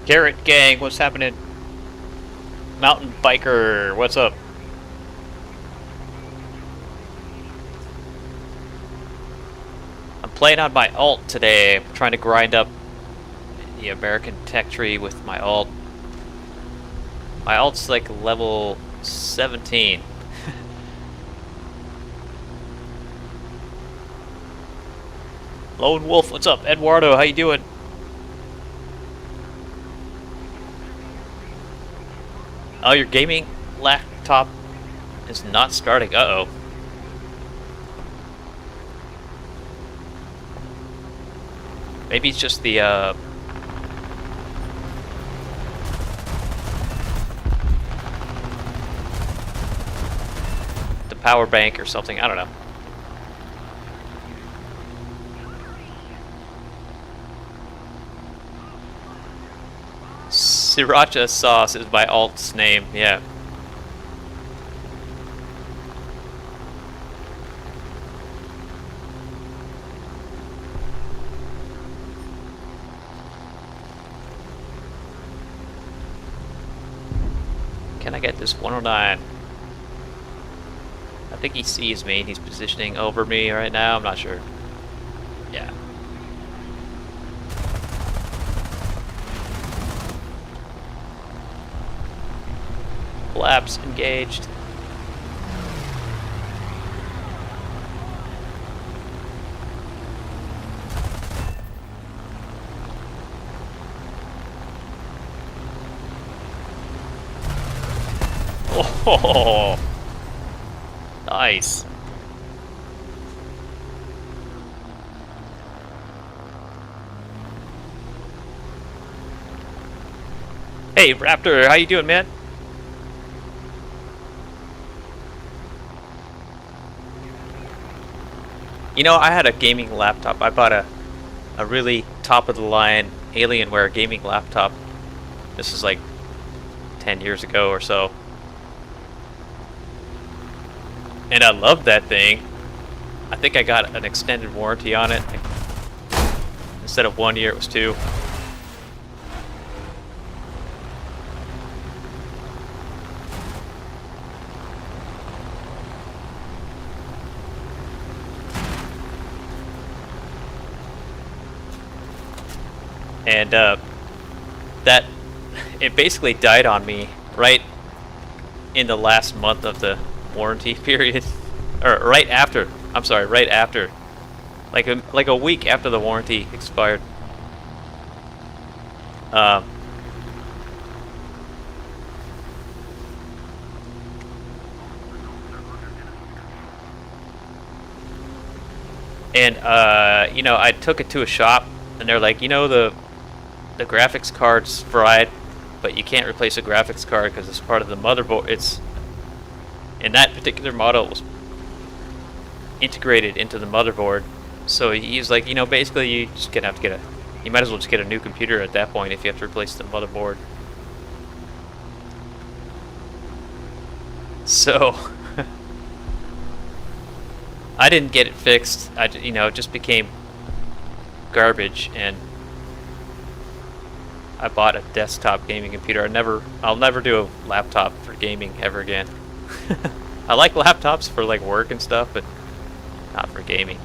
Garrett gang, what's happening? Mountain biker, what's up? I'm playing on my alt today. I'm trying to grind up the American tech tree with my alt. My alt's like level 17. Lone Wolf, what's up? Eduardo, how you doing? Oh, your gaming laptop is not starting. Uh-oh. Maybe it's just the power bank or something. I don't know. Sriracha sauce is my alt's name. Yeah. Can I get this 109? I think he sees me. He's positioning over me right now. I'm not sure. Yeah. Flaps engaged. Oh, nice. Hey, Raptor, how you doing, man? You know, I had a gaming laptop. I bought a really top-of-the-line Alienware gaming laptop. This is like 10 years ago or so. And I loved that thing. I think I got an extended warranty on it. Instead of 1 year, it was 2. And that it basically died on me right in the last month of the warranty period, or right after. I'm sorry, right after, like a week after the warranty expired. And you know, I took it to a shop, and they're like, you know, the graphics card's fried, but you can't replace a graphics card because it's part of the motherboard. It's in that particular model, it was integrated into the motherboard. So he's like, you know, basically you just gonna have to get you might as well just get a new computer at that point if you have to replace the motherboard. So I didn't get it fixed. You know, it just became garbage, and I bought a desktop gaming computer. I'll never do a laptop for gaming ever again. I like laptops for like work and stuff, but not for gaming.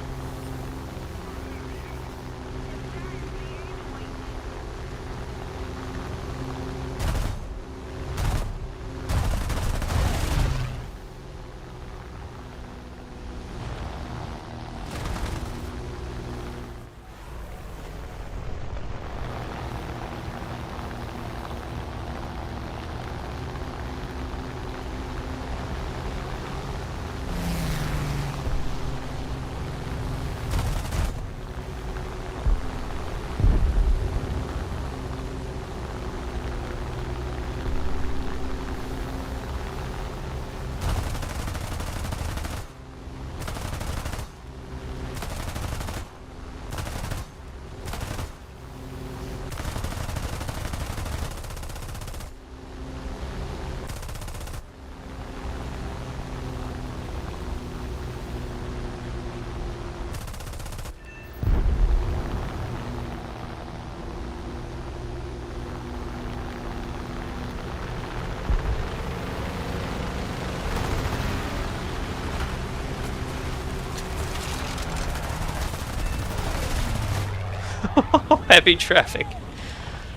Heavy traffic.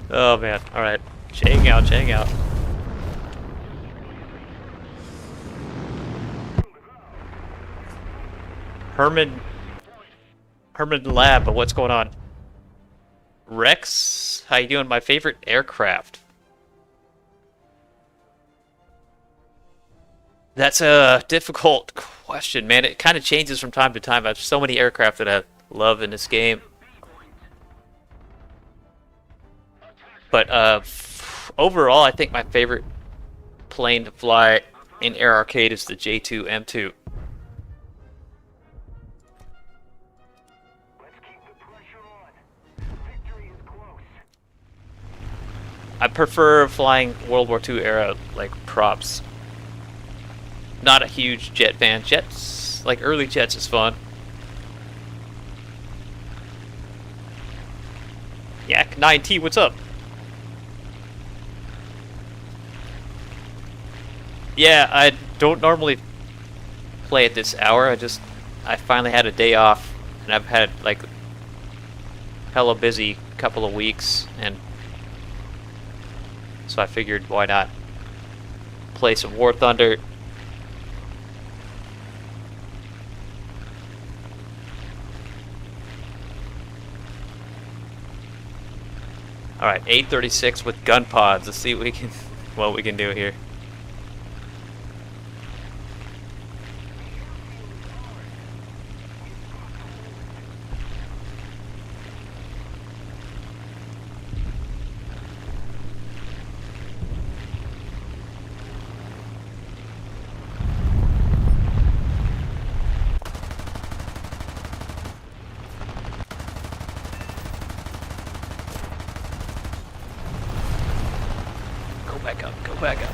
Oh man. All right. Checking out. Checking out. Herman Lab. But what's going on? Rex, how you doing? My favorite aircraft. That's a difficult question, man. It kind of changes from time to time. I have so many aircraft that I love in this game. But overall, I think my favorite plane to fly in Air Arcade is the J2 M2. I prefer flying World War II era like props. Not a huge jet fan. Jets, like early jets, is fun. Yak 9T, what's up? Yeah, I don't normally play at this hour. I finally had a day off, and I've had like hella busy couple of weeks, and so I figured why not play some War Thunder. All right, 836 with gun pods. Let's see what we can do here. Go back up.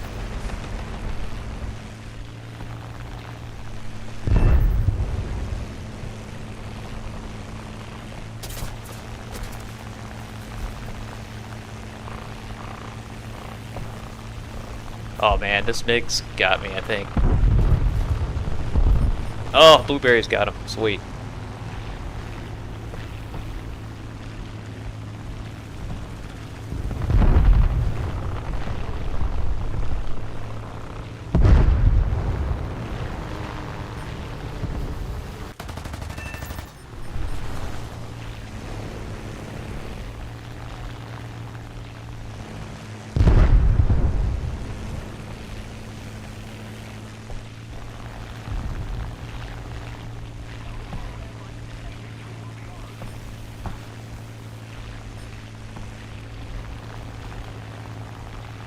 Oh man, this MiG's got me, I think. Oh, Blueberry's got him. Sweet.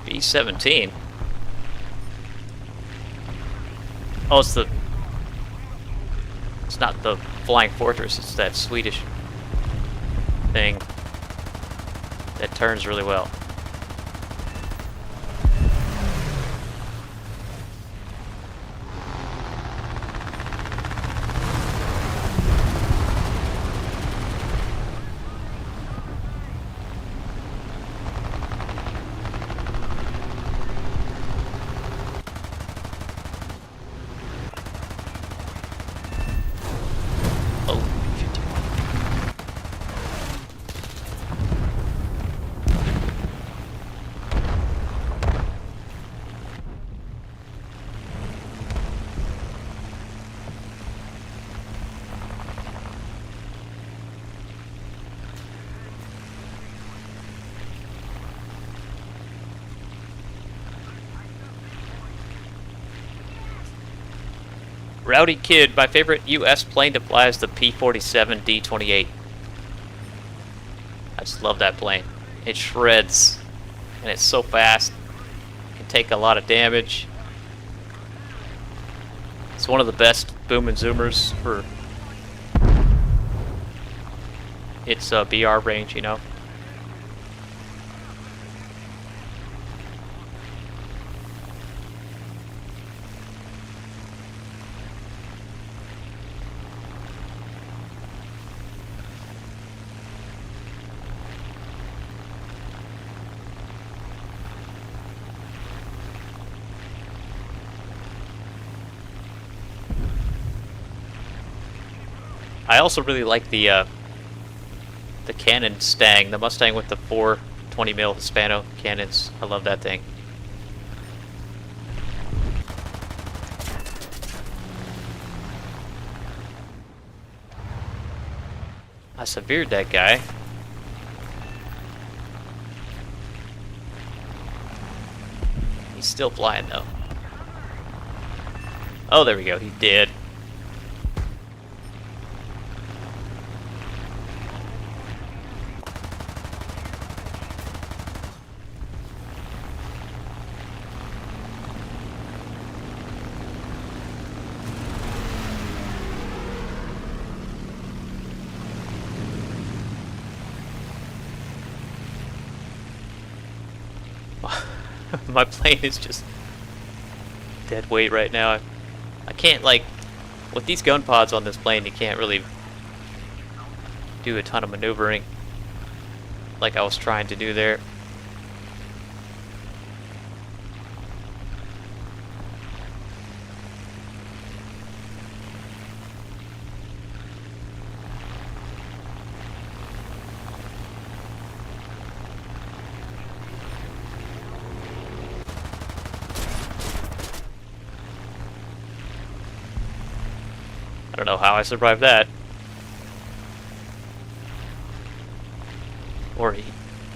B-17. Oh, it's not the Flying Fortress, it's that Swedish thing that turns really well. Rowdy Kid, my favorite U.S. plane to fly is the P-47 D-28. I just love that plane. It shreds, and it's so fast. It can take a lot of damage. It's one of the best boom and zoomers for its BR range, you know. I also really like the cannon Stang, the Mustang with the 420 mil Hispano cannons. I love that thing. I severed that guy. He's still flying though. Oh, there we go. He did. My plane is just dead weight right now. I can't, like, with these gun pods on this plane, you can't really do a ton of maneuvering like I was trying to do there. I don't know how I survived that. Or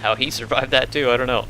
how he survived that too, I don't know.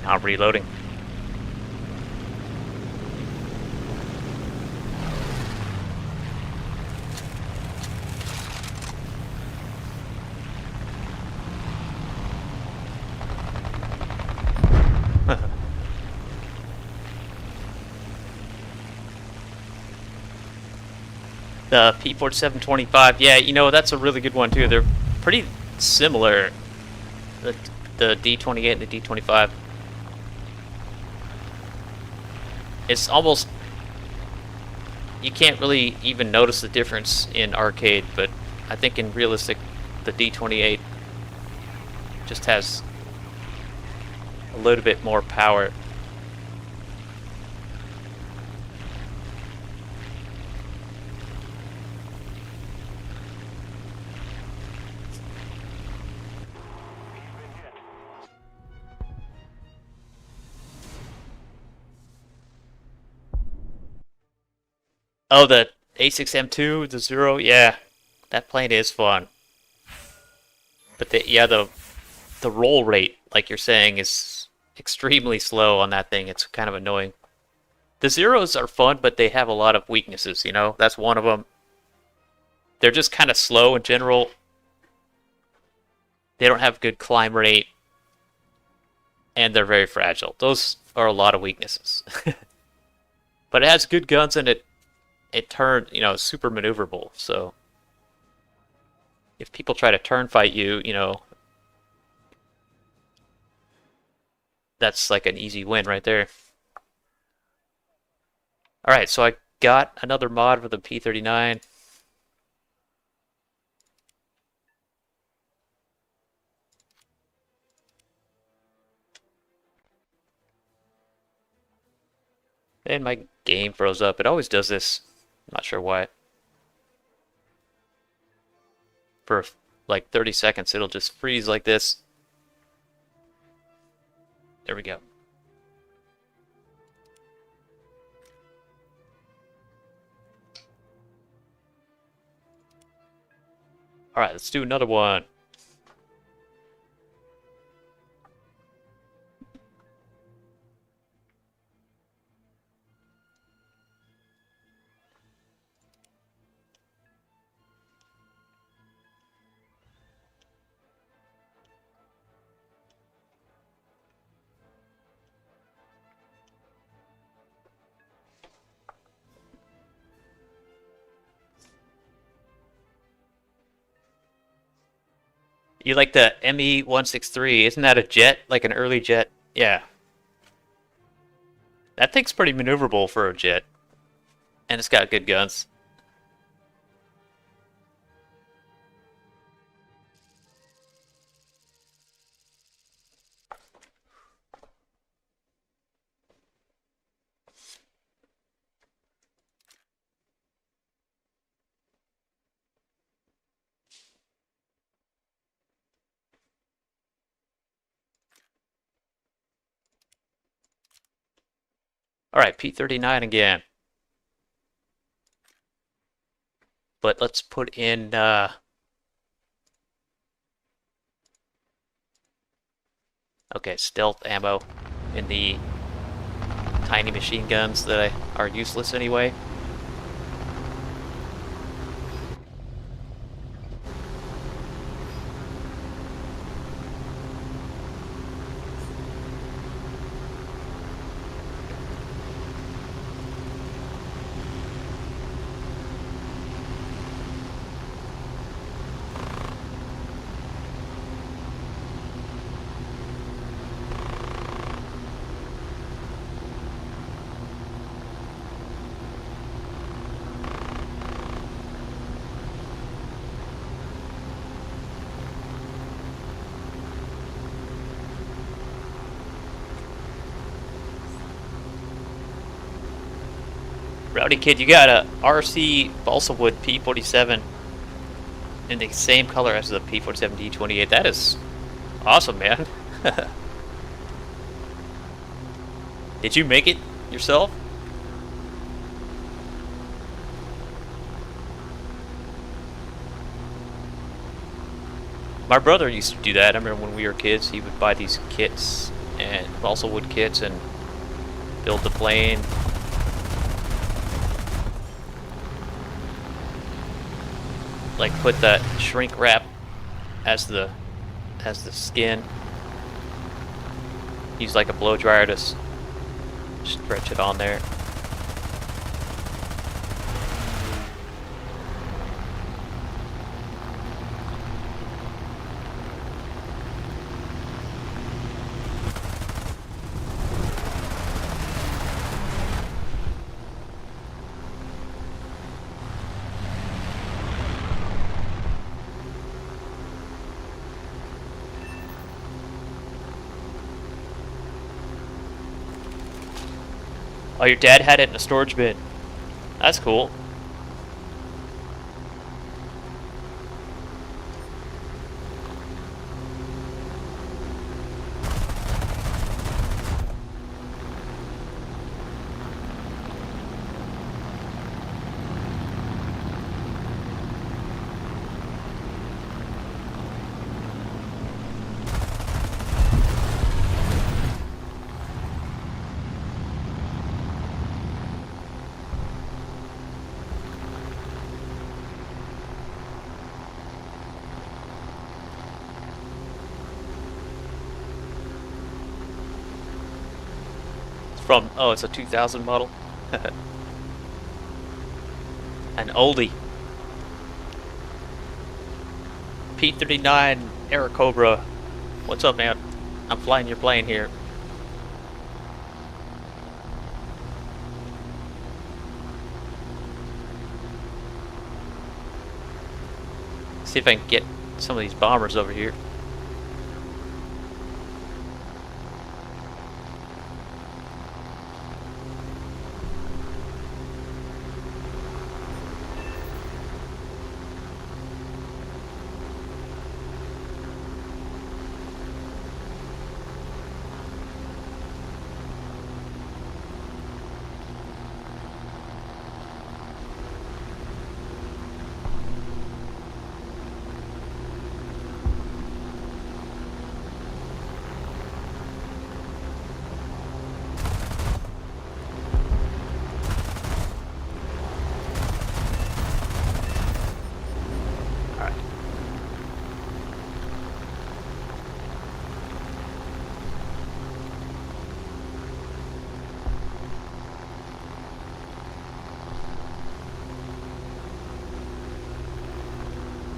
Now I'm reloading. The P4725, yeah, you know, that's a really good one too. They're pretty similar, the D28 and the D25. It's almost, you can't really even notice the difference in arcade, but I think in realistic, the D28 just has a little bit more power. Oh, the A6M2, the Zero, yeah, that plane is fun. But the roll rate, like you're saying, is extremely slow on that thing. It's kind of annoying. The Zeros are fun, but they have a lot of weaknesses, you know? That's one of them. They're just kind of slow in general. They don't have good climb rate. And they're very fragile. Those are a lot of weaknesses. But it has good guns and it turned, you know, super maneuverable. So if people try to turn fight you, you know, that's like an easy win right there. Alright, so I got another mod for the P39. And my game froze up. It always does this. I'm not sure why. for like 30 seconds. It'll just freeze like this. There we go. Alright, let's do another one. You like the ME-163? Isn't that a jet? Like an early jet? Yeah. That thing's pretty maneuverable for a jet. And it's got good guns. Alright, P-39 again. But let's put in, okay, stealth ammo in the tiny machine guns that are useless anyway. Rowdy Kid, you got a RC balsa wood P-47 in the same color as the P-47 D-28. That is awesome, man. Did you make it yourself? My brother used to do that. I remember when we were kids, he would buy these kits and balsa wood kits and build the plane. Like put that shrink wrap as the skin. Use like a blow dryer to stretch it on there. Oh, your dad had it in a storage bin. That's cool. From, oh, it's a 2000 model. An oldie. P-39 Airacobra. What's up, man? I'm flying your plane here. See if I can get some of these bombers over here.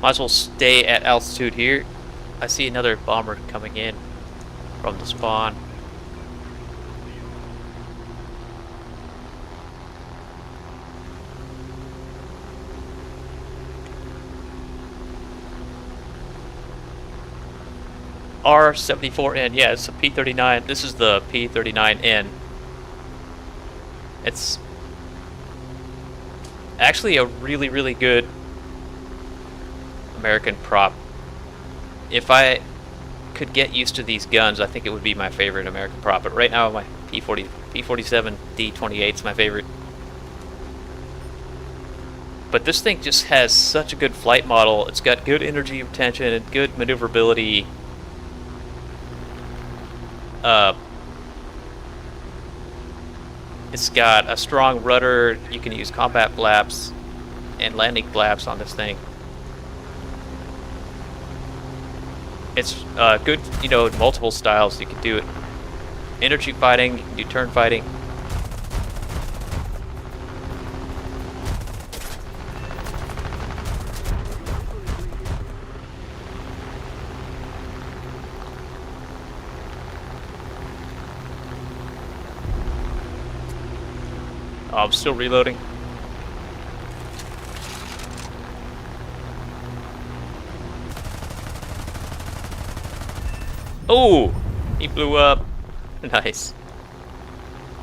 Might as well stay at altitude here. I see another bomber coming in from the spawn. R-74N, yeah, it's a P-39. This is the P-39N. It's actually a really, really good American prop. If I could get used to these guns, I think it would be my favorite American prop. But right now, my P-47 D-28 is my favorite. But this thing just has such a good flight model. It's got good energy retention and good maneuverability. It's got a strong rudder. You can use combat flaps and landing flaps on this thing. It's good, you know, in multiple styles. You can do it energy fighting, you can do turn fighting. Oh, I'm still reloading. Oh, he blew up. Nice.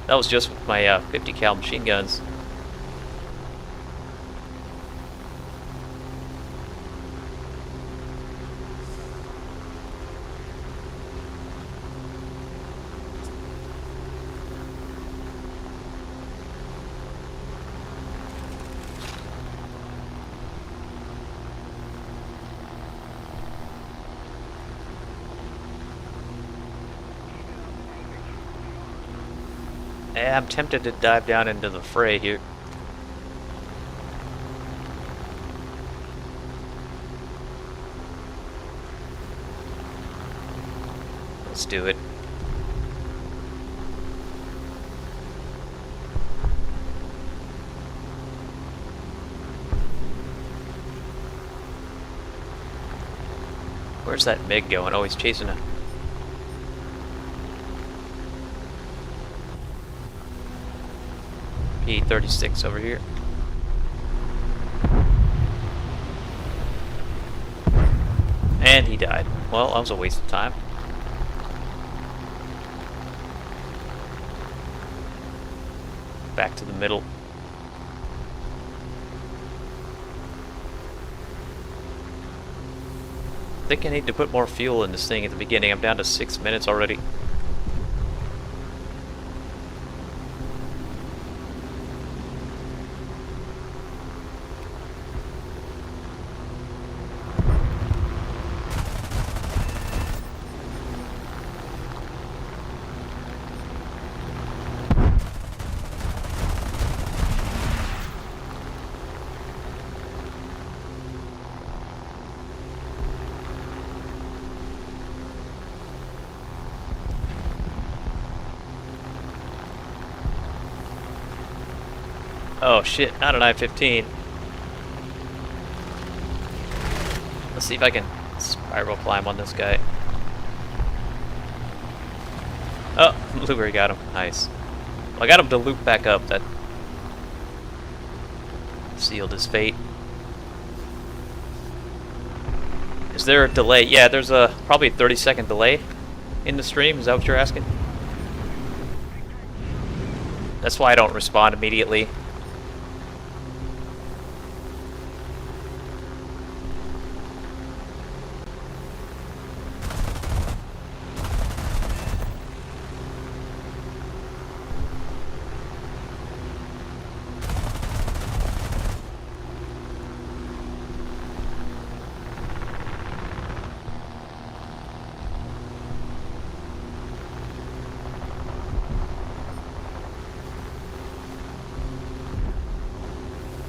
That was just with my 50 cal machine guns. I'm tempted to dive down into the fray here. Let's do it. Where's that MiG going? Oh, he's chasing a... P-36 over here. And he died. Well, that was a waste of time. Back to the middle. I think I need to put more fuel in this thing at the beginning. I'm down to 6 minutes already. Oh shit, not an I-15. Let's see if I can spiral climb on this guy. Oh, Blueberry got him. Nice. Well, I got him to loop back up. That sealed his fate. Is there a delay? Yeah, there's a probably a 30-second delay in the stream. Is that what you're asking? That's why I don't respond immediately.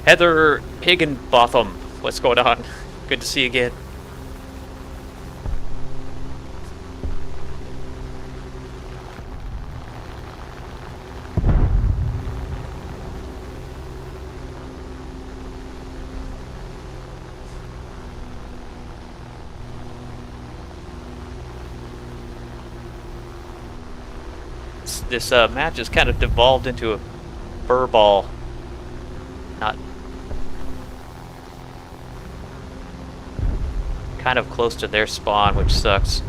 Heather Higginbotham, what's going on? Good to see you again. this match has kind of devolved into a furball. Not kind of close to their spawn, which sucks.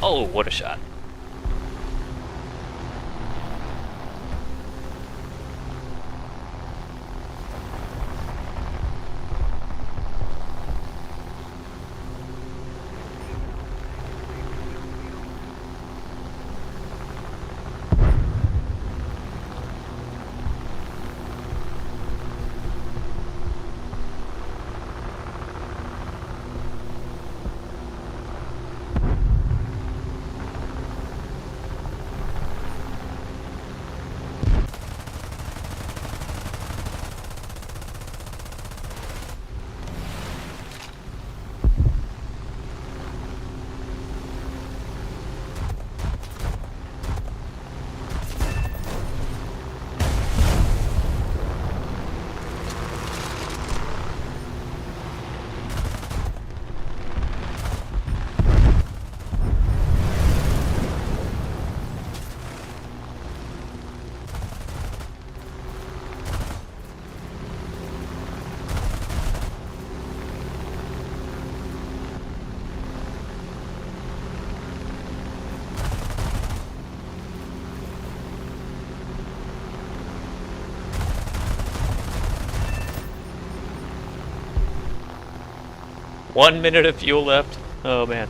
Oh, what a shot. One minute of fuel left. Oh man.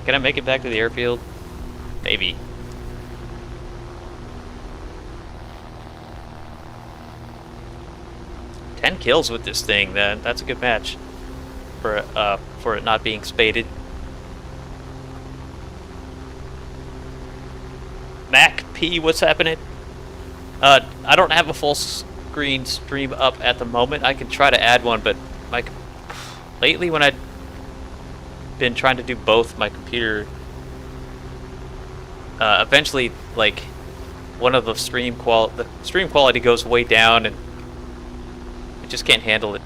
Can I make it back to the airfield? Maybe. Ten kills with this thing. That's a good match for it not being spaded. Mac P, what's happening? I don't have a full screen stream up at the moment. I can try to add one, but like lately when I've been trying to do both, my computer eventually like one of the stream quality goes way down and it just can't handle it.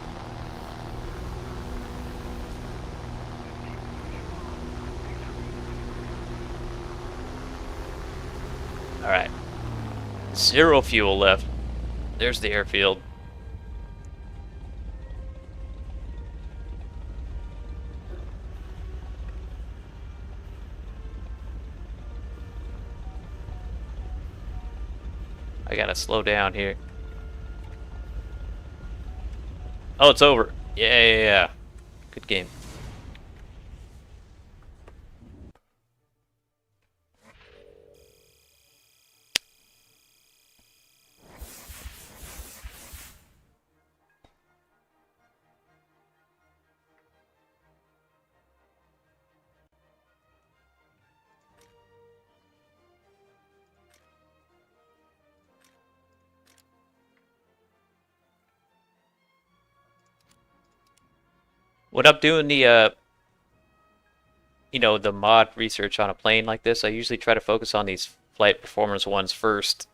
Alright. 0 fuel left. There's the airfield. I gotta slow down here. Oh, it's over. Yeah. Good game. When I'm doing the, the mod research on a plane like this, I usually try to focus on these flight performance ones first.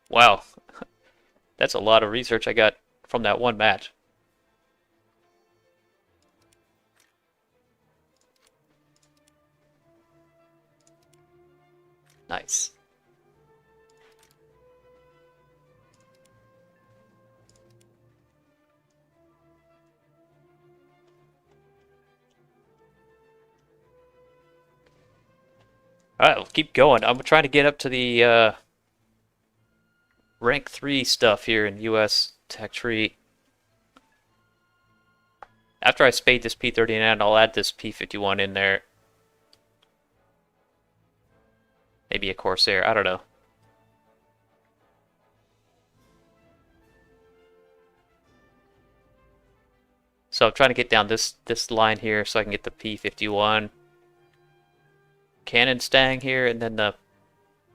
Wow, that's a lot of research I got from that one match. Nice. Alright, we'll keep going. I'm trying to get up to the rank 3 stuff here in US Tech Tree. After I spade this P39, I'll add this P51 in there. Maybe a Corsair, I don't know. So I'm trying to get down this line here so I can get the P51 cannon stang here, and then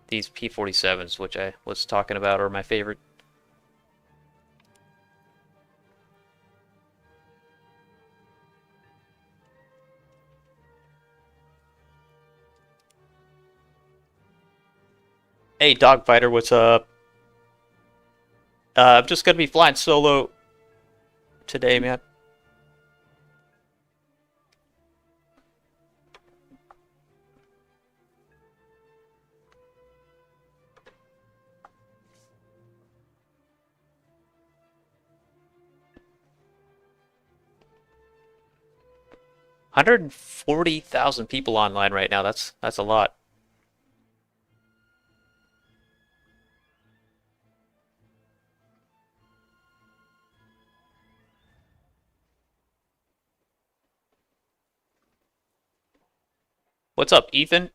these P47s, which I was talking about, are my favorite. Hey, Dogfighter, what's up? I'm just gonna be flying solo today, man. $140,000 people online right now. That's a lot. What's up, Ethan?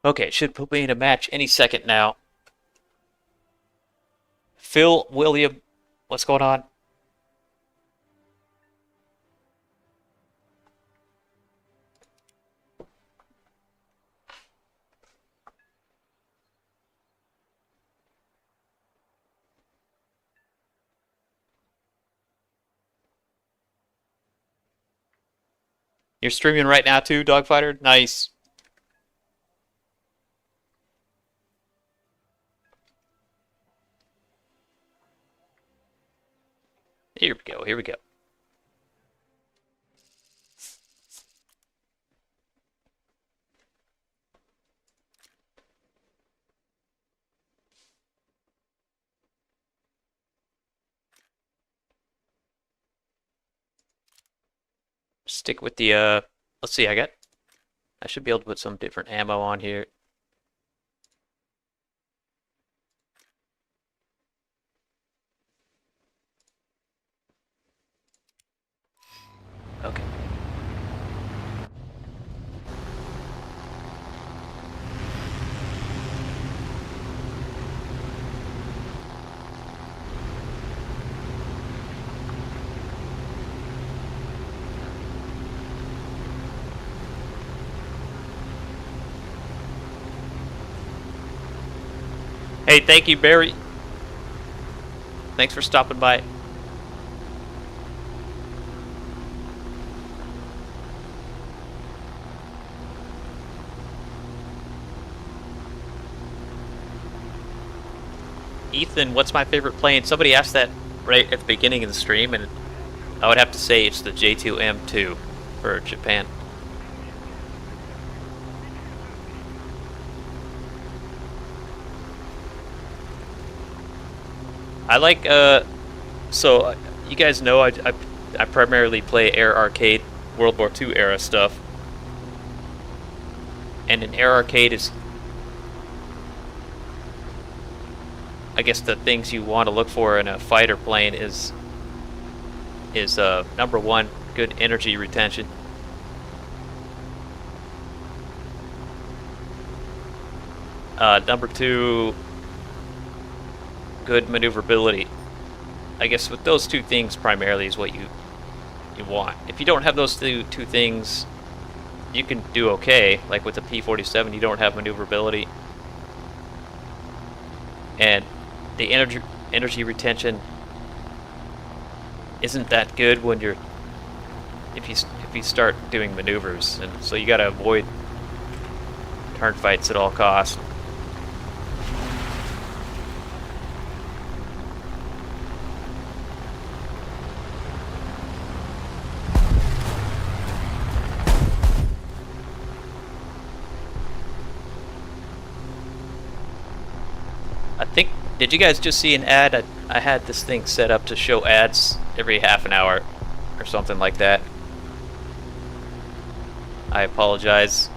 Okay, should put me in a match any second now. Phil, William, what's going on? You're streaming right now too, Dogfighter? Nice. Here we go, here we go. Stick with the, let's see, I should be able to put some different ammo on here. Okay. Hey, thank you, Barry. Thanks for stopping by. Ethan, what's my favorite plane? Somebody asked that right at the beginning of the stream, and I would have to say it's the J2M2 for Japan. I like, so you guys know I primarily play Air Arcade, World War II era stuff. And an Air Arcade is, I guess the things you want to look for in a fighter plane is number one, good energy retention. Number two, good maneuverability. I guess with those two things primarily is what you want. If you don't have those two things, you can do okay. Like with the P47, you don't have maneuverability, and the energy retention isn't that good when you're if you start doing maneuvers, and so you got to avoid turn fights at all costs. Did you guys just see an ad? I had this thing set up to show ads every half an hour or something like that. I apologize.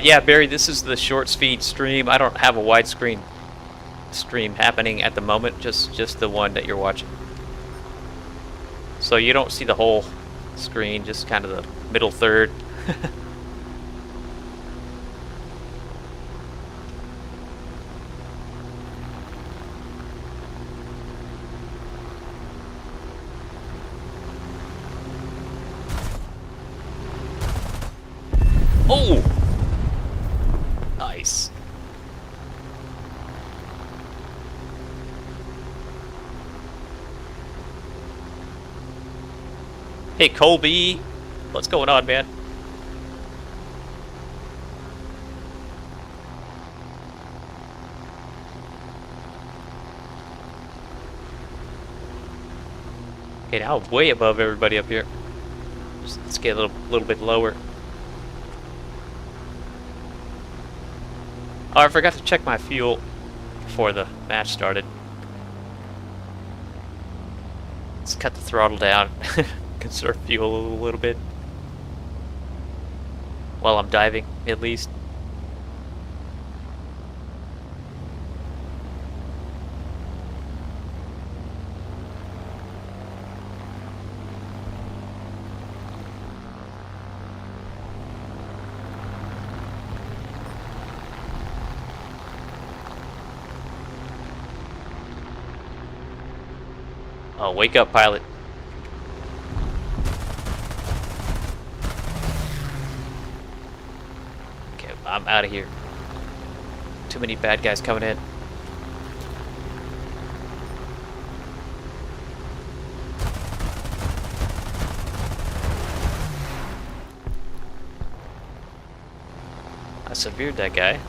Yeah, Barry, this is the short speed stream. I don't have a widescreen stream happening at the moment, just the one that you're watching. So you don't see the whole screen, just kind of the middle third. Oh! Nice. Hey, Colby. What's going on, man? Okay, now I'm way above everybody up here. Let's get a little bit lower. Oh, I forgot to check my fuel before the match started. Let's cut the throttle down. Conserve fuel a little bit. While I'm diving, at least. Oh, wake up, pilot. Okay, I'm out of here. Too many bad guys coming in. I severed that guy.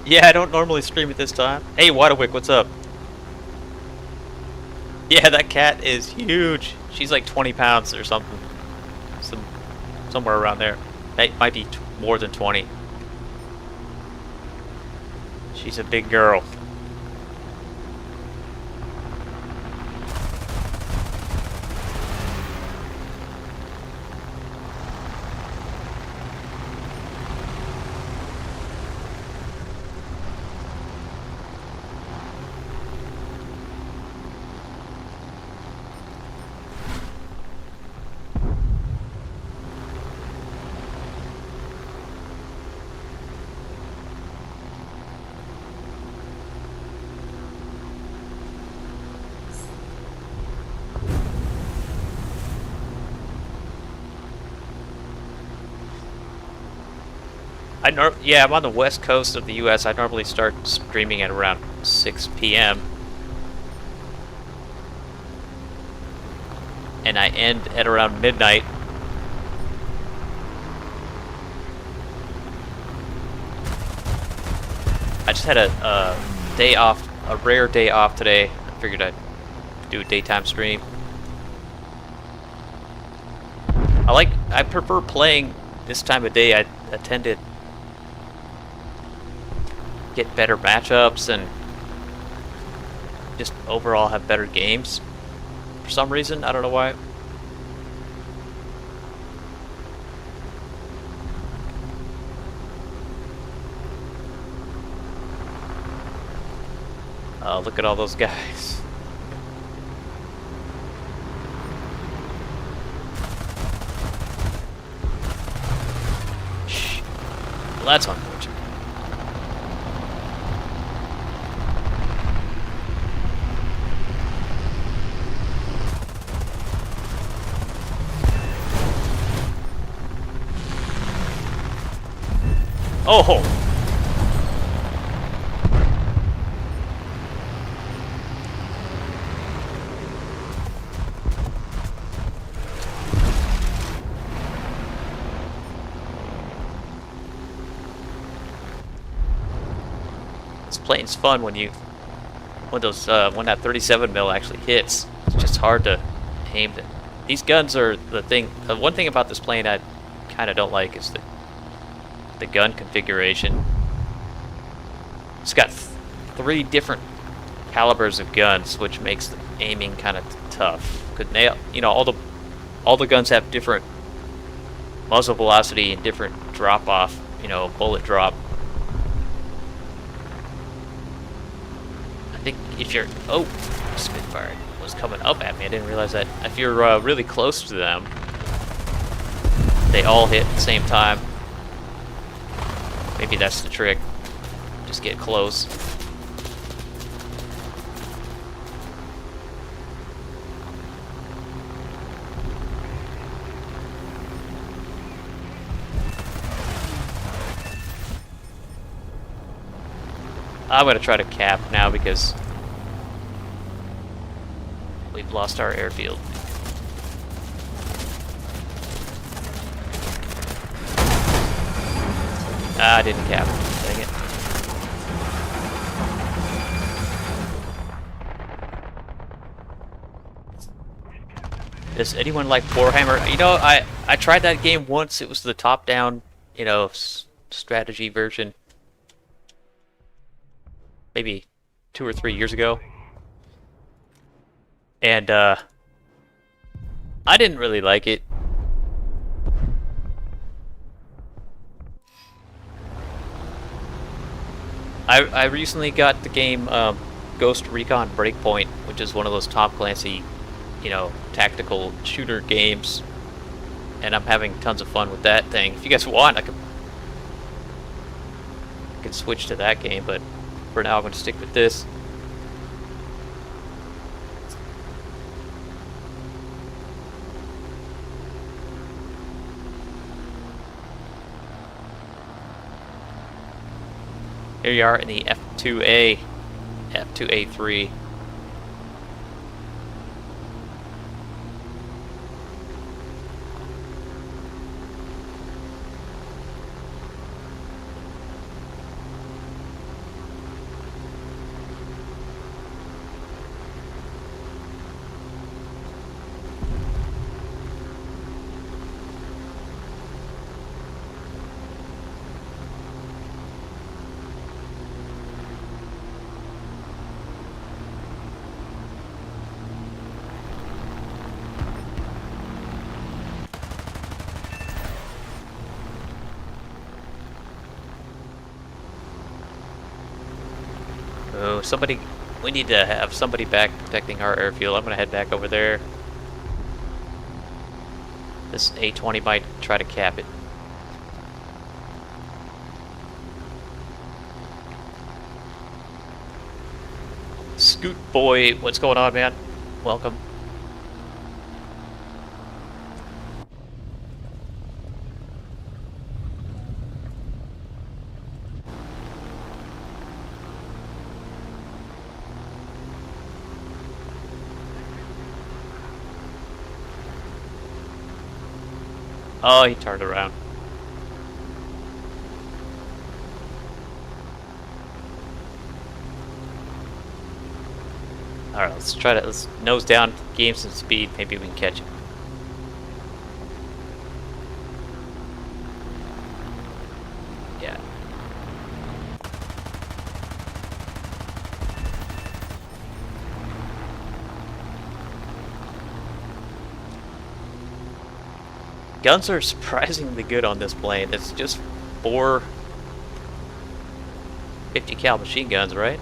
Yeah, I don't normally stream at this time. Hey, Waterwick, what's up? Yeah, that cat is huge. She's like 20 pounds or something. Somewhere around there. That might be more than 20. She's a big girl. Yeah, I'm on the west coast of the U.S. I normally start streaming at around 6 p.m. and I end at around midnight. I just had a day off, a rare day off today. I figured I'd do a daytime stream. I prefer playing this time of day. I tend to get better matchups and just overall have better games. For some reason, I don't know why. Look at all those guys. Shh. Well, that's unfortunate. Oh! This plane's fun when when that 37 mil actually hits. It's just hard to aim it. These guns are the thing. One thing about this plane I kind of don't like is the gun configuration. It's got 3 different calibers of guns, which makes the aiming kind of tough. All the guns have different muzzle velocity and different drop off, bullet drop. I think if you're Spitfire was coming up at me. I didn't realize that. If you're really close to them, they all hit at the same time. Maybe that's the trick. Just get close. I'm gonna try to cap now because we've lost our airfield. I didn't cap. Dang it. Does anyone like Warhammer? I tried that game once. It was the top-down, strategy version. Maybe 2 or 3 years ago. And, I didn't really like it. I recently got the game, Ghost Recon Breakpoint, which is one of those Tom Clancy, tactical shooter games. And I'm having tons of fun with that thing. If you guys want, I could switch to that game, but for now I'm going to stick with this. Here you are in the F2A, F2A3. Oh, we need to have somebody back protecting our airfield. I'm gonna head back over there. This A-20 might try to cap it. Scoot boy, what's going on, man? Welcome. Oh, he turned around. Alright, let's nose down, gain some speed, maybe we can catch him. Yeah. Guns are surprisingly good on this plane. It's just 4 50 cal machine guns, right?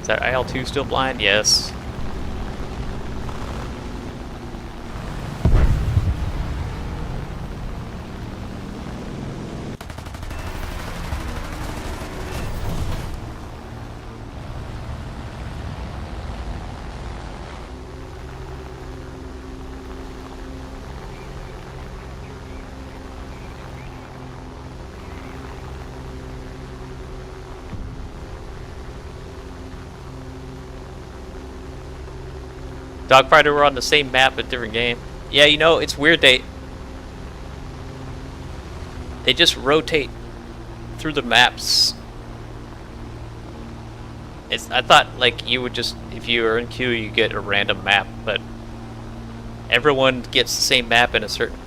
Is that IL-2 still blind? Yes. Dogfighter were on the same map but different game. Yeah, you know, it's weird they just rotate through the maps. I thought like you would just, if you were in queue, you get a random map, but everyone gets the same map in a certain,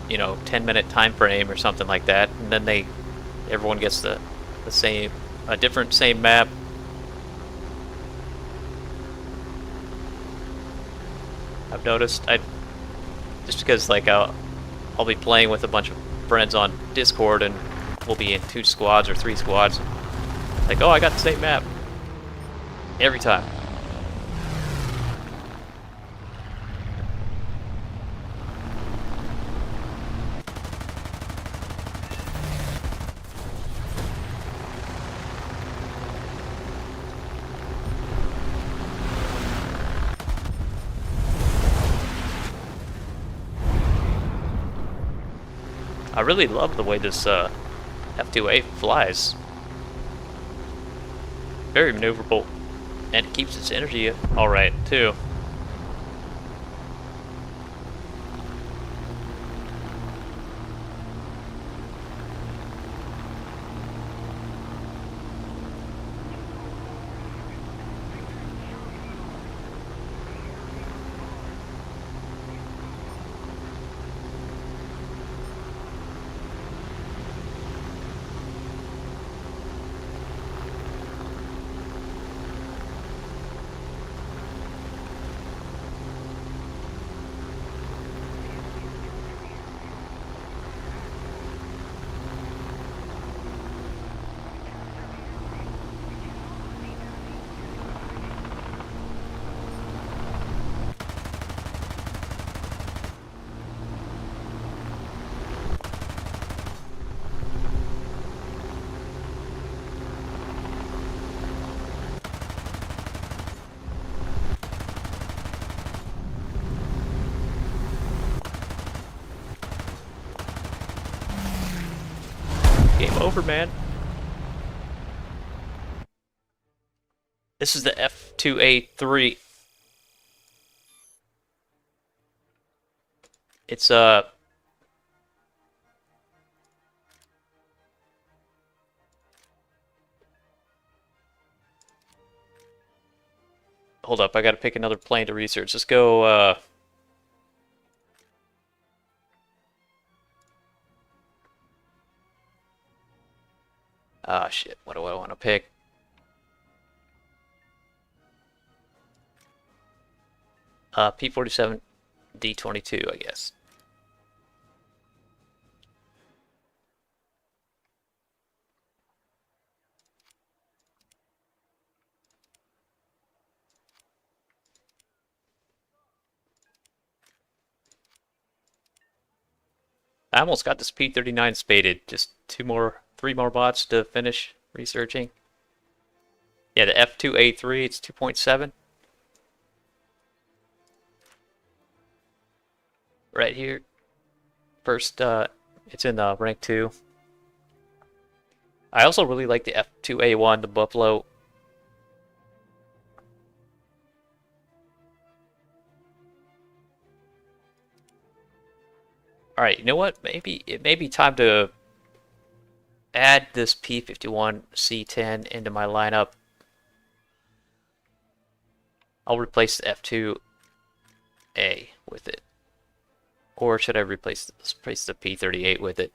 10-minute time frame or something like that, and then everyone gets the same, a different same map. I've noticed, just because like I'll be playing with a bunch of friends on Discord and we'll be in 2 squads or 3 squads. Like, oh, I got the same map every time. I really love the way this F2A flies. Very maneuverable, and it keeps its energy alright too. Game over, man. This is the F2A3. It's hold up, I gotta pick another plane to research. Let's go ah shit, what do I want to pick? P-47 D-22, I guess. I almost got this P-39 spaded. Just 3 more bots to finish researching. Yeah, the F2A3, it's 2.7. right here. First, it's in rank 2. I also really like the F2A1, the Buffalo. Alright, you know what? Maybe it may be time to add this P51C10 into my lineup. I'll replace the F2A with it. Or should I replace the P38 with it?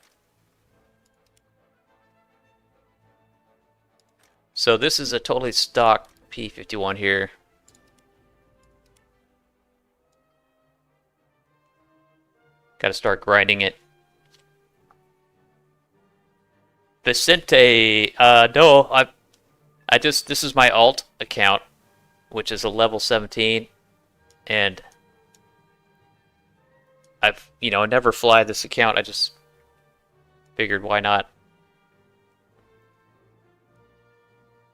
So this is a totally stock P51 here. Got to start grinding it. Vicente, no, this is my alt account, which is a level 17, and I've, never fly this account. I just figured why not.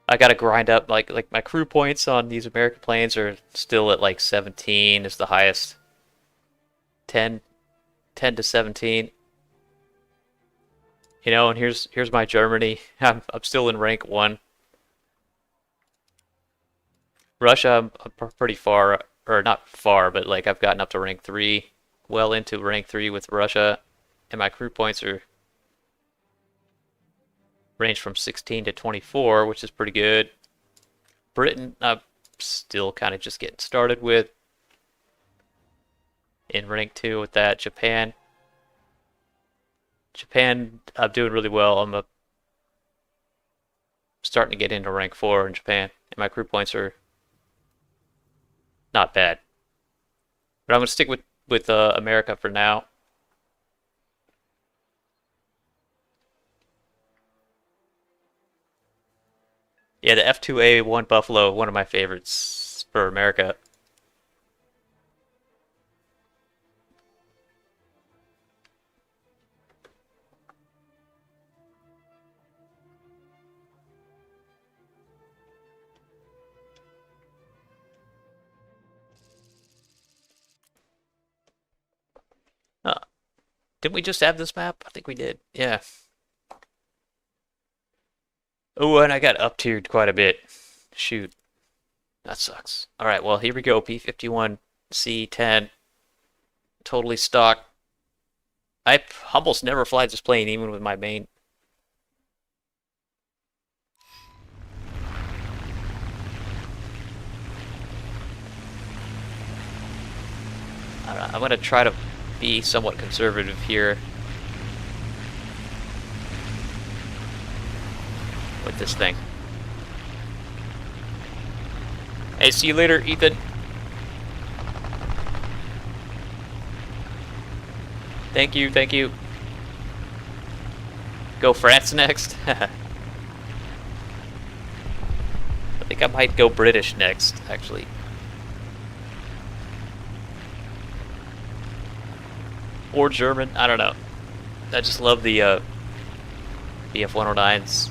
I gotta grind up, like my crew points on these American planes are still at like 17 is the highest. 10 to 17. And here's my Germany. I'm still in rank 1. Russia, I'm pretty far, or not far, but like I've gotten up to rank 3, well into rank 3 with Russia, and my crew points are range from 16 to 24, which is pretty good. Britain, I'm still kind of just getting started with. In rank 2 with that. Japan, I'm doing really well. I'm starting to get into rank 4 in Japan, and my crew points are not bad. But I'm gonna stick with America for now. Yeah, the F2A1 Buffalo, one of my favorites for America. Didn't we just have this map? I think we did. Yeah. Oh, and I got up-tiered quite a bit. Shoot. That sucks. Alright, well, here we go. P51C10. Totally stock. I almost never fly this plane, even with my main. I'm gonna try to be somewhat conservative here with this thing. Hey, see you later, Ethan. Thank you, thank you. Go France next? I think I might go British next, actually. Or German, I don't know. I just love the BF-109s.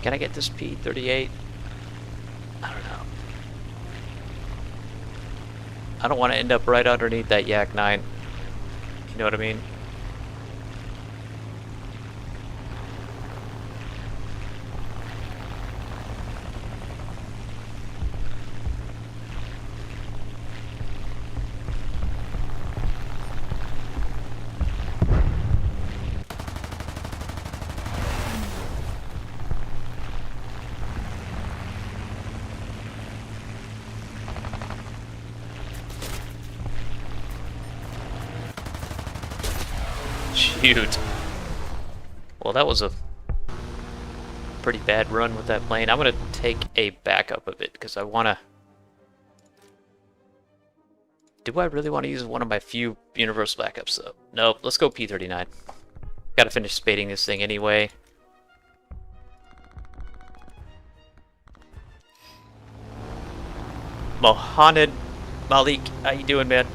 Can I get this P38? I don't know. I don't want to end up right underneath that Yak 9. You know what I mean? Shoot. Well, that was a pretty bad run with that plane. I'm going to take a backup of it because I want to... Do I really want to use one of my few universal backups, though? Nope, let's go P-39. Gotta finish spading this thing anyway. Mohamed Malik, how you doing, man?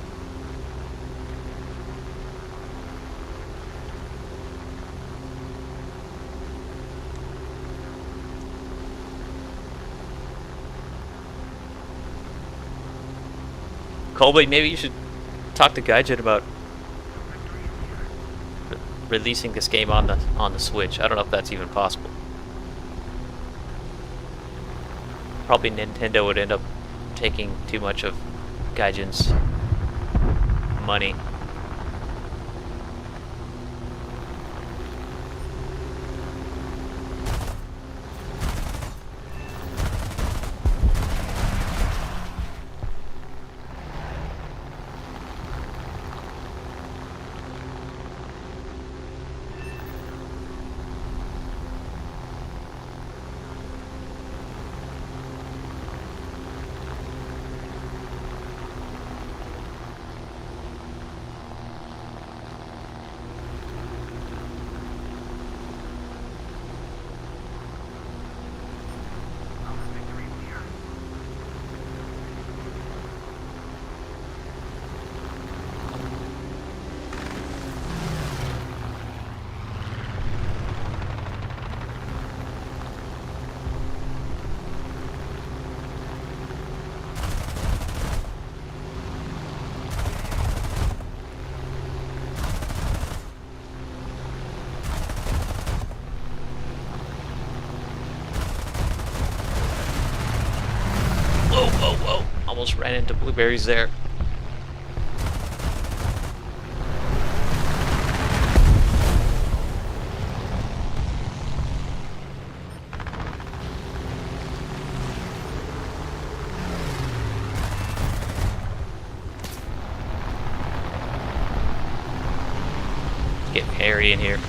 Colby, maybe you should talk to Gaijin about releasing this game on the Switch. I don't know if that's even possible. Probably Nintendo would end up taking too much of Gaijin's money. Almost ran into blueberries there. Getting hairy in here.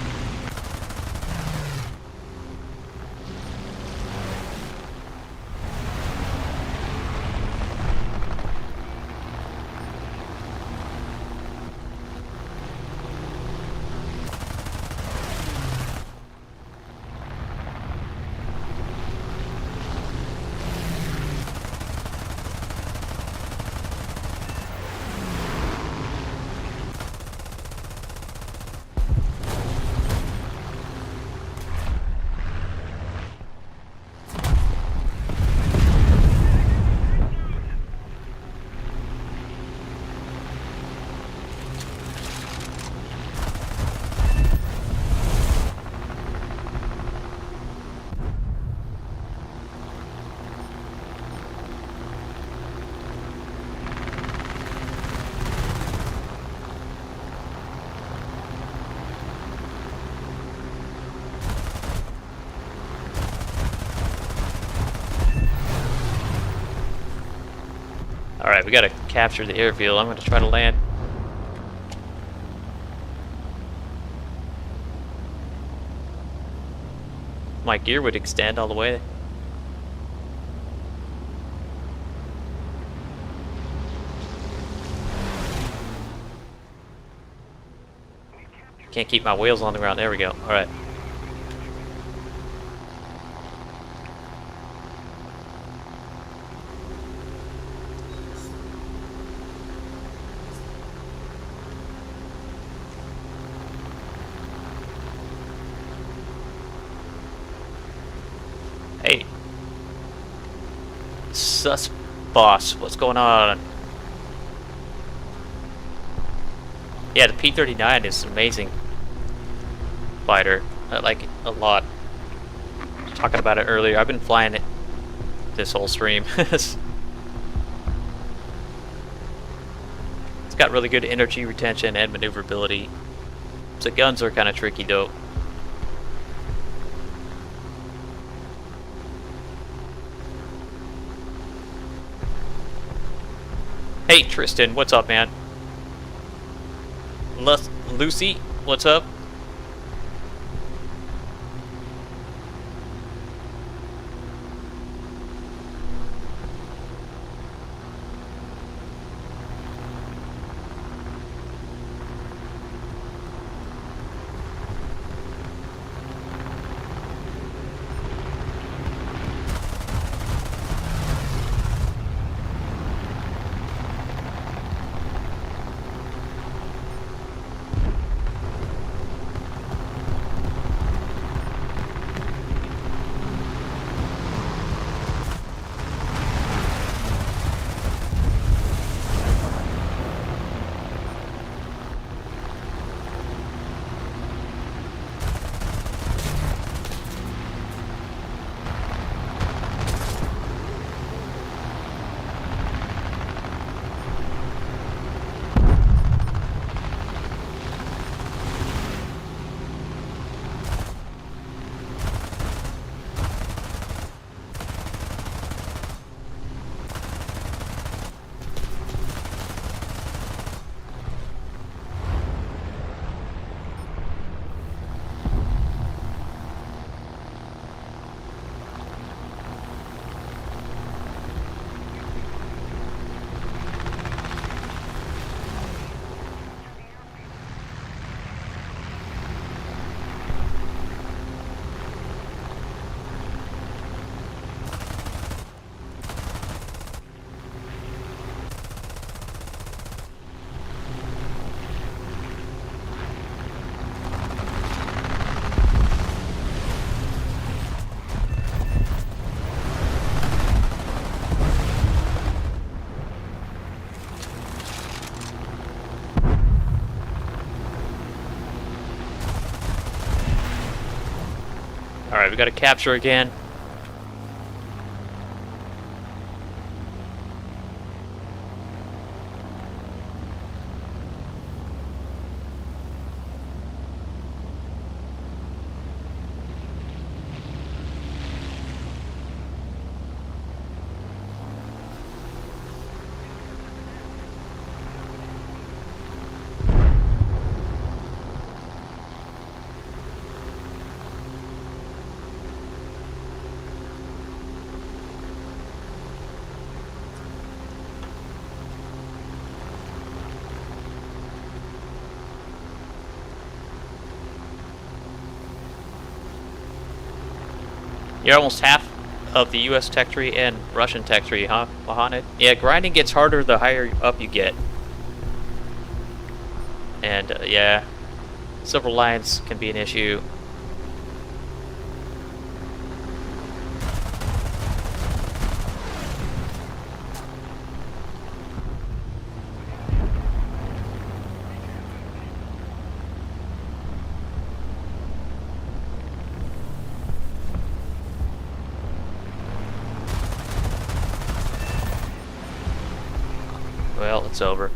Alright, we gotta capture the airfield. I'm gonna try to land. My gear would extend all the way. Can't keep my wheels on the ground. There we go. Alright. Hey. Sus boss, what's going on? Yeah, the P-39 is an amazing fighter. I like it a lot. Talking about it earlier. I've been flying it this whole stream. It's got really good energy retention and maneuverability. The guns are kind of tricky though. Hey Tristan, what's up, man? Lucy, What's up? Alright, we gotta capture again. You're almost half of the US tech tree and Russian tech tree, huh, Mohamed? Yeah, grinding gets harder the higher up you get. And, yeah, silver lines can be an issue. Well, it's over.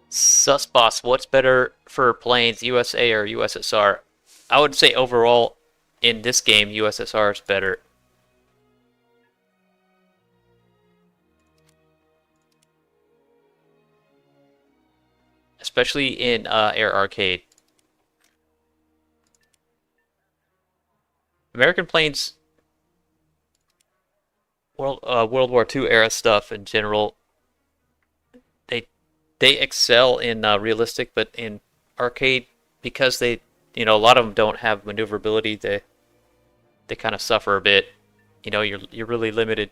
Sus boss, what's better for planes, USA or USSR? I would say overall, in this game, USSR is better. Especially in Air Arcade. American planes, World War II era stuff in general, they they excel in realistic, but in arcade, because a lot of them don't have maneuverability, they kind of suffer a bit. You're really limited.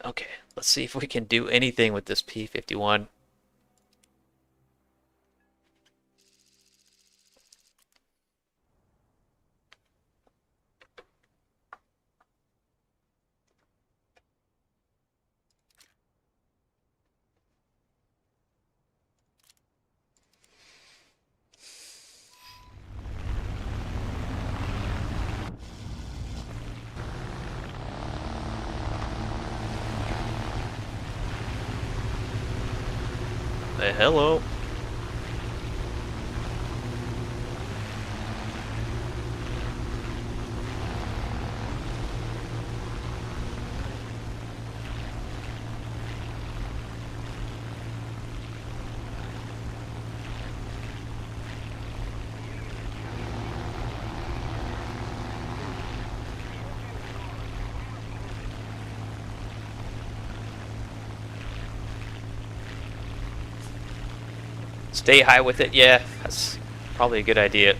Okay, let's see if we can do anything with this P-51. Hello. Stay high with it. Yeah, that's probably a good idea.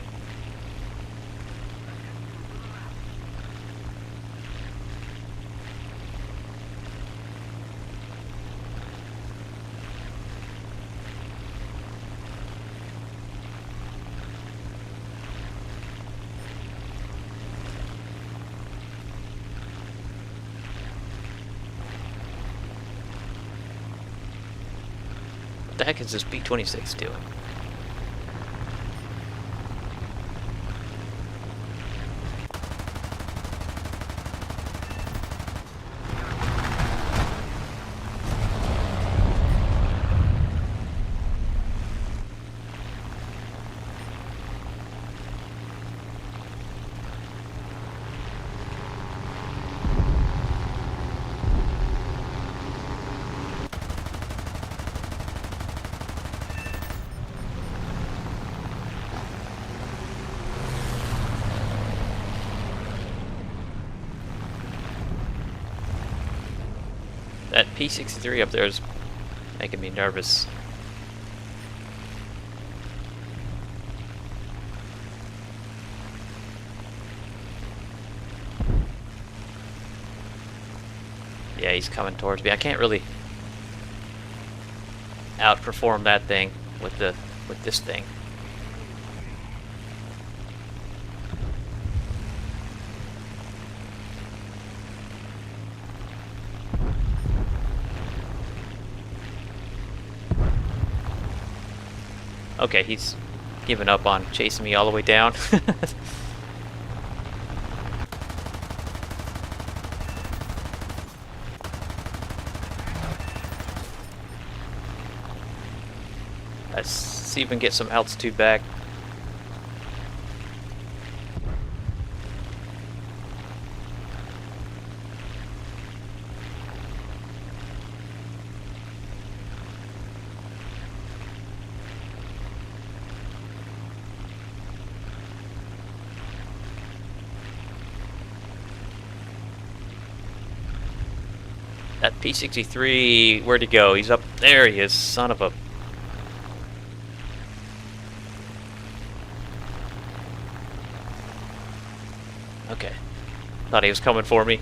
What the heck is this B-26 doing? That P-63 up there is making me nervous. Yeah, he's coming towards me. I can't really outperform that thing with this thing. Okay, he's given up on chasing me all the way down. Let's see if we can get some altitude back. That P-63, where'd he go? He's up there, he is, son of a... Okay. Thought he was coming for me.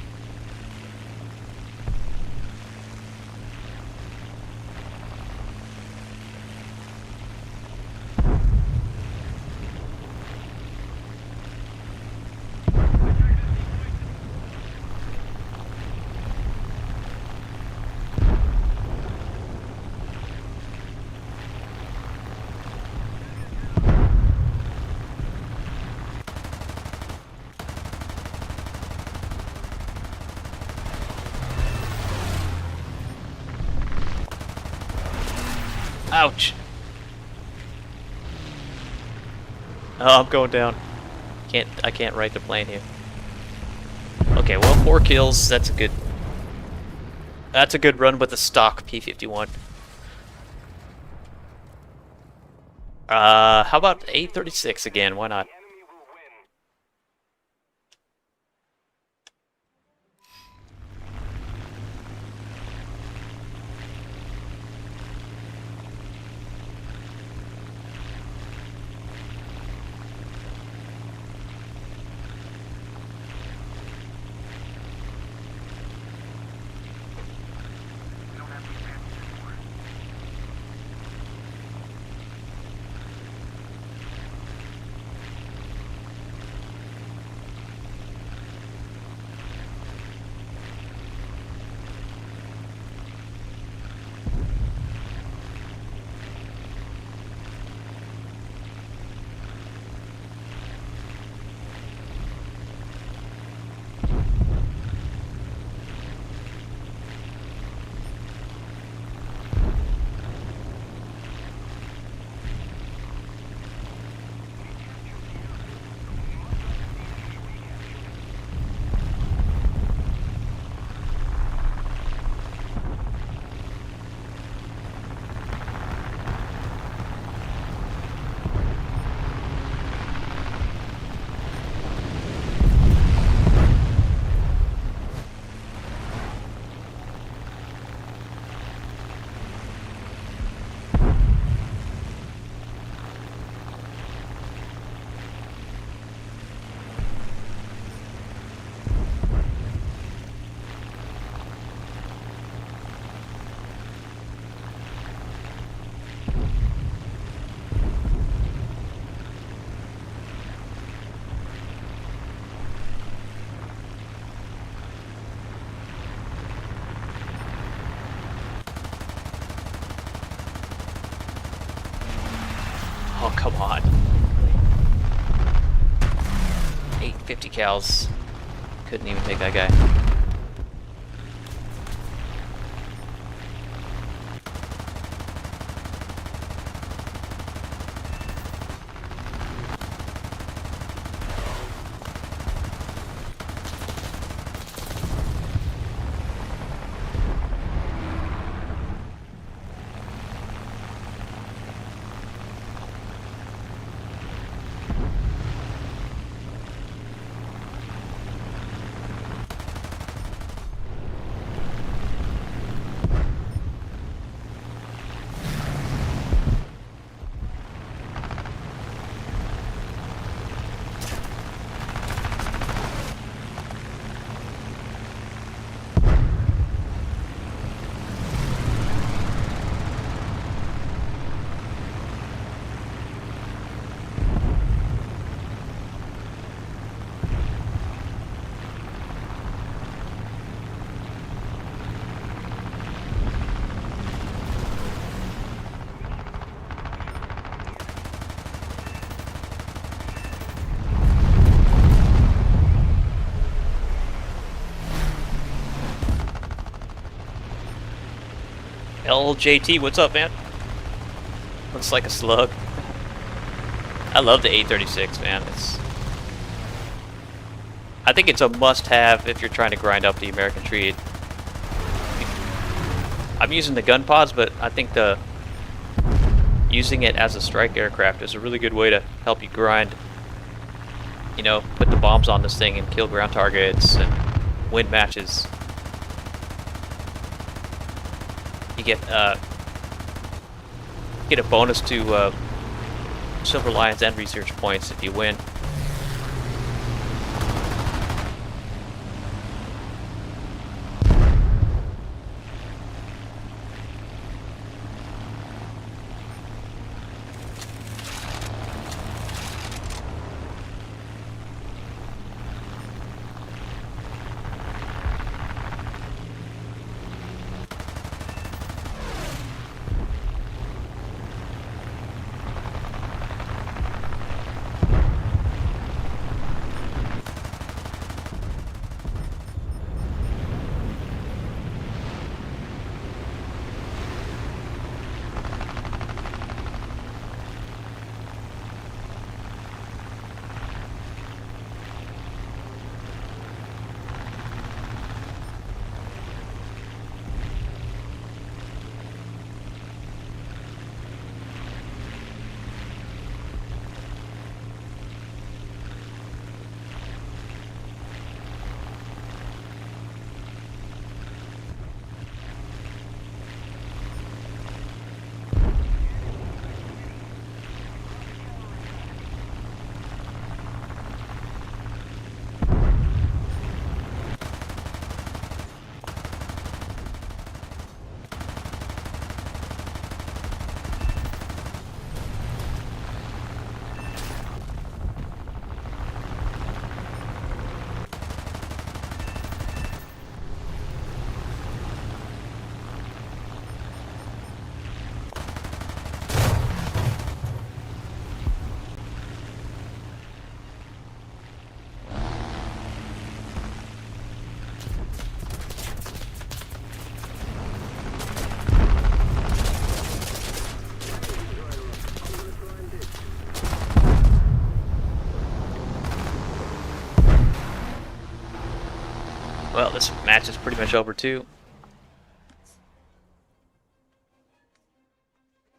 Ouch! Oh, I'm going down. I can't right the plane here. Okay, well, 4 kills. That's a good run with the stock P-51. How about 836 again? Why not? Oh, come on. 850 cals. Couldn't even take that guy. LJT, what's up, man? Looks like a slug. I love the 836, man. I think it's a must-have if you're trying to grind up the American Trade. I'm using the gun pods, but I think using it as a strike aircraft is a really good way to help you grind. You know, put the bombs on this thing and kill ground targets and win matches. You get a bonus to Silver Lions and research points if you win. Well, this match is pretty much over too.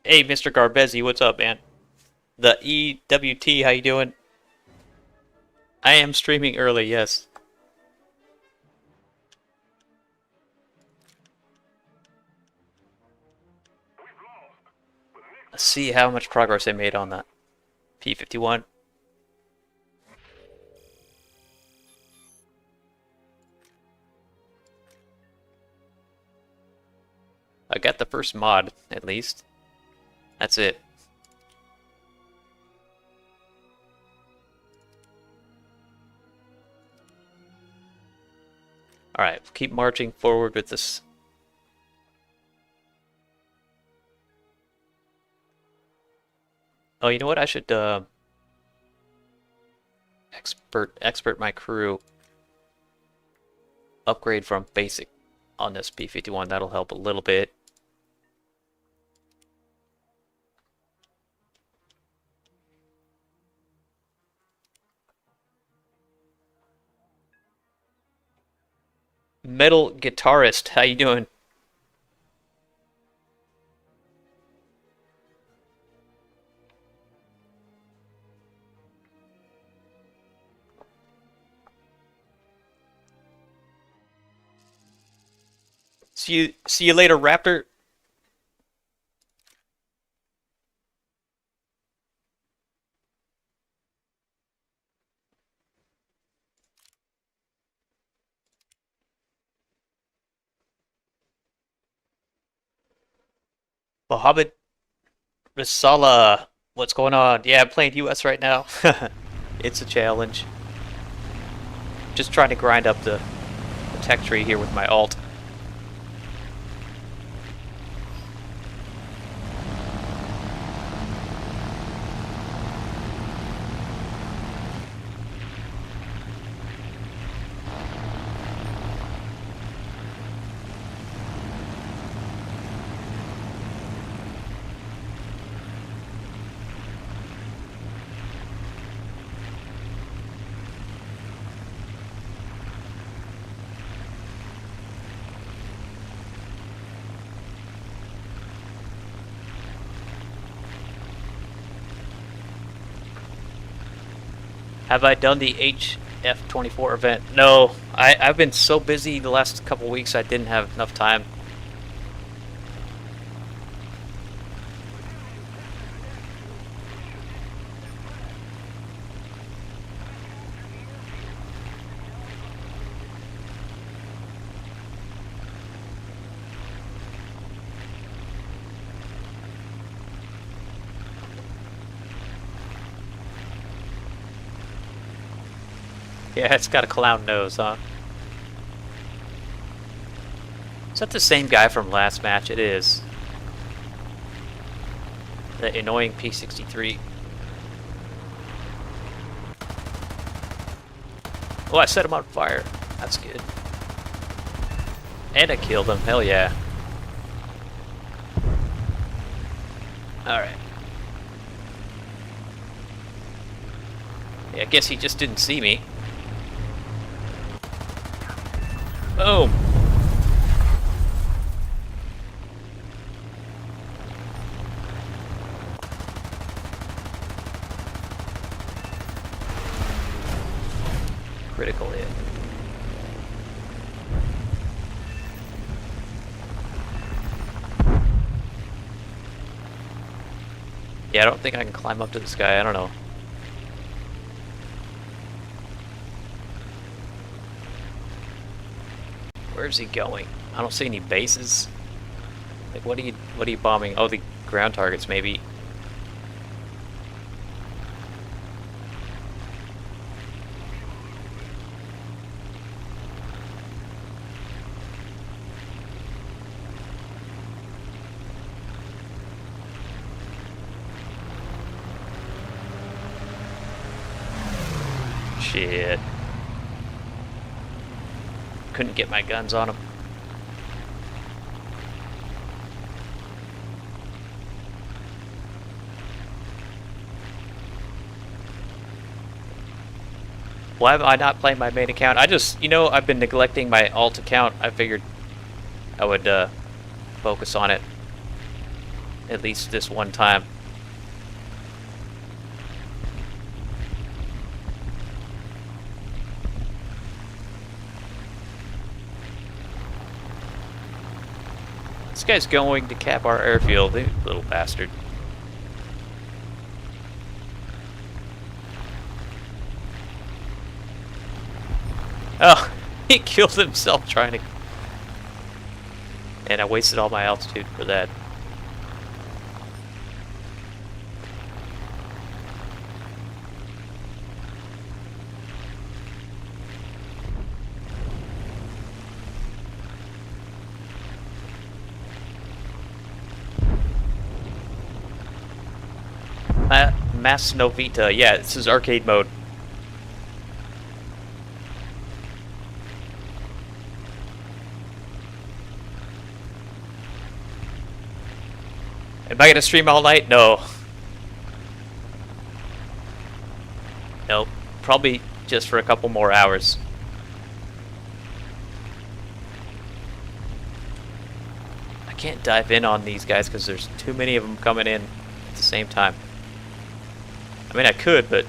Hey, Mr. Garbezzi, what's up, man? The EWT, how you doing? I am streaming early, yes. Let's see how much progress I made on that. P-51. I got the first mod, at least. That's it. Alright, keep marching forward with this. Oh, you know what? I should expert my crew. Upgrade from basic on this P-51. That'll help a little bit. Metal guitarist, how you doing? See you later, Raptor. Mohammed Risala, what's going on? Yeah, I'm playing US right now. It's a challenge. Just trying to grind up the tech tree here with my alt. Have I done the HF24 event? No, I've been so busy the last couple weeks I didn't have enough time. Yeah, it's got a clown nose, huh? Is that the same guy from last match? It is. The annoying P63. Oh, I set him on fire. That's good. And I killed him. Hell yeah. Alright. Yeah, I guess he just didn't see me. Boom! Critical hit. Yeah, I don't think I can climb up to this guy. I don't know. Where's he going? I don't see any bases. Like, what are you bombing? Oh, the ground targets, maybe. Shit. Couldn't get my guns on him. Why am I not playing my main account? I just, I've been neglecting my alt account. I figured I would focus on it at least this one time. This guy's going to cap our airfield, you little bastard. Oh, he killed himself trying to... And I wasted all my altitude for that. Masnovita. Yeah, this is arcade mode. Am I gonna stream all night? No. Nope. Probably just for a couple more hours. I can't dive in on these guys because there's too many of them coming in at the same time. I mean, I could, but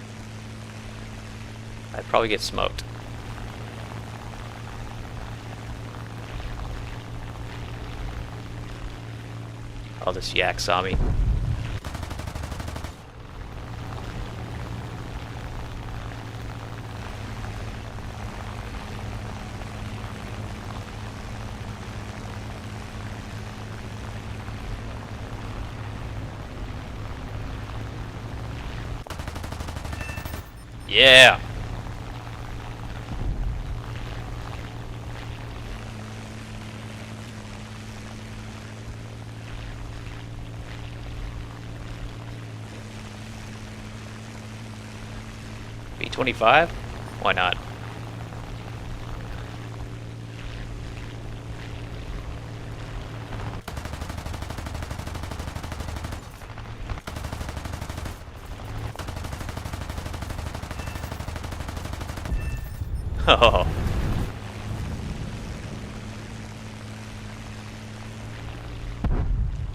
I'd probably get smoked. Oh, this yak saw me. Yeah. B-25? Why not? Oh.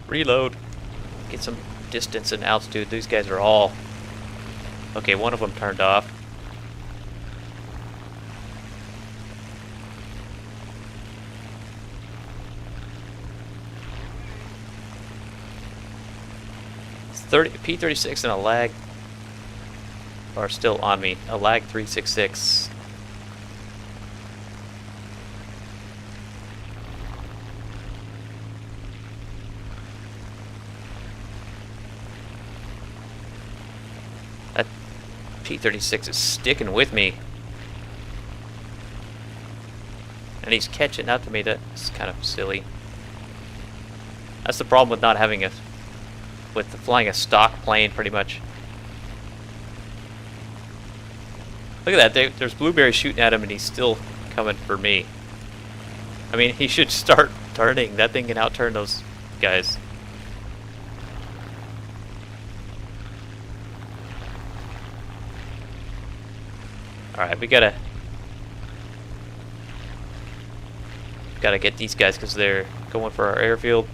Reload. Get some distance and altitude. These guys are all... Okay, one of them turned off. P-36 and a lag are still on me. A lag 366. That P-36 is sticking with me. And he's catching up to me. That's kind of silly. That's the problem with not having a... with flying a stock plane, pretty much. Look at that, there's Blueberry shooting at him and he's still coming for me. I mean, he should start turning. That thing can outturn those guys. Alright, we gotta get these guys because they're going for our airfield.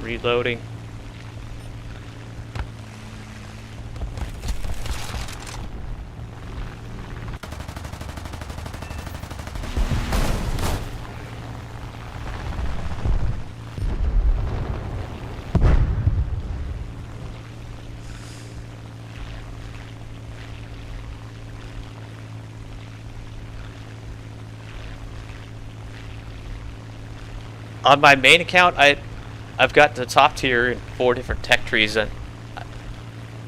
Reloading. On my main account, I've got the top tier in 4 different tech trees, and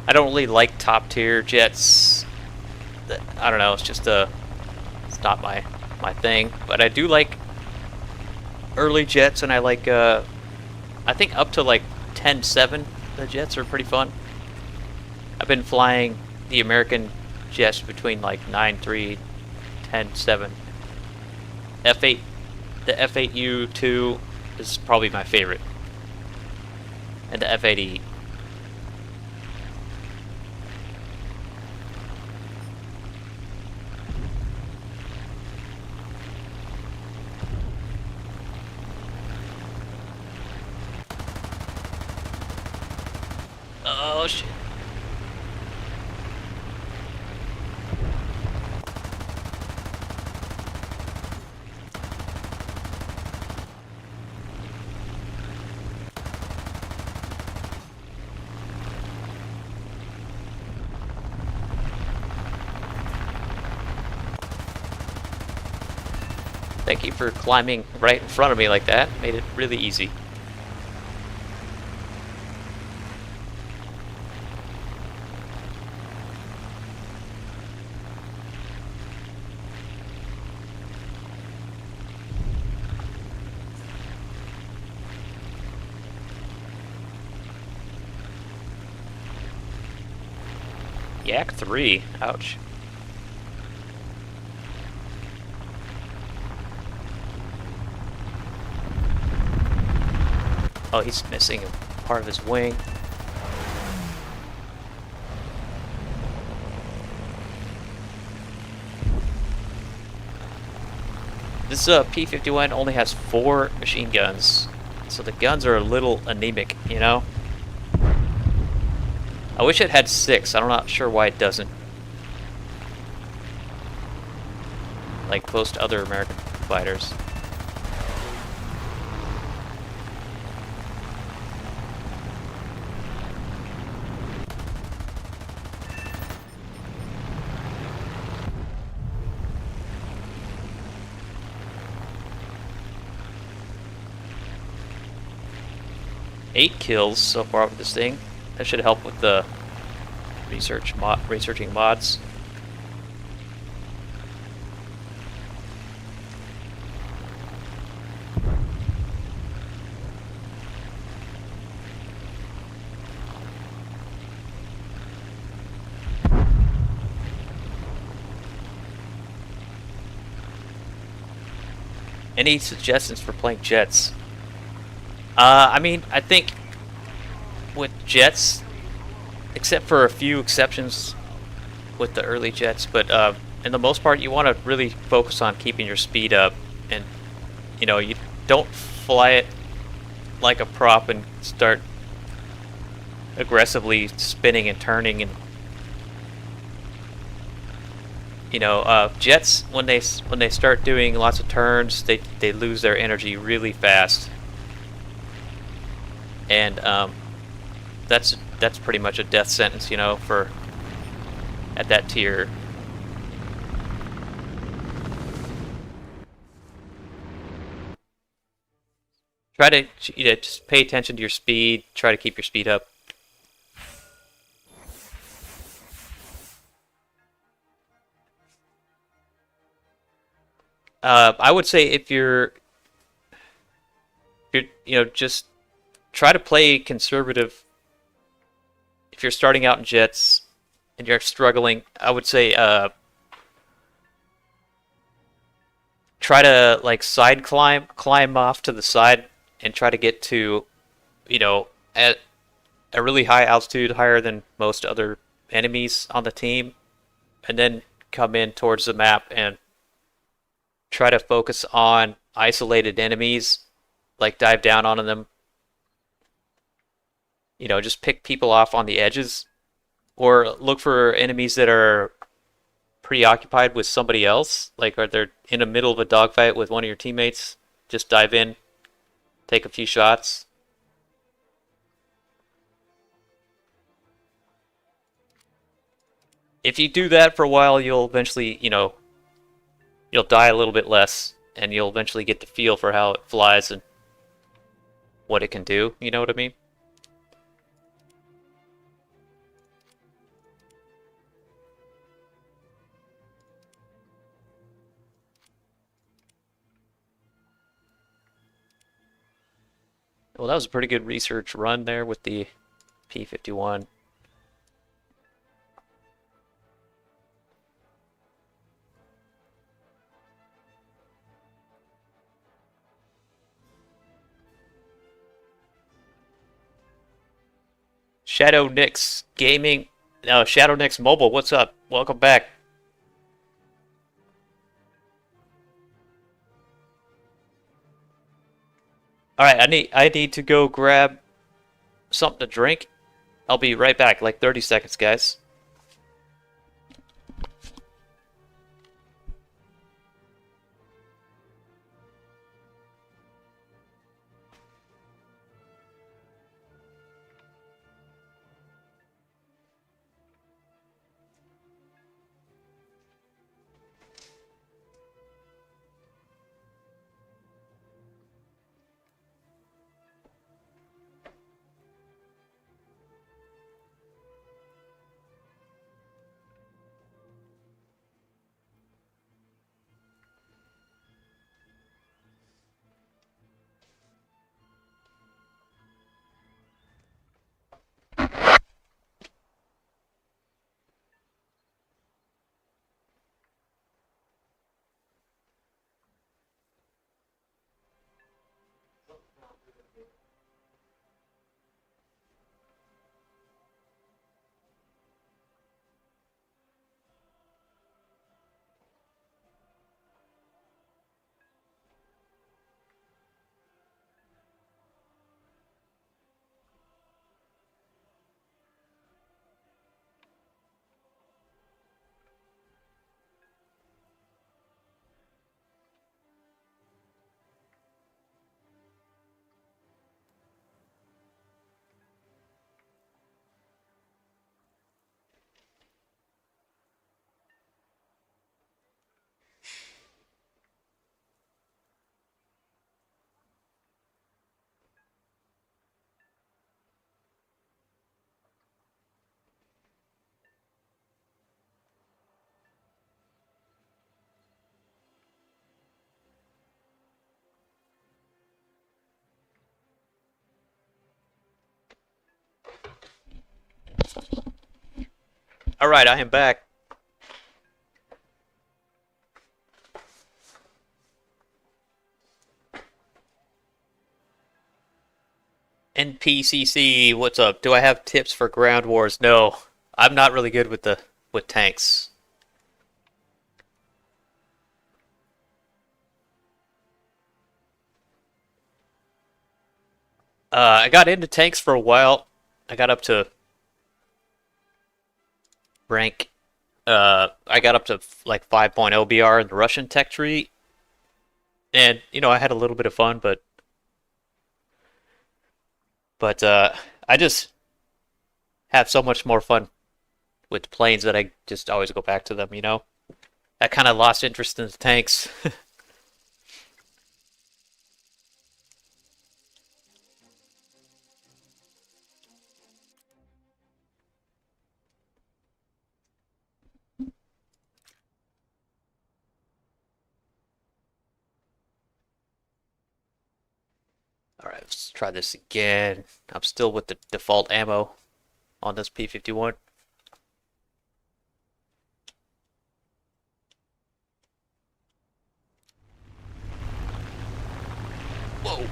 I don't really like top tier jets. I don't know, it's just it's not my thing. But I do like early jets, and I like I think up to like 10.7. The jets are pretty fun. I've been flying the American jets between like 9.3, 10.7. F8, the F8U2 is probably my favorite. And the F-80. Oh shit. Thank you for climbing right in front of me like that. Made it really easy. Yak 3. Ouch. Oh, he's missing part of his wing. This P-51 only has 4 machine guns, so the guns are a little anemic, you know? I wish it had 6. I'm not sure why it doesn't. Like most other American fighters. Eight kills so far with this thing. That should help with the researching mods. Any suggestions for playing jets? I mean, I think with jets, except for a few exceptions with the early jets, but in the most part, you want to really focus on keeping your speed up, and you know, you don't fly it like a prop and start aggressively spinning and turning. And you know, jets when they start doing lots of turns, they lose their energy really fast. And that's pretty much a death sentence, you know, for at that tier. Try to, you know, just pay attention to your speed. Try to keep your speed up. I would say if you're you know, just try to play conservative. If you're starting out in jets and you're struggling, I would say try to like side climb off to the side and try to get to, you know, at a really high altitude, higher than most other enemies on the team, and then come in towards the map and try to focus on isolated enemies, like dive down on them. You know, just pick people off on the edges, or look for enemies that are preoccupied with somebody else, like are they in the middle of a dogfight with one of your teammates. Just dive in, take a few shots. If you do that for a while, you'll eventually, you know, you'll die a little bit less, and you'll eventually get the feel for how it flies and what it can do. You know what I mean? Well, that was a pretty good research run there with the P-51. Shadow Nix Gaming, no, Shadow Nix Mobile, what's up? Welcome back. Alright, I need to go grab something to drink. I'll be right back, like 30 seconds, guys. Alright, I am back. NPCC, what's up? Do I have tips for ground wars? No. I'm not really good with tanks. I got into tanks for a while. I got up to rank I got up to like 5.0 BR in the Russian tech tree. And I had a little bit of fun, but I just have so much more fun with planes that I just always go back to them. I kind of lost interest in the tanks. Alright, let's try this again. I'm still with the default ammo on this P-51. Whoa!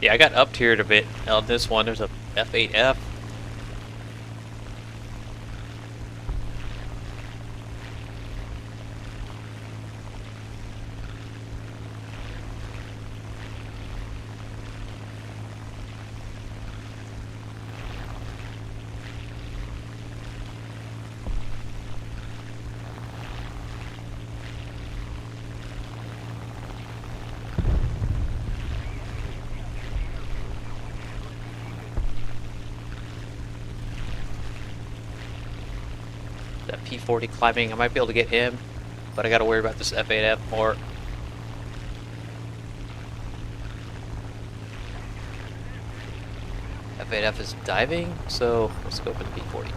Yeah, I got up-tiered a bit on this one. There's a F8F. That P40 climbing, I might be able to get him, but I gotta worry about this F8F more. F8F is diving, so let's go for the P40.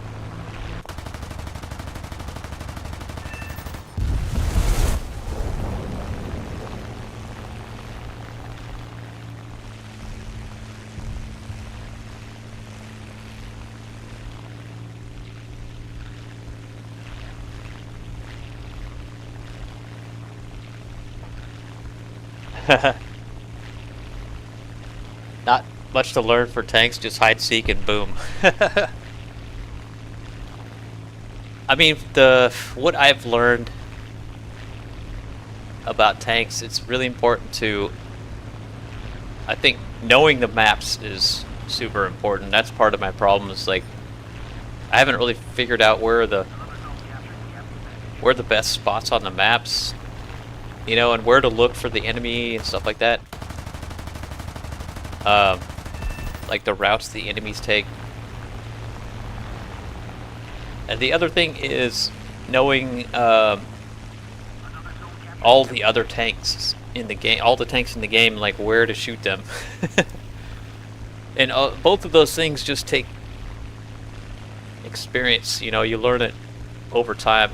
Not much to learn for tanks, just hide, seek, and boom. I mean, what I've learned about tanks, it's really important to, I think, knowing the maps is super important. That's part of my problem, is like, I haven't really figured out where the best spots on the maps, and where to look for the enemy and stuff like that. Like the routes the enemies take. And the other thing is knowing all the other tanks in the game, like where to shoot them. And both of those things just take experience. You learn it over time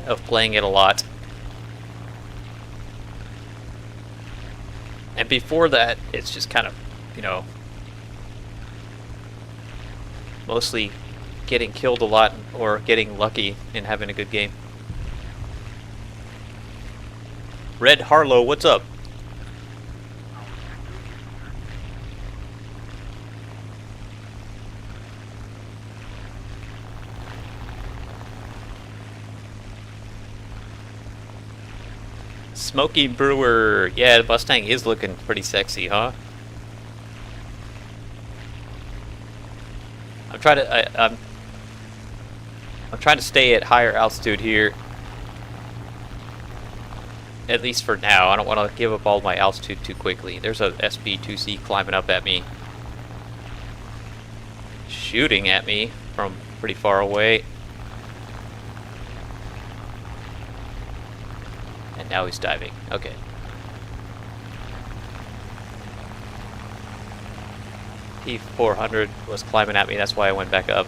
of playing it a lot. And before that, it's just kind of, mostly getting killed a lot or getting lucky and having a good game. Red Harlow, what's up? Smoky Brewer, yeah, the Mustang is looking pretty sexy, huh? I'm trying to stay at higher altitude here. At least for now. I don't want to give up all my altitude too quickly. There's a SP2C climbing up at me. Shooting at me from pretty far away. And now he's diving. Okay. P400 was climbing at me. That's why I went back up.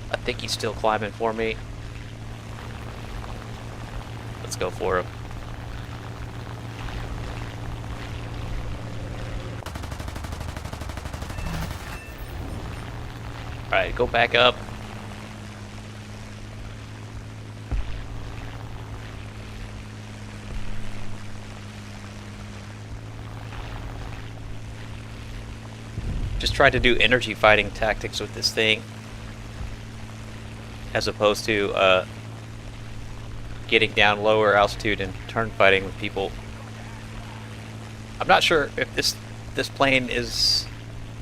I think he's still climbing for me. Let's go for him. Alright, go back up. Just try to do energy fighting tactics with this thing, as opposed to getting down lower altitude and turn fighting with people. I'm not sure if this plane is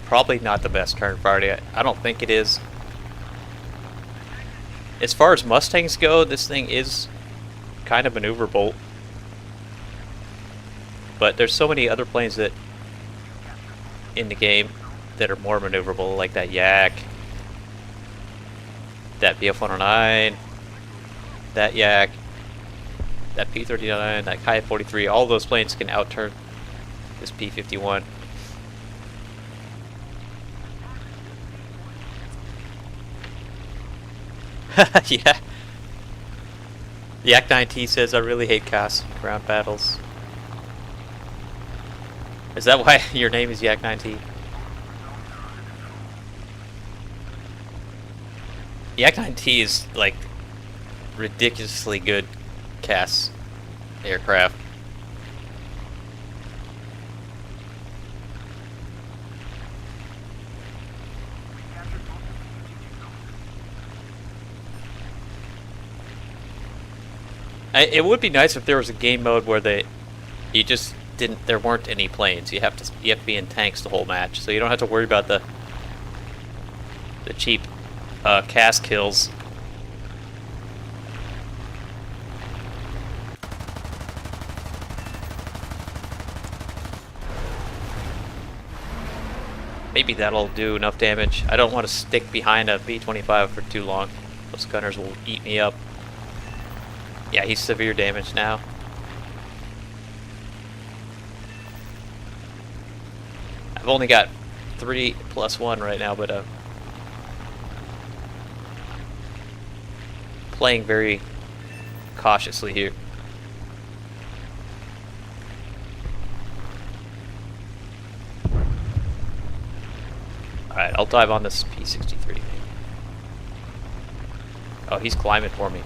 probably not the best turn fighter. I don't think it is. As far as Mustangs go, this thing is kind of maneuverable. But there's so many other planes that in the game that are more maneuverable, like that Yak, that BF-109, that Yak, that P-39, that Ki-43. All those planes can outturn this P-51. Yeah. Yak-9T says, I really hate CAS ground battles. Is that why your name is Yak-9T? Yak-9T is like ridiculously good CAS aircraft. It would be nice if there was a game mode where there weren't any planes. You have to be in tanks the whole match, so you don't have to worry about the cheap CAS kills. Maybe that'll do enough damage. I don't want to stick behind a B-25 for too long. Those gunners will eat me up. Yeah, he's severe damage now. I've only got 3+1 right now, but playing very cautiously here. Alright, I'll dive on this P-63. Oh, he's climbing for me.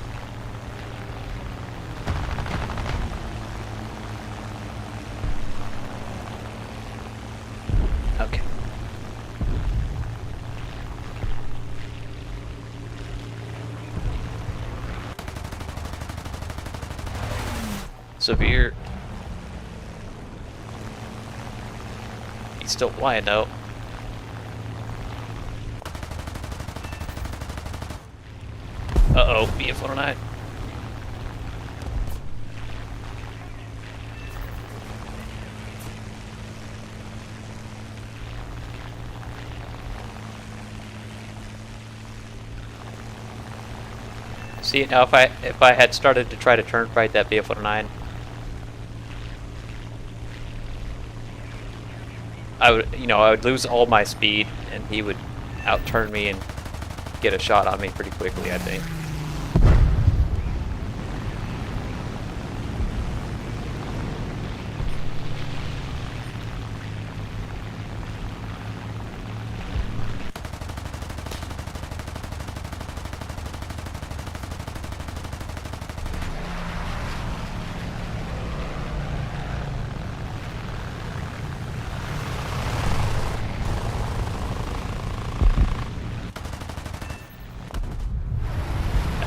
Okay. Severe. He's still flying though. Uh-oh, BF-109. See, now if I had started to try to turn fight that BF-109, I would lose all my speed and he would outturn me and get a shot on me pretty quickly, I think.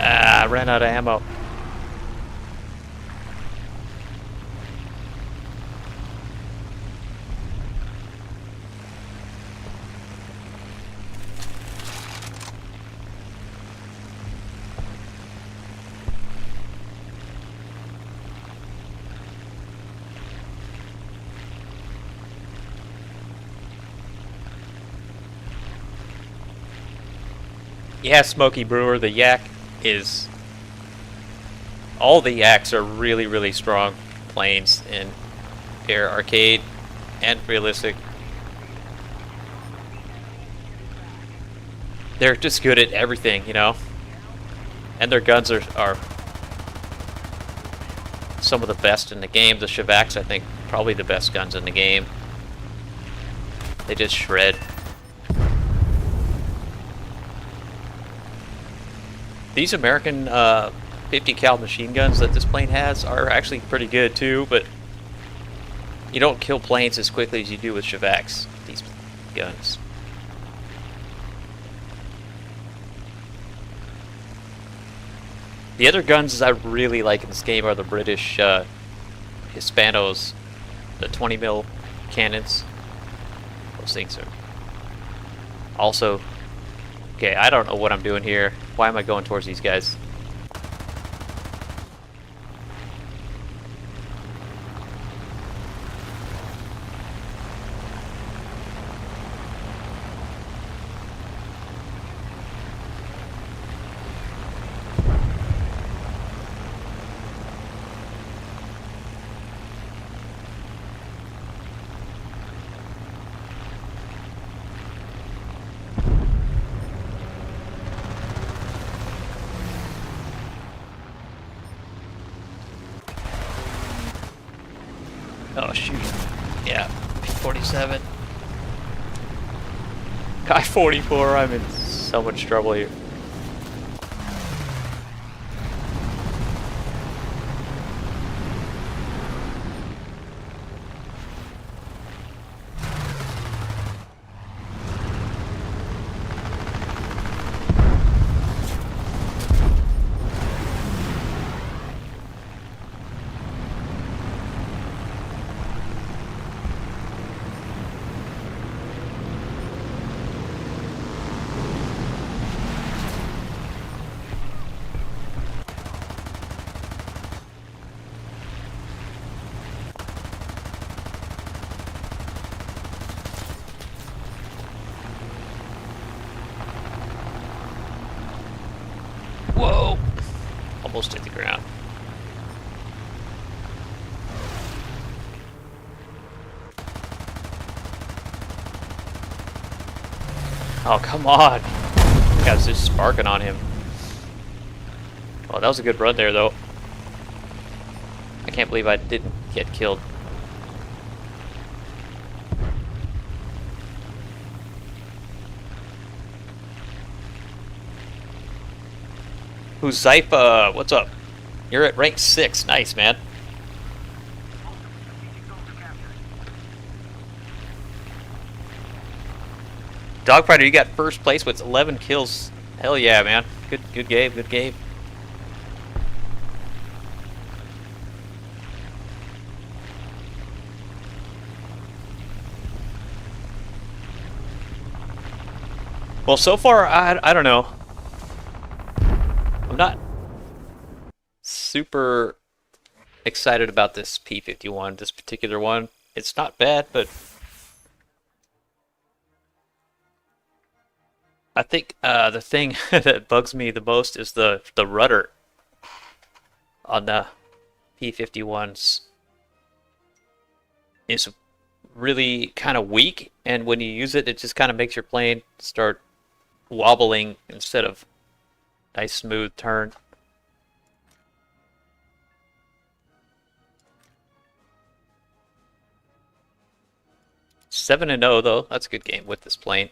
I ran out of ammo. Yeah, Smoky Brewer, the Yak is... All the Yaks are really, really strong planes in Air Arcade and Realistic. They're just good at everything, you know? And their guns are some of the best in the game. The Shavaks, I think, probably the best guns in the game. They just shred. These American 50 cal machine guns that this plane has are actually pretty good too, but you don't kill planes as quickly as you do with Shavaks, these guns. The other guns I really like in this game are the British Hispanos, the 20 mil cannons. Those things are also... Okay, I don't know what I'm doing here. Why am I going towards these guys? Oh shoot. Yeah, P-47. Kai-44, I'm in so much trouble here. Whoa! Almost hit the ground. Oh, come on! The guy's just sparking on him. Oh, that was a good run there, though. I can't believe I didn't get killed. Who's Zypha? What's up? You're at rank 6. Nice, man. Dogfighter, you got first place with 11 kills. Hell yeah, man. Good game, good game. Well, so far, I don't know. I'm not super excited about this P-51, this particular one. It's not bad, but I think the thing that bugs me the most is the rudder on the P-51s is really kind of weak, and when you use it, it just kind of makes your plane start wobbling instead of nice smooth turn. Seven and 0 though. That's a good game with this plane.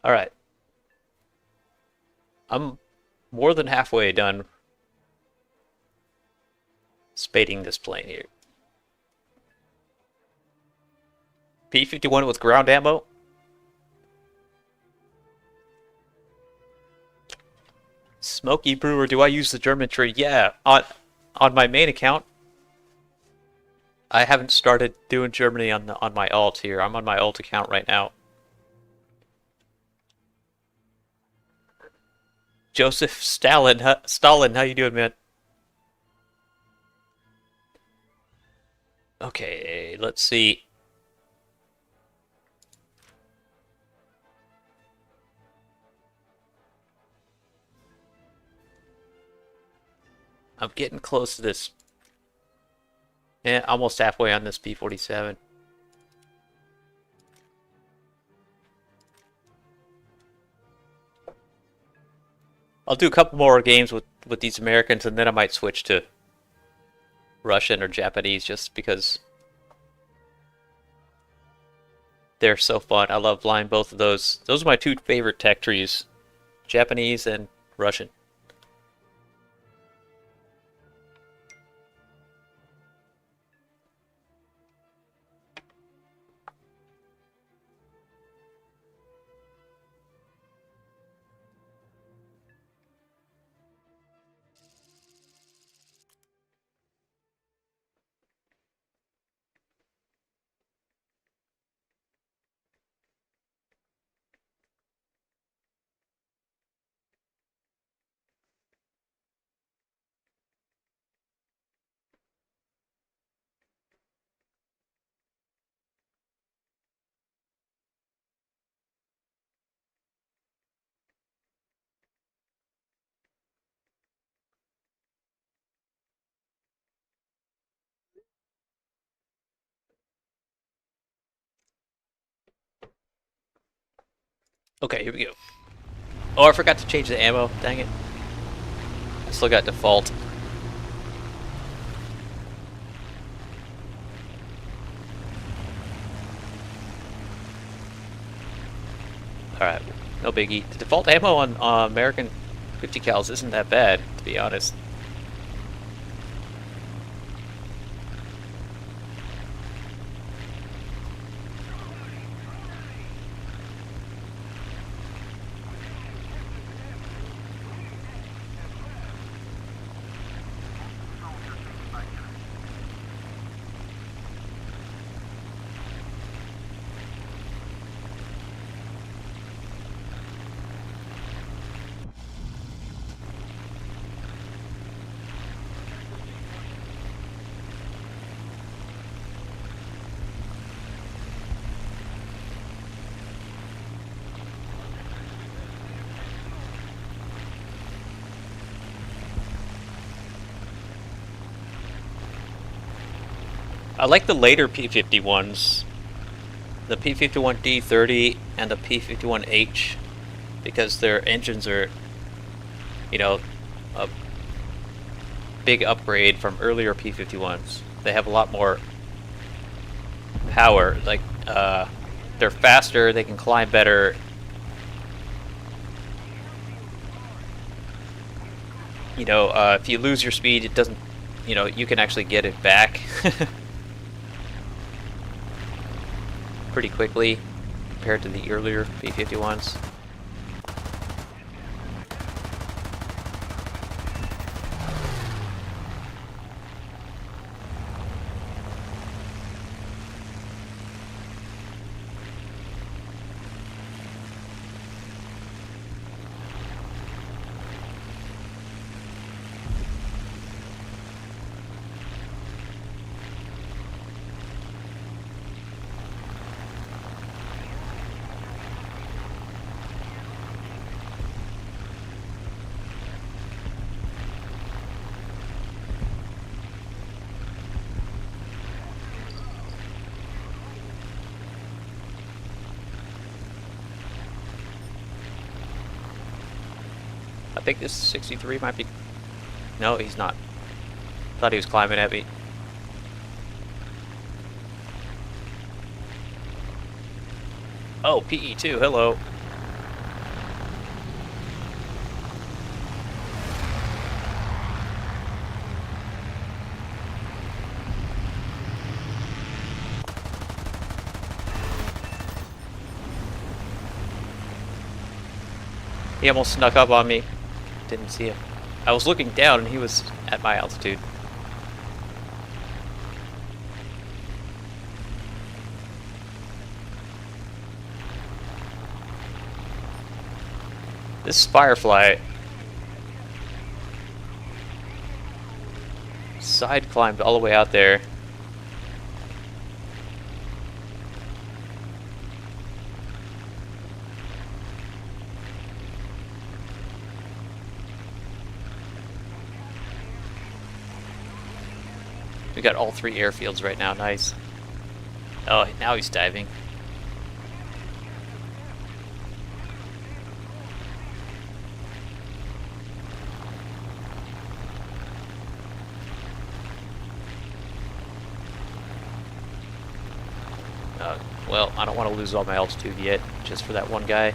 All right. I'm more than halfway done spading this plane here. P-51 with ground ammo. Smoky Brewer, do I use the German tree? Yeah, on my main account. I haven't started doing Germany on my alt here. I'm on my alt account right now. Joseph Stalin, how you doing, man? Okay, let's see. I'm getting close to this. Yeah, almost halfway on this P-47. I'll do a couple more games with these Americans, and then I might switch to Russian or Japanese just because they're so fun. I love flying both of those. Those are my two favorite tech trees, Japanese and Russian. Okay, here we go. Oh, I forgot to change the ammo. Dang it. I still got default. Alright, no biggie. The default ammo on American 50 cals isn't that bad, to be honest. I like the later P-51s, the P-51D-30 and the P-51H, because their engines are, you know, a big upgrade from earlier P-51s. They have a lot more power. Like, they're faster, they can climb better. You know, if you lose your speed, it doesn't, you know, you can actually get it back pretty quickly compared to the earlier P-51s. I think this 63 might be... No, he's not. Thought he was climbing at me. Oh, PE2, hello. He almost snuck up on me. Didn't see him. I was looking down and he was at my altitude. This Firefly side climbed all the way out there. We got all 3 airfields right now, nice. Oh, now he's diving. Well, I don't want to lose all my altitude yet, just for that one guy.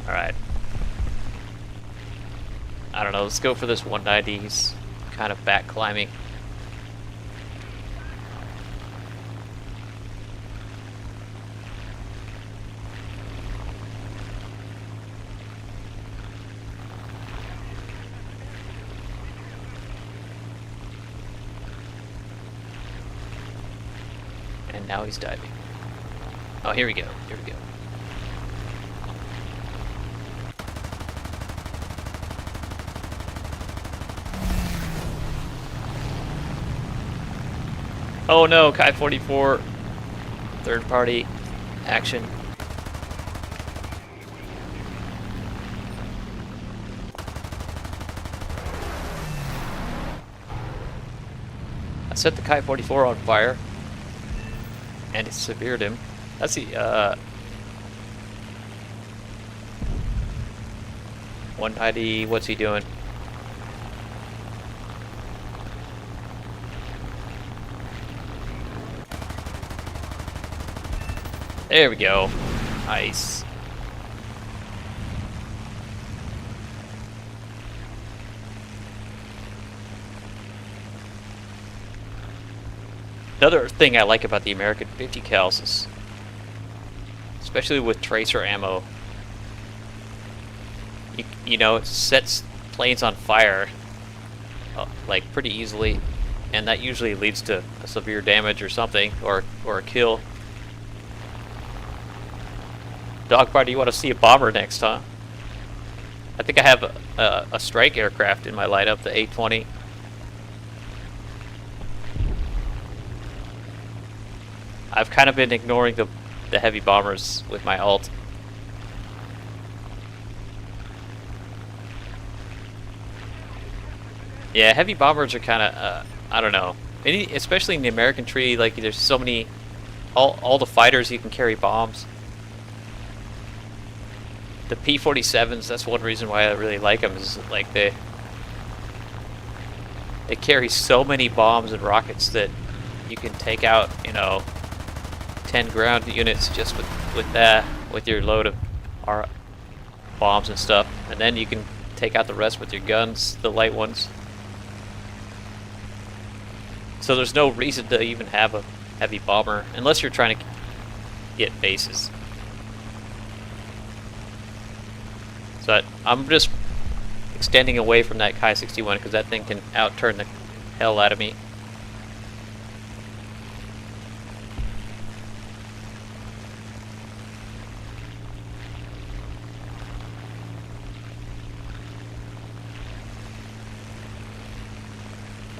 Alright. I don't know, let's go for this 190. He's kind of back climbing. And now he's diving. Oh, here we go. Here we go. Oh no, Kai-44, third party action. I set the Kai-44 on fire, and it severed him. That's the, 190, what's he doing? There we go. Nice. Another thing I like about the American 50 cals is, especially with tracer ammo, you know, it sets planes on fire like pretty easily, and that usually leads to a severe damage or something, or a kill. Dogfighter, you want to see a bomber next, huh? I think I have a strike aircraft in my lineup, the A-20. I've kind of been ignoring the heavy bombers with my alt. Yeah, heavy bombers are kind of, I don't know. Especially in the American treaty, like there's so many, all the fighters you can carry bombs. The P-47s, that's one reason why I really like them, is like they carry so many bombs and rockets that you can take out, you know, 10 ground units just with your load of bombs and stuff, and then you can take out the rest with your guns, the light ones. So there's no reason to even have a heavy bomber unless you're trying to get bases. So I'm just extending away from that Kai-61 because that thing can outturn the hell out of me.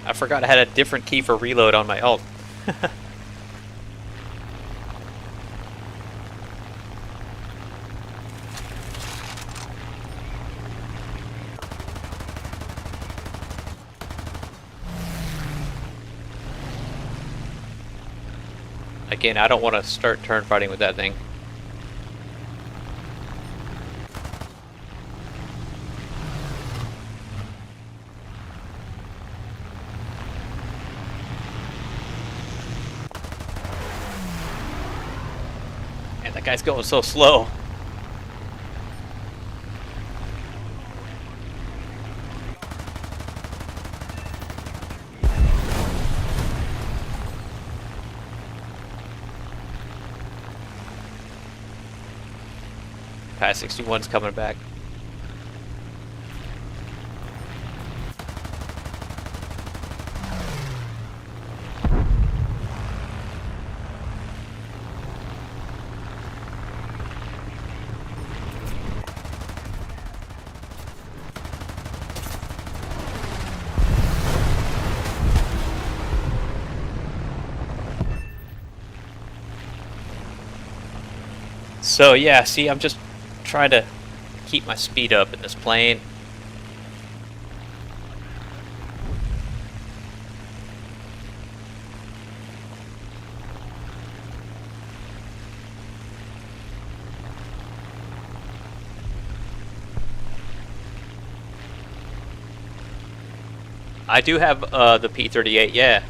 I forgot I had a different key for reload on my alt. Again, I don't want to start turn fighting with that thing. Man, that guy's going so slow. Pass 61's coming back. So yeah, see, I'm just trying to keep my speed up in this plane. I do have the P-38, yeah.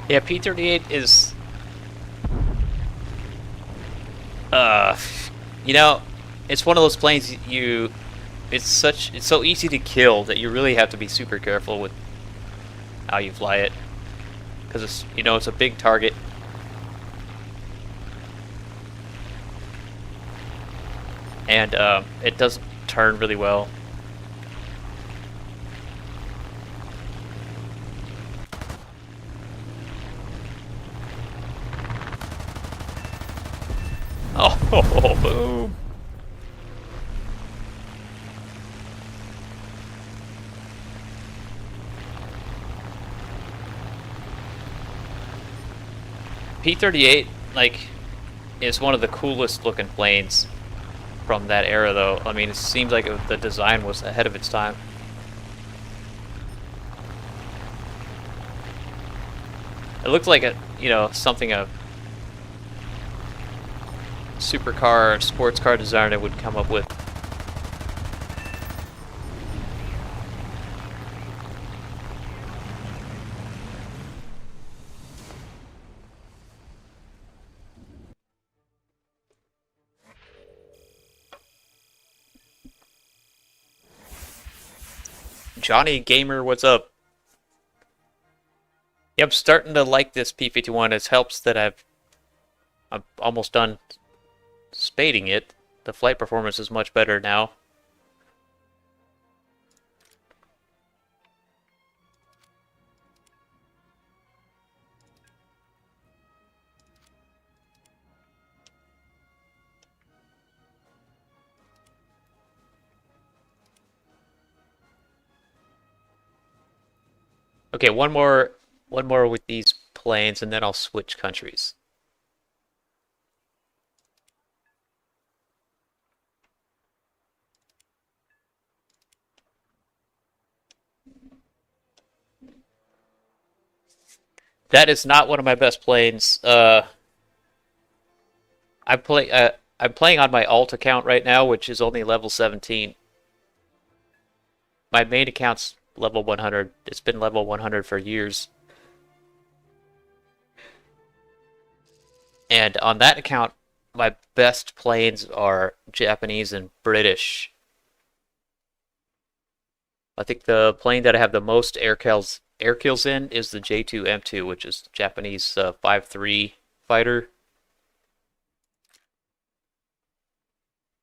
Yeah, P-38 is, uh, you know, it's one of those planes it's so easy to kill that you really have to be super careful with how you fly it, because it's a big target. And it doesn't turn really well. Oh, boom. P-38, like, is one of the coolest looking planes from that era, though. I mean, it seems like the design was ahead of its time. It looked like something a supercar, sports car designer would come up with. Johnny Gamer, what's up? Yeah, I'm starting to like this P-51. It helps that I'm almost done spading it. The flight performance is much better now. Okay, one more with these planes, and then I'll switch countries. That is not one of my best planes. I'm playing on my alt account right now, which is only level 17. My main account's level 100. It's been level 100 for years. And on that account, my best planes are Japanese and British. I think the plane that I have the most air kills in is the J2M2, which is Japanese 5.3 fighter.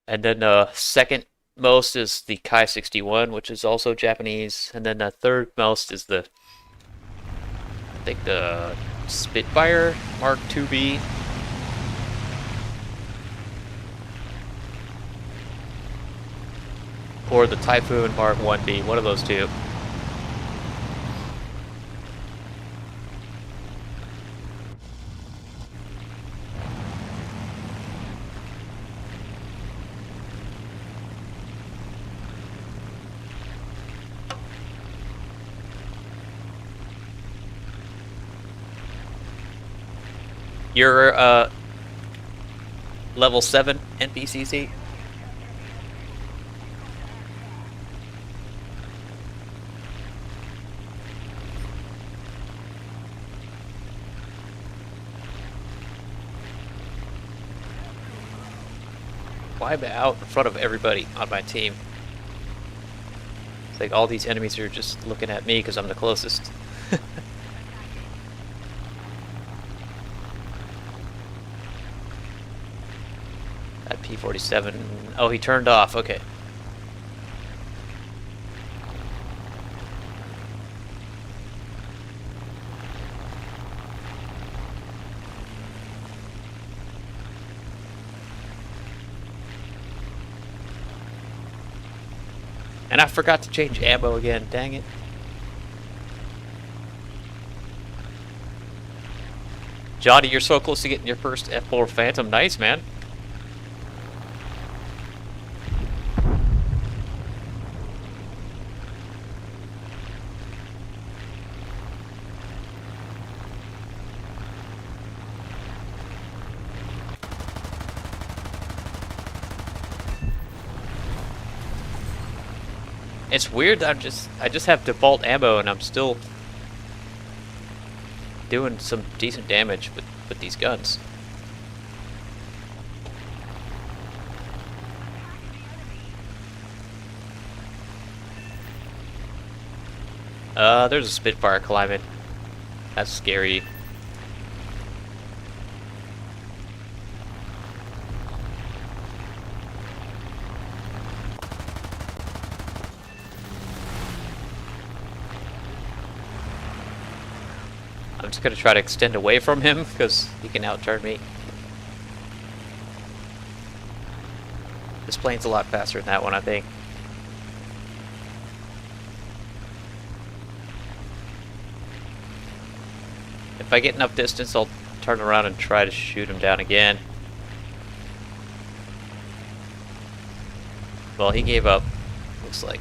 And then second most is the Kai 61, which is also Japanese. And then the third most is I think the Spitfire Mark 2B. Or the Typhoon Mark 1B, one of those two. You're level 7 NPCC? Why am I out in front of everybody on my team? It's like all these enemies are just looking at me because I'm the closest. That P-47... Oh, he turned off. Okay. And I forgot to change ammo again, dang it. Johnny, you're so close to getting your first F4 Phantom. Nice, man. It's weird that I just have default ammo and I'm still doing some decent damage with these guns. There's a Spitfire climbing. That's scary. I'm just gonna try to extend away from him because he can outturn me. This plane's a lot faster than that one, I think. If I get enough distance, I'll turn around and try to shoot him down again. Well, he gave up, looks like.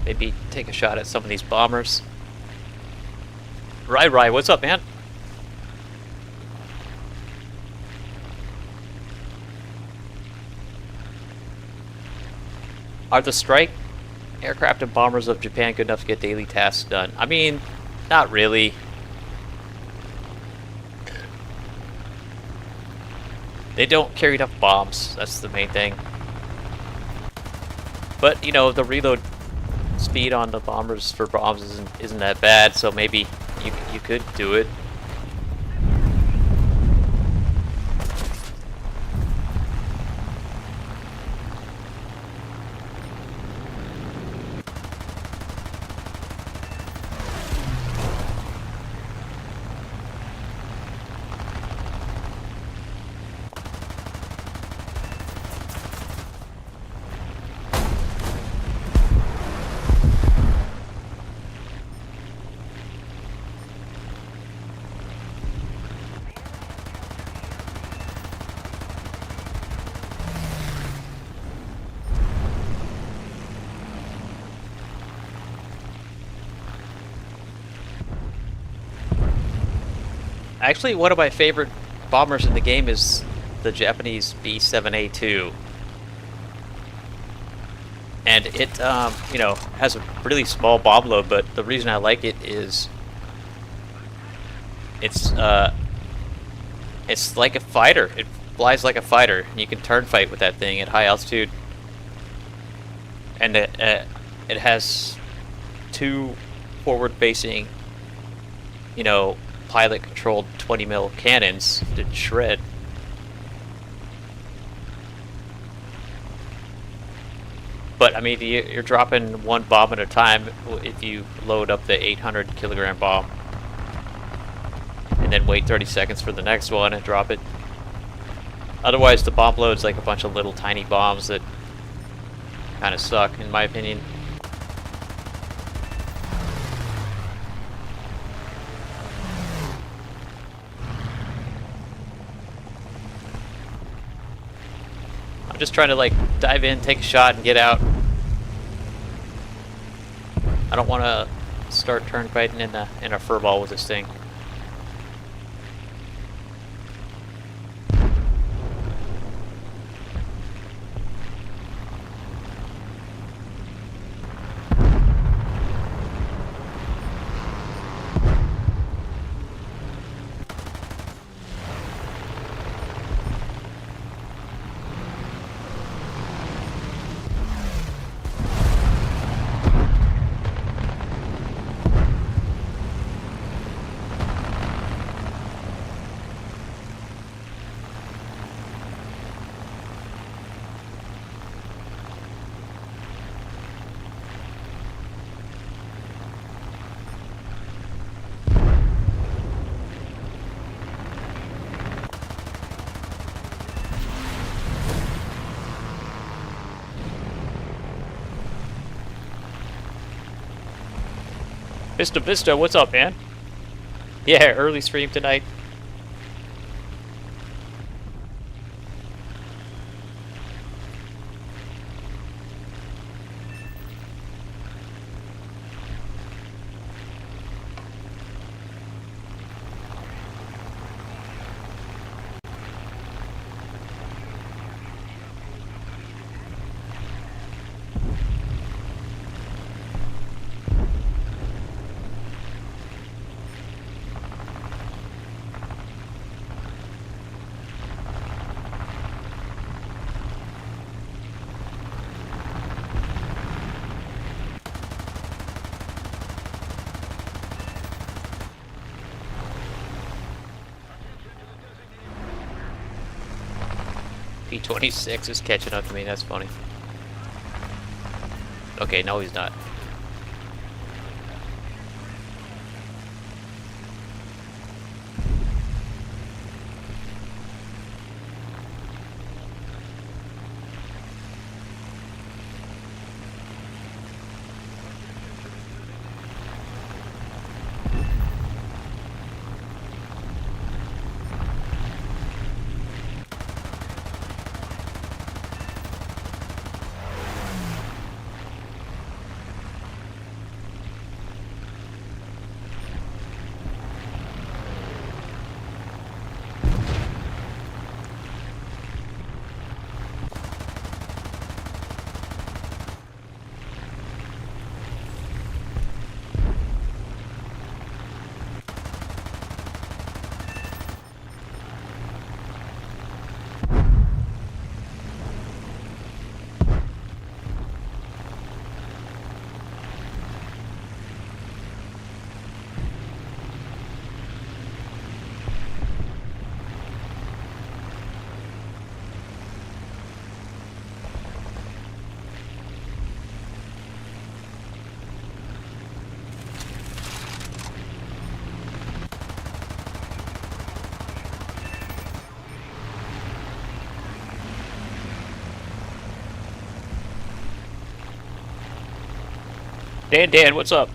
Maybe take a shot at some of these bombers. Rai, what's up, man? Are the strike aircraft and bombers of Japan good enough to get daily tasks done? I mean, not really. They don't carry enough bombs, that's the main thing. But, you know, the reload speed on the bombers for bombs isn't that bad, so maybe you could do it. Actually, one of my favorite bombers in the game is the Japanese B7A2. And it, you know, has a really small bomb load, but the reason I like it is it's like a fighter. It flies like a fighter, and you can turn fight with that thing at high altitude. And it has 2 forward-facing, you know, pilot-controlled 20 mil cannons to shred. But I mean, you're dropping 1 bomb at a time if you load up the 800 kilogram bomb, and then wait 30 seconds for the next one and drop it. Otherwise, the bomb load's like a bunch of little tiny bombs that kind of suck, in my opinion. I'm just trying to like dive in, take a shot, and get out. I don't want to start turn fighting in a furball with this thing. Vista, what's up, man? Yeah, early stream tonight. P-26 is catching up to me, that's funny. Okay, no he's not. Dan, what's up?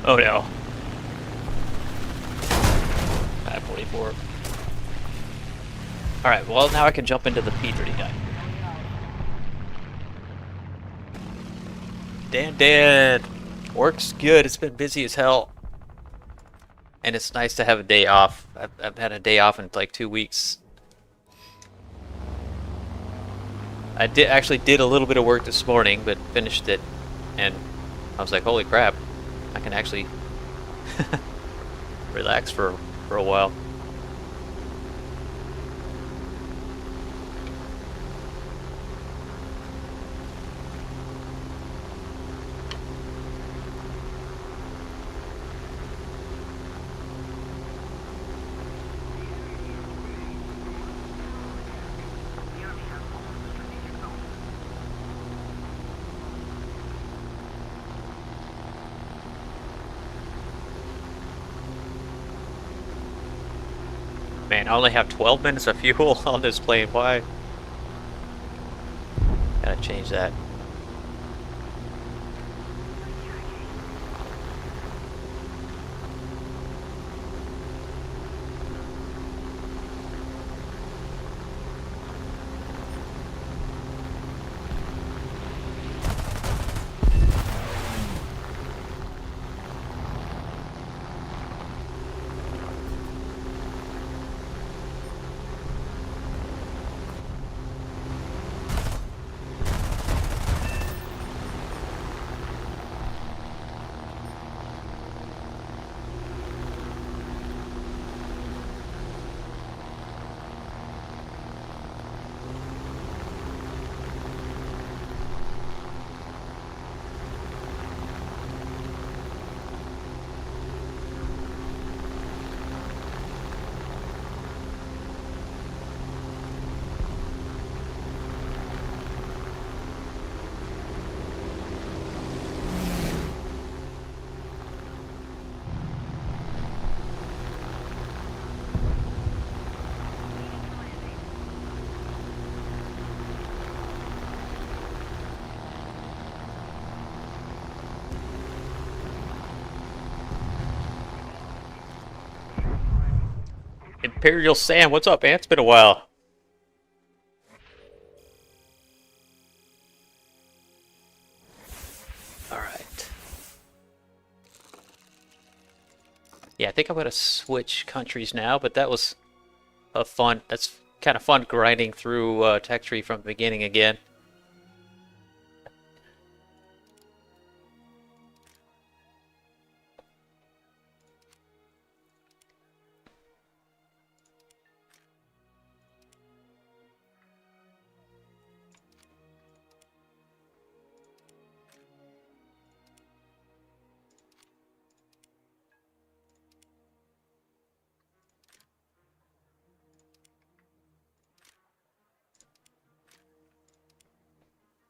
Oh no. 544. Alright, well now I can jump into the P39. Dan. Work's good. It's been busy as hell. And it's nice to have a day off. I've had a day off in like 2 weeks. I actually did a little bit of work this morning, but finished it. And I was like, holy crap. I can actually relax for a while. Man, I only have 12 minutes of fuel on this plane. Why? Gotta change that. Imperial Sam, what's up, man? It's been a while. Alright. Yeah, I think I'm gonna switch countries now, but that was that's kind of fun grinding through tech tree from the beginning again.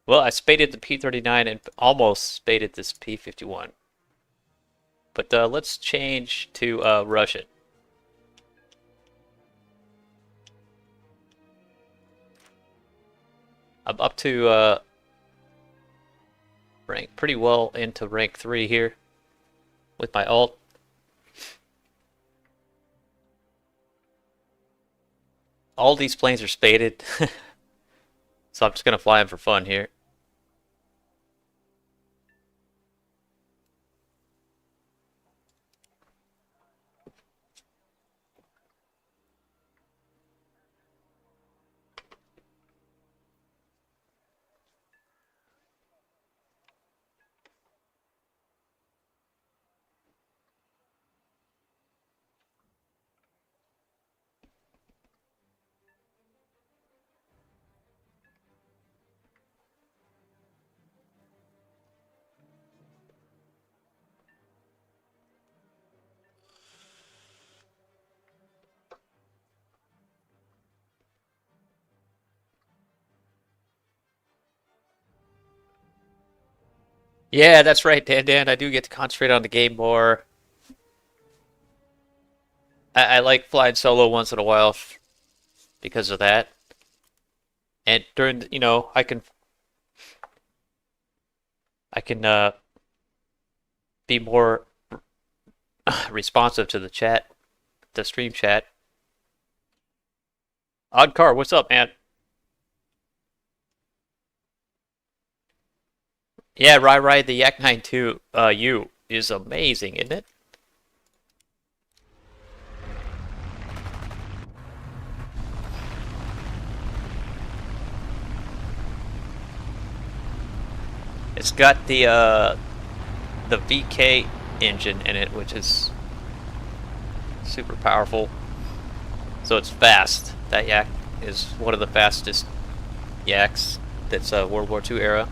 Well, I spaded the P39 and almost spaded this P51. But let's change to Russian. I'm up to rank pretty well into rank 3 here with my alt. All these planes are spaded, so I'm just gonna fly them for fun here. Yeah, that's right, Dan. I do get to concentrate on the game more. I like flying solo once in a while because of that. And during, I can be more responsive to the chat, the stream chat. Odd Car, what's up, man? Yeah, right. The Yak 92 U is amazing, isn't it? It's got the VK engine in it, which is super powerful. So it's fast. That Yak is one of the fastest Yaks that's World War II era.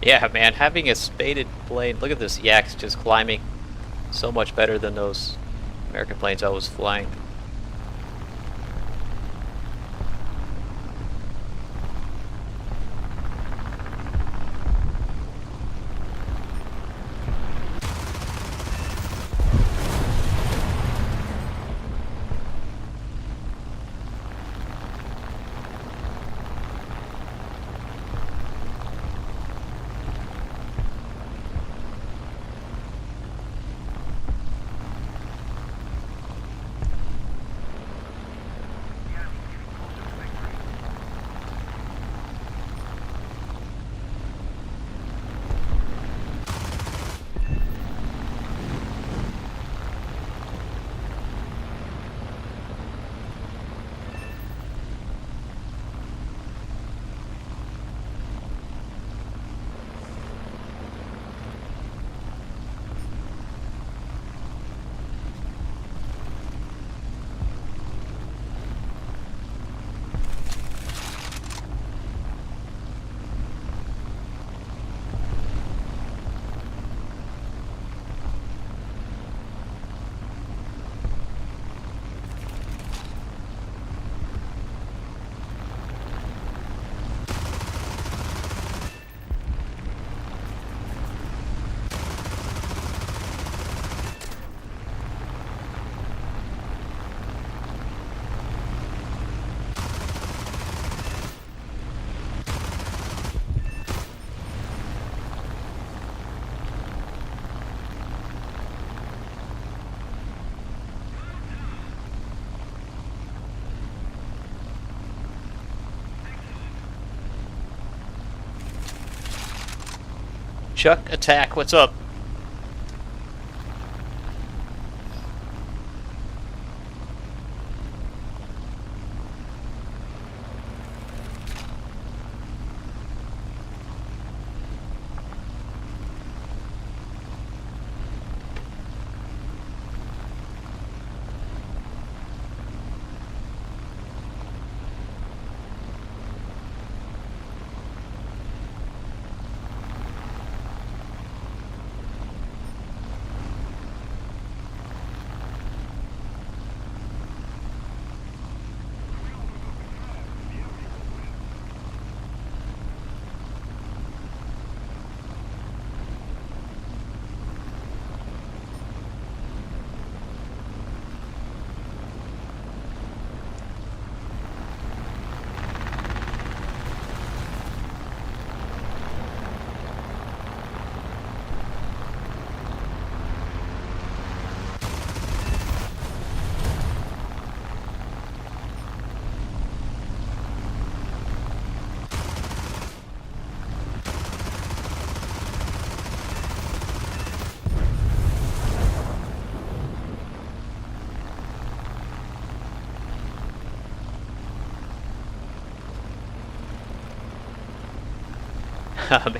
Yeah, man, having a spaded plane. Look at this Yak's just climbing so much better than those American planes I was flying. Chuck Attack, what's up?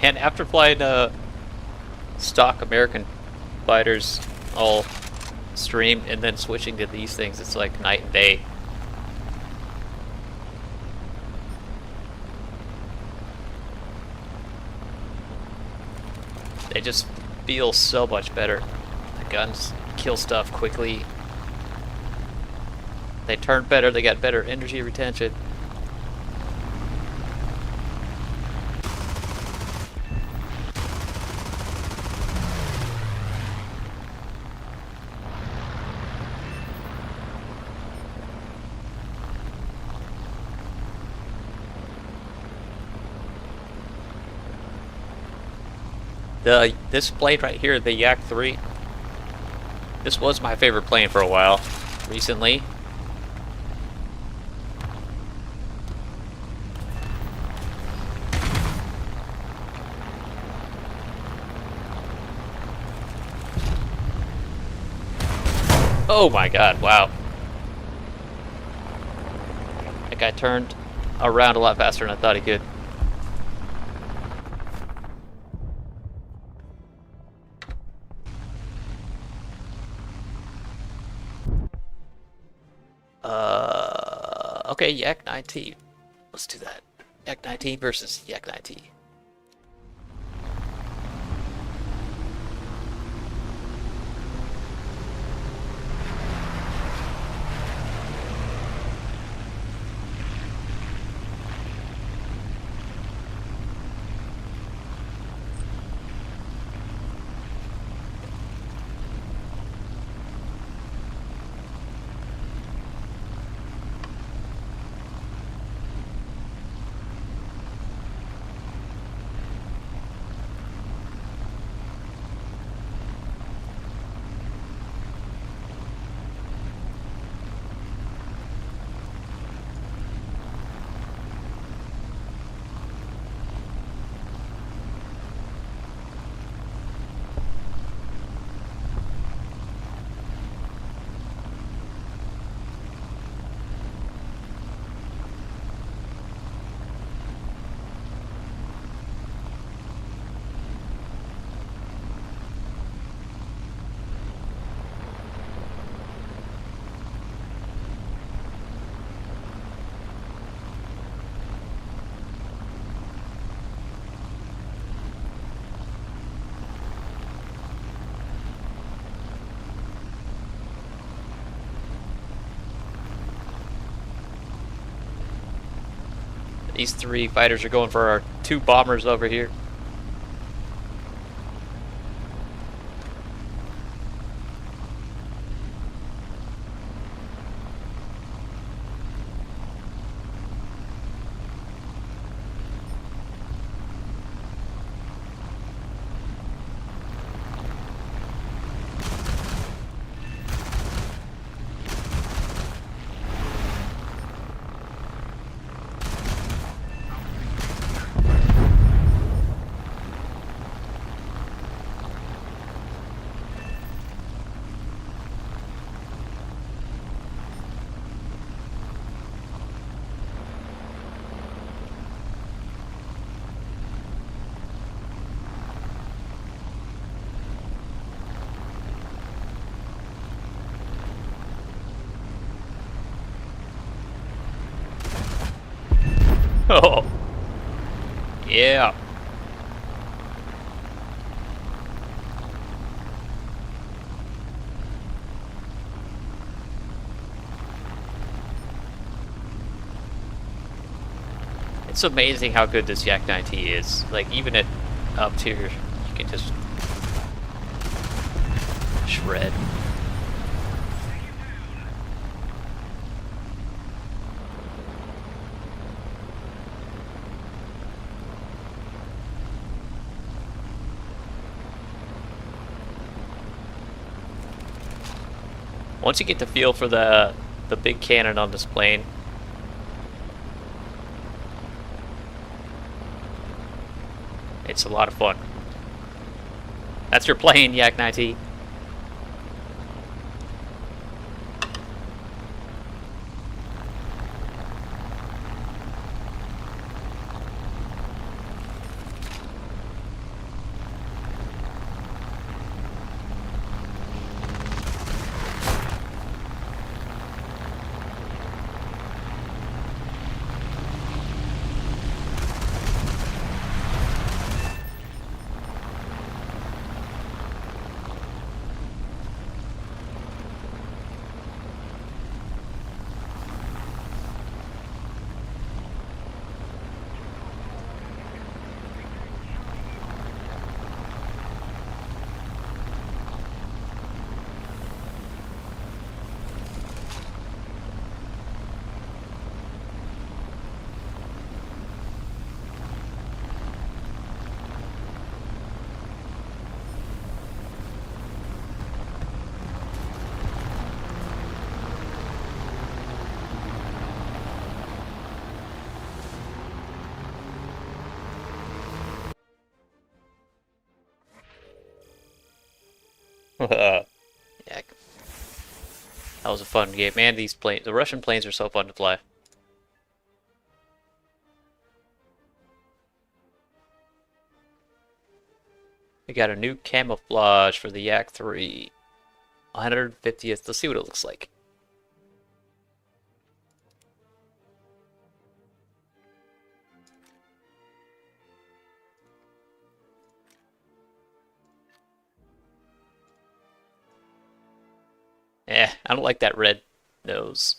Man, after flying stock American fighters all stream and then switching to these things, it's like night and day. They just feel so much better. The guns kill stuff quickly. They turn better, they got better energy retention. This plane right here, the Yak 3, this was my favorite plane for a while, recently. Oh my god, wow. That guy turned around a lot faster than I thought he could. Okay, Yak 19. Let's do that. Yak 19 versus Yak 19. These three fighters are going for our two bombers over here. Oh, yeah. It's amazing how good this Yak 9T is. Like, even at up tier, you can just shred. Once you get the feel for the big cannon on this plane, it's a lot of fun. That's your plane, Yak 9T. Yeah, that was a fun game. Man, these planes, the Russian planes are so fun to fly. We got a new camouflage for the Yak 3. 150th. Let's see what it looks like. I don't like that red nose.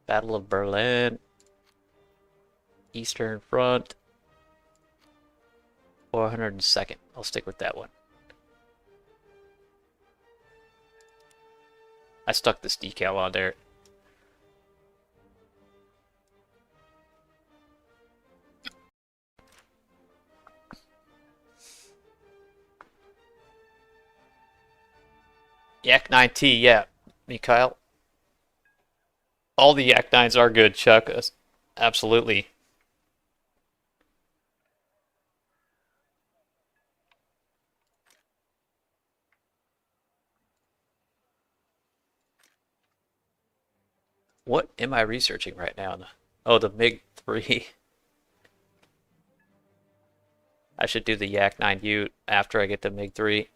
Battle of Berlin. Eastern Front. 402nd. I'll stick with that one. I stuck this decal on there. Yak 9T, yeah, Mikhail. All the Yak 9s are good, Chuck. Absolutely. What am I researching right now? Oh, the MiG-3. I should do the Yak 9U after I get the MiG-3.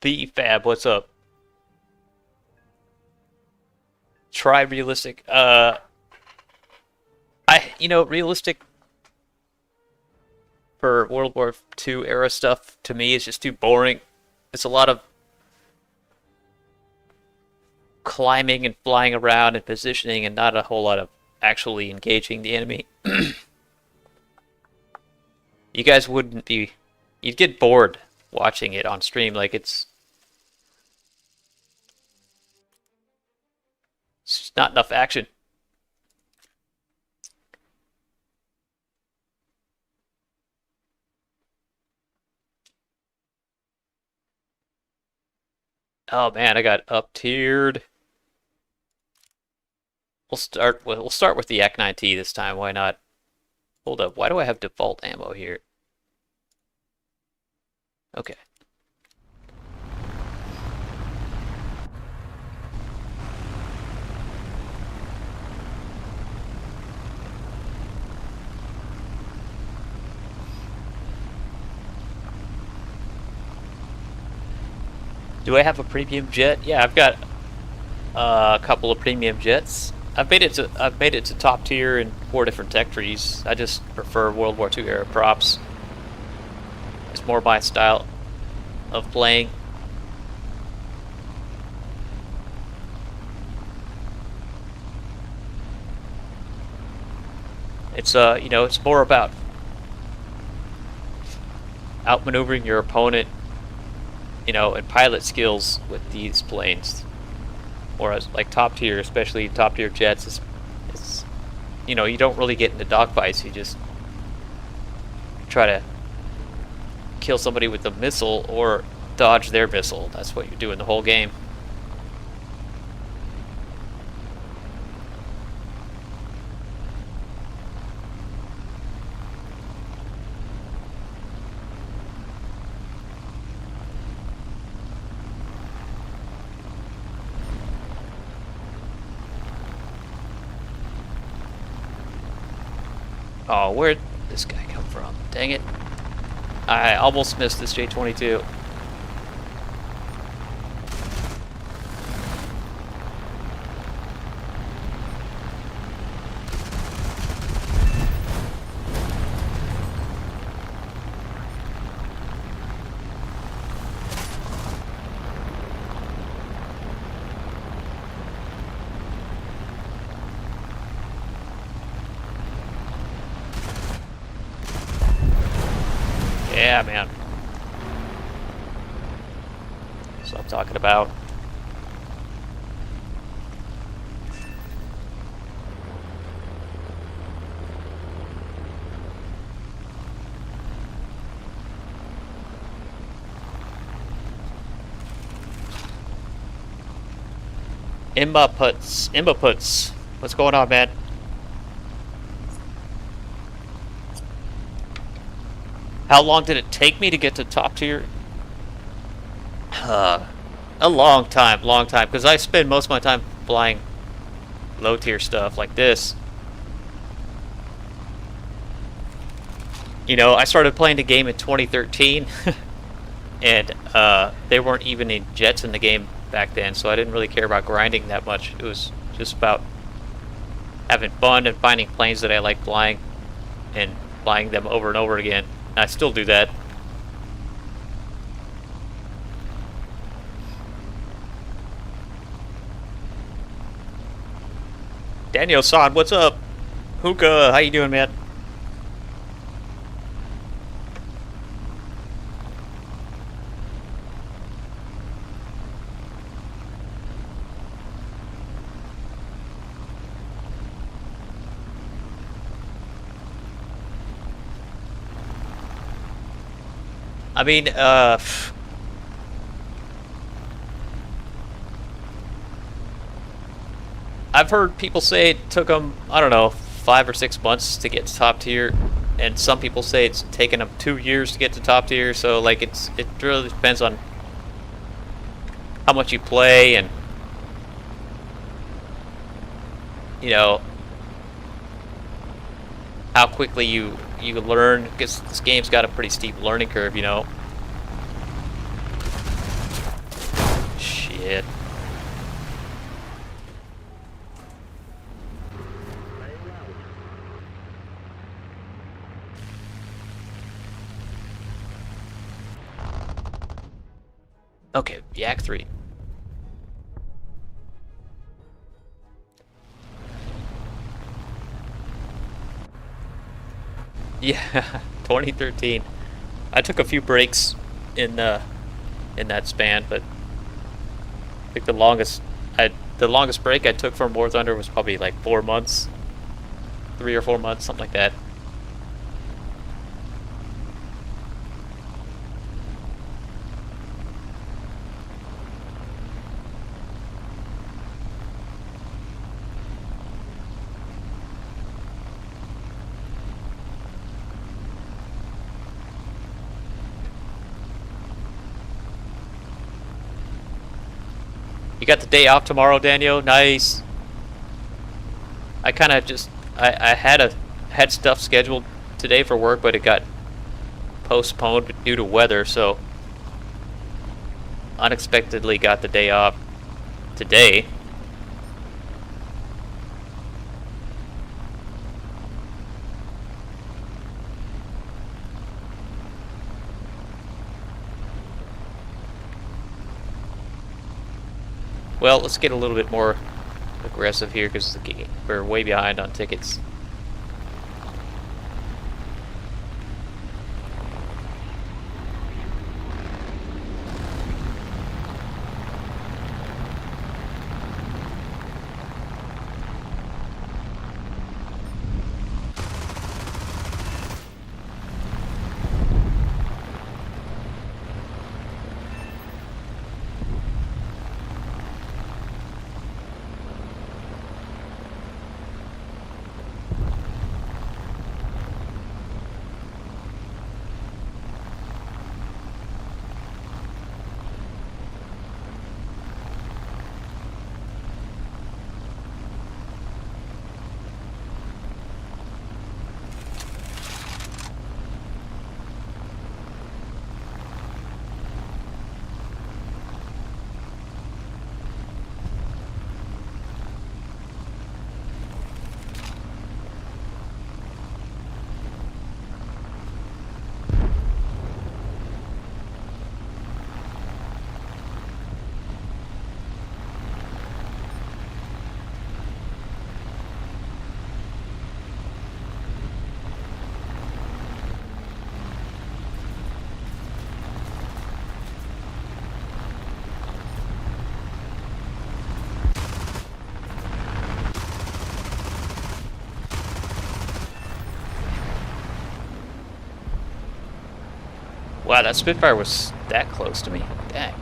B-Fab, what's up? Try realistic. Realistic for World War II era stuff to me is just too boring. It's a lot of climbing and flying around and positioning and not a whole lot of actually engaging the enemy. You guys you'd get bored watching it on stream. Like it's just not enough action. Oh man, I got up tiered. We'll start with the Yak 9T this time. Why not? Hold up. Why do I have default ammo here? Okay. Do I have a premium jet? Yeah, I've got a couple of premium jets. I've made it to top tier in 4 different tech trees. I just prefer World War II era props. It's more my style of playing. It's it's more about outmaneuvering your opponent, and pilot skills with these planes. Whereas like top tier, especially top tier jets, it's you don't really get into dogfights. You just try to kill somebody with a missile or dodge their missile. That's what you're doing the whole game. Oh, where'd this guy come from? Dang it. I almost missed this J-22. Yeah, man. That's what I'm talking about. Imba puts. What's going on, man? How long did it take me to get to top tier? A long time, because I spend most of my time flying low tier stuff like this. You know, I started playing the game in 2013, and there weren't even any jets in the game back then, so I didn't really care about grinding that much. It was just about having fun and finding planes that I like flying and flying them over and over again. And I still do that. Daniel-san, what's up? Hookah, how you doing, man? I mean, I've heard people say it took them, I don't know, 5 or 6 months to get to top tier, and some people say it's taken them 2 years to get to top tier. So like it really depends on how much you play and, you know, how quickly you learn, because this game's got a pretty steep learning curve, you know. Shit. Okay, Yak 3. Yeah, 2013. I took a few breaks in that span, but I think the longest break I took from WarThunder was probably like 4 months, 3 or 4 months, something like that. You got the day off tomorrow, Daniel? Nice. I kind of just I had stuff scheduled today for work, but it got postponed due to weather, so unexpectedly got the day off today. Well, let's get a little bit more aggressive here because we're way behind on tickets. Wow, that Spitfire was that close to me. Dang.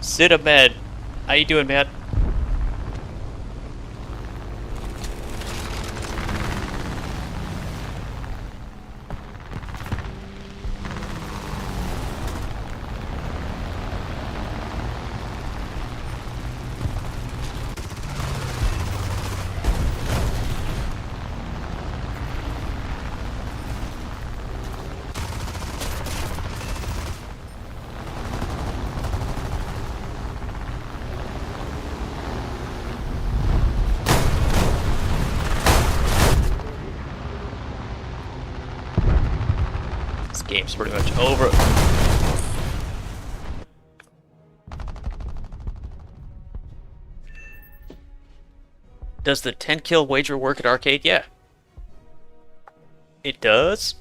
Citamed. How you doing, man? This game's pretty much over. Does the 10 kill wager work at arcade? Yeah. It does?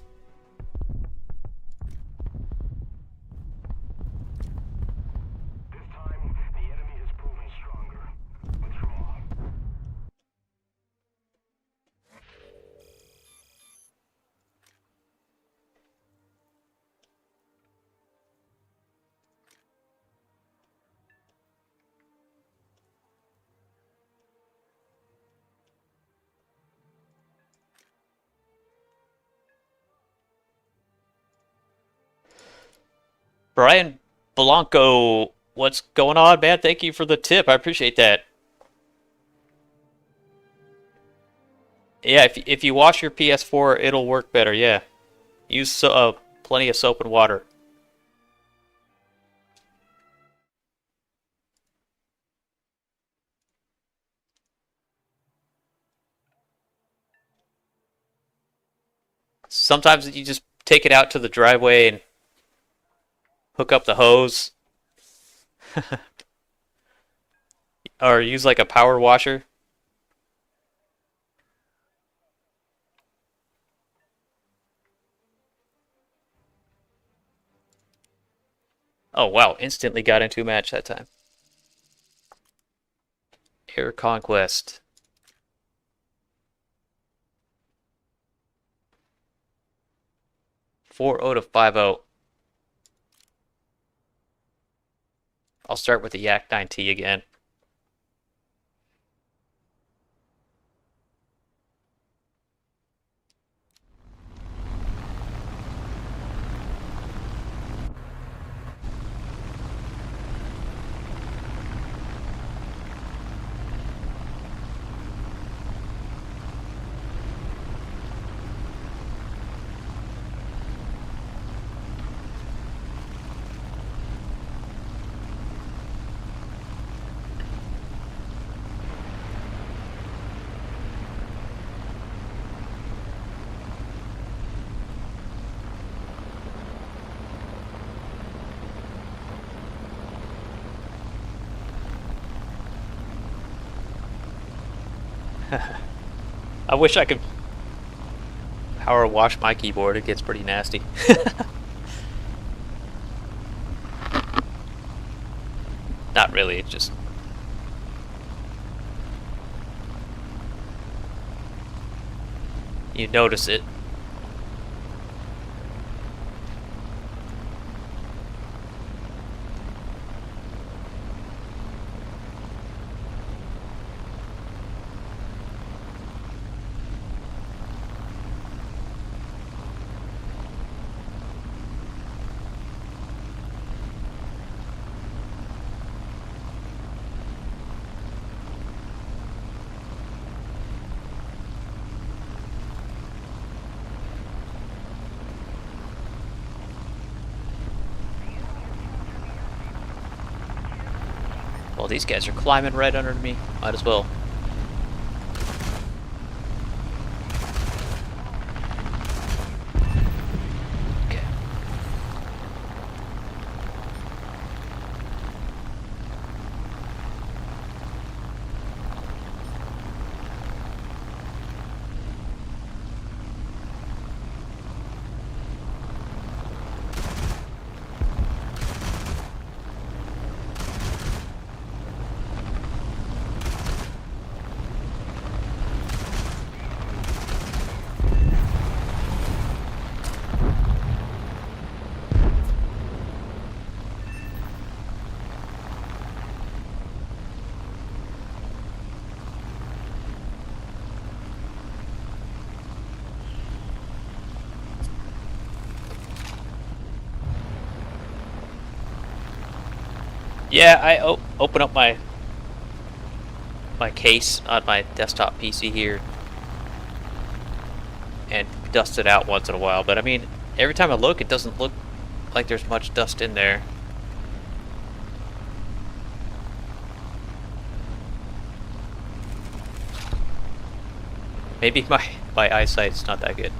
This time, the enemy has proven stronger. Withdraw. Brian Blanco, what's going on, man? Thank you for the tip. I appreciate that. Yeah, if you wash your PS4, it'll work better. Yeah, use plenty of soap and water. Sometimes you just take it out to the driveway and hook up the hose, or use like a power washer. Oh wow, instantly got into a match that time. Air Conquest. 4-0 to 5-0. I'll start with the Yak 9T again. I wish I could power wash my keyboard. It gets pretty nasty. Not really, it's just... you notice it. Well, these guys are climbing right under me. Might as well. Okay. Yeah, I open up my case on my desktop PC here and dust it out once in a while. But I mean, every time I look, it doesn't look like there's much dust in there. Maybe my eyesight's not that good.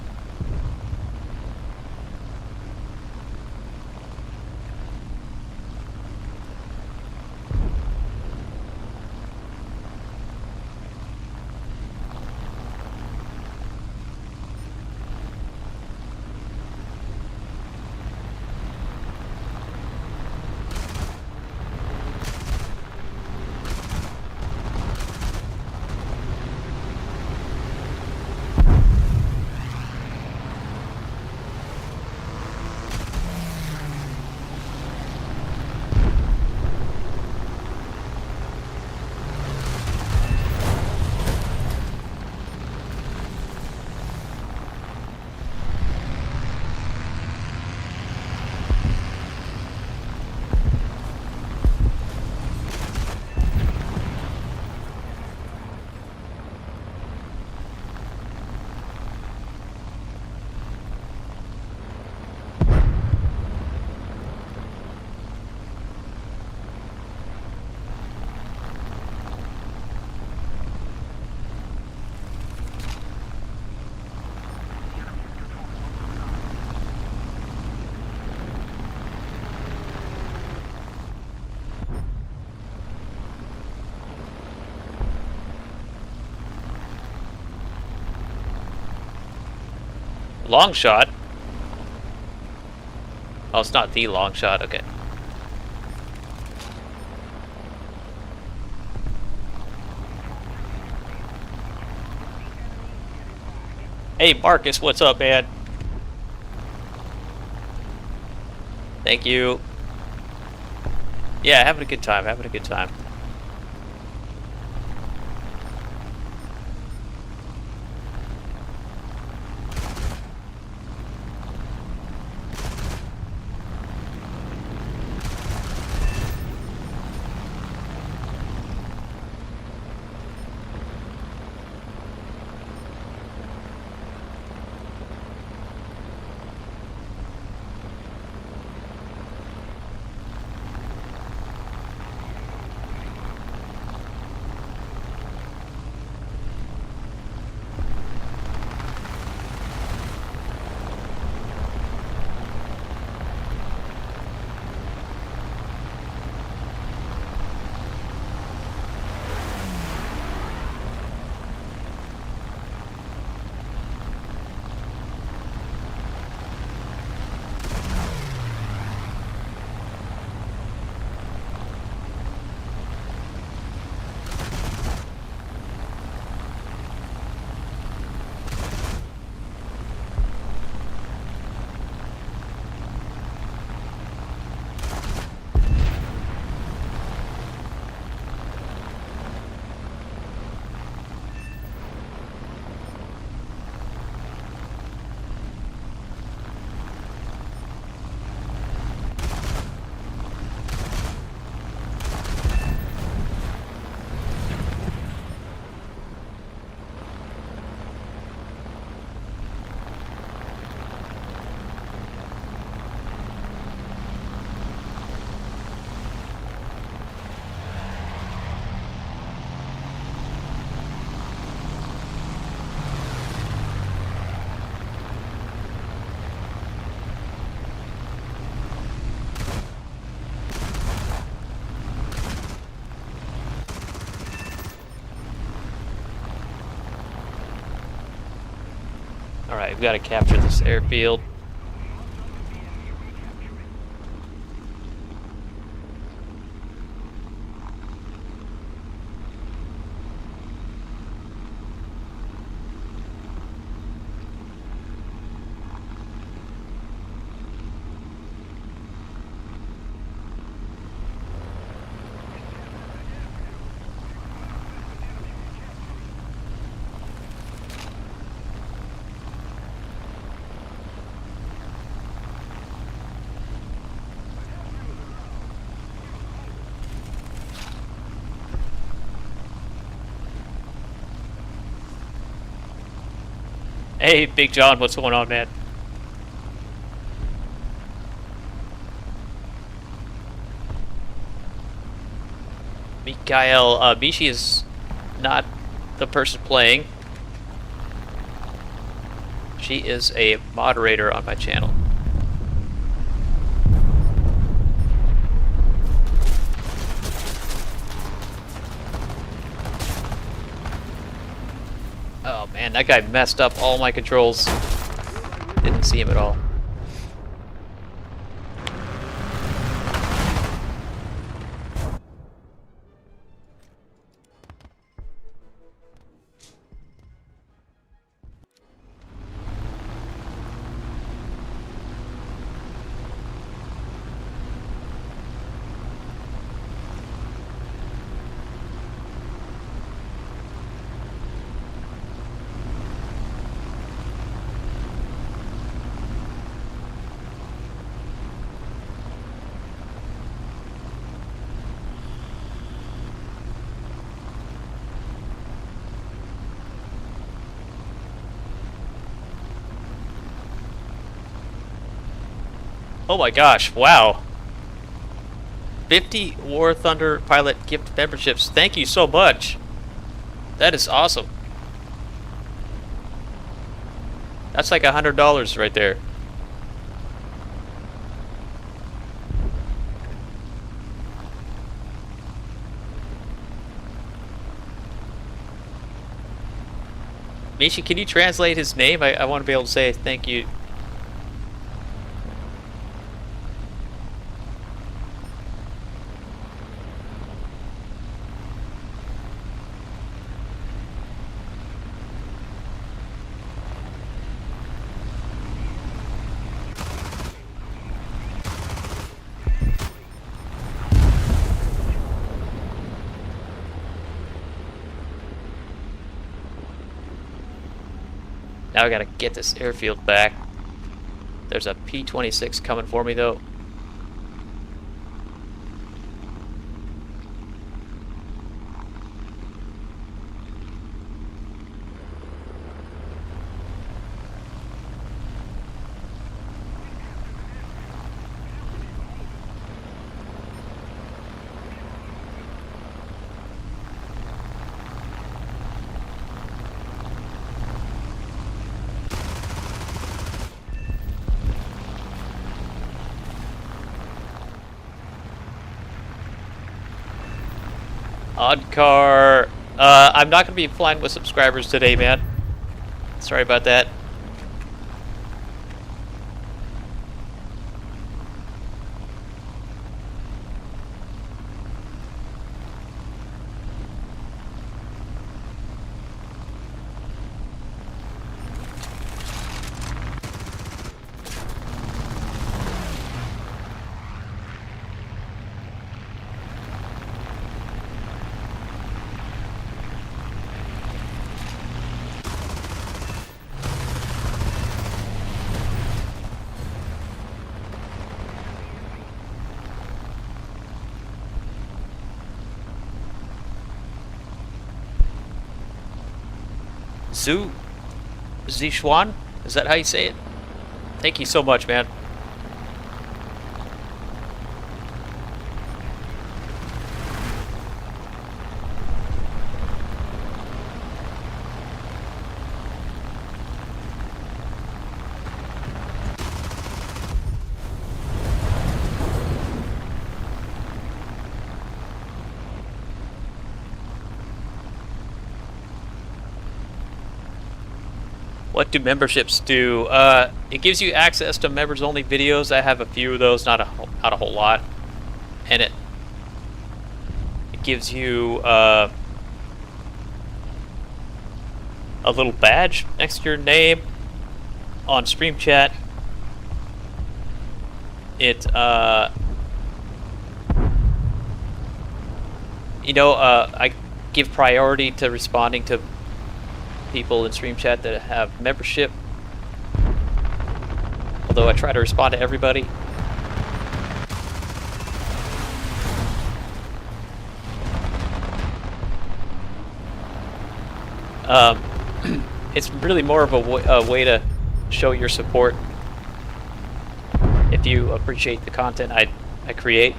Long shot? Oh, it's not the long shot, okay. Hey Marcus, what's up, man? Thank you. Yeah, having a good time, having a good time. Alright, we've got to capture this airfield. Hey, Big John, what's going on, man? Mikael, Mishi is not the person playing. She is a moderator on my channel. Oh man, that guy messed up all my controls. Didn't see him at all. Oh my gosh, wow. 50 WarThunder pilot gift memberships. Thank you so much. That is awesome. That's like $100 right there. Mishi, can you translate his name? I want to be able to say thank you. Now I gotta get this airfield back. There's a P-26 coming for me though. Odd car. I'm not gonna be flying with subscribers today, man. Sorry about that. Zichuan? Is that how you say it? Thank you so much, man. What do memberships do? It gives you access to members-only videos. I have a few of those, not a whole lot, and it gives you a little badge next to your name on Stream Chat. It I give priority to responding to people in Stream Chat that have membership, although I try to respond to everybody. it's really more of a way to show your support if you appreciate the content I create.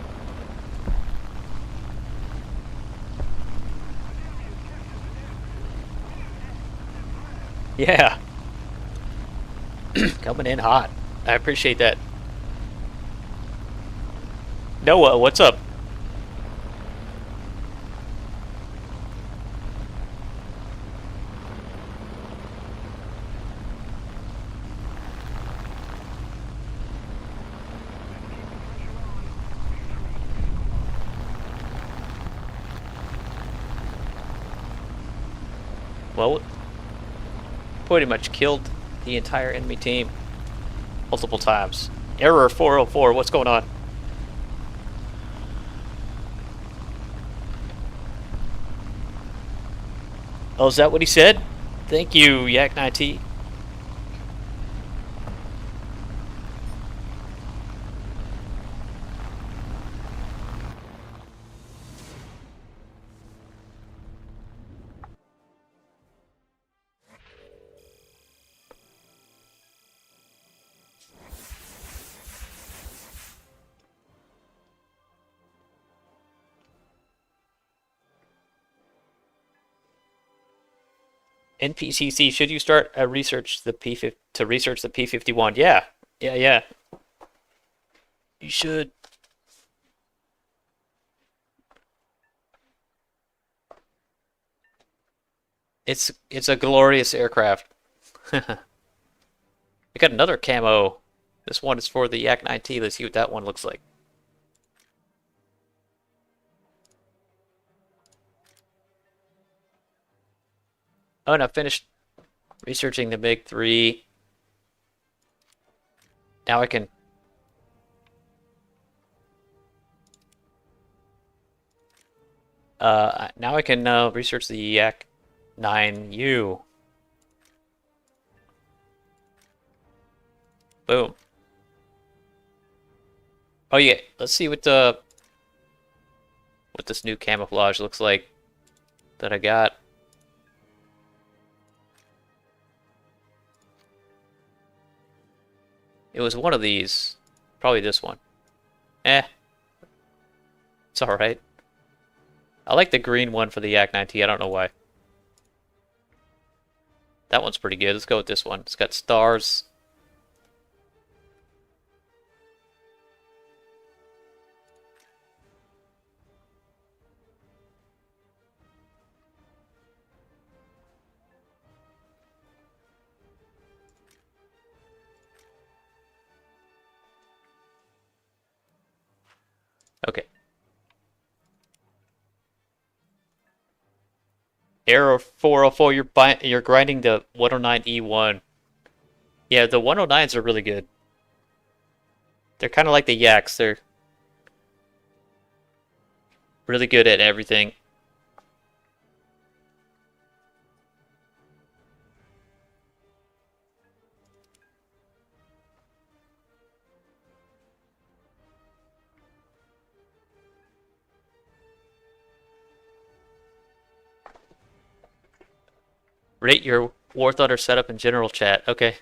Yeah, coming in hot. I appreciate that. Noah, what's up? Well, pretty much killed the entire enemy team multiple times. Error 404, what's going on? Oh, is that what he said? Thank you, Yak9T. NPCC, should you start a research the P50 to research the P51? Yeah, yeah. You should. It's a glorious aircraft. I got another camo. This one is for the Yak-9T. Let's see what that one looks like. Oh, and I finished researching the MiG-3. Now I can research the Yak-9U. Boom. Oh yeah, let's see what this new camouflage looks like that I got. It was one of these. Probably this one. Eh. It's alright. I like the green one for the Yak-9T. I don't know why. That one's pretty good. Let's go with this one. It's got stars. Okay. Arrow 404, you're grinding the 109E1. Yeah, the 109s are really good. They're kind of like the Yaks. They're really good at everything. Rate your WarThunder setup in general chat. Okay.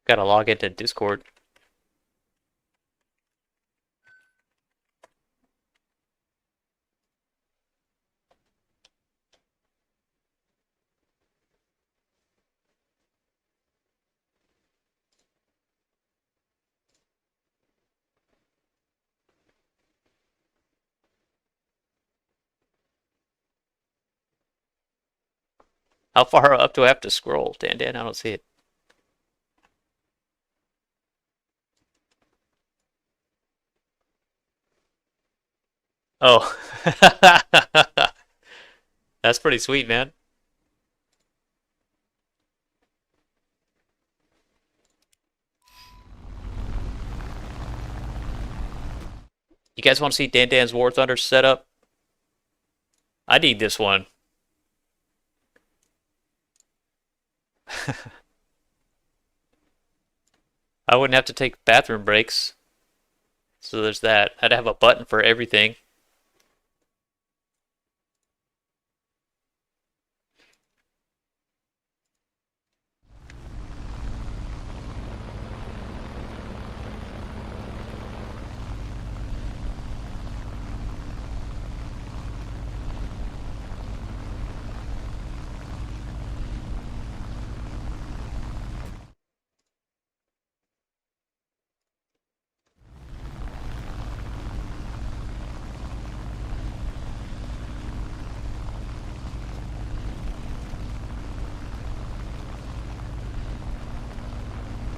Gotta log into Discord. How far up do I have to scroll? Dan, I don't see it. Oh. That's pretty sweet, man. You guys want to see Dan's WarThunder setup? I need this one. I wouldn't have to take bathroom breaks. So there's that. I'd have a button for everything.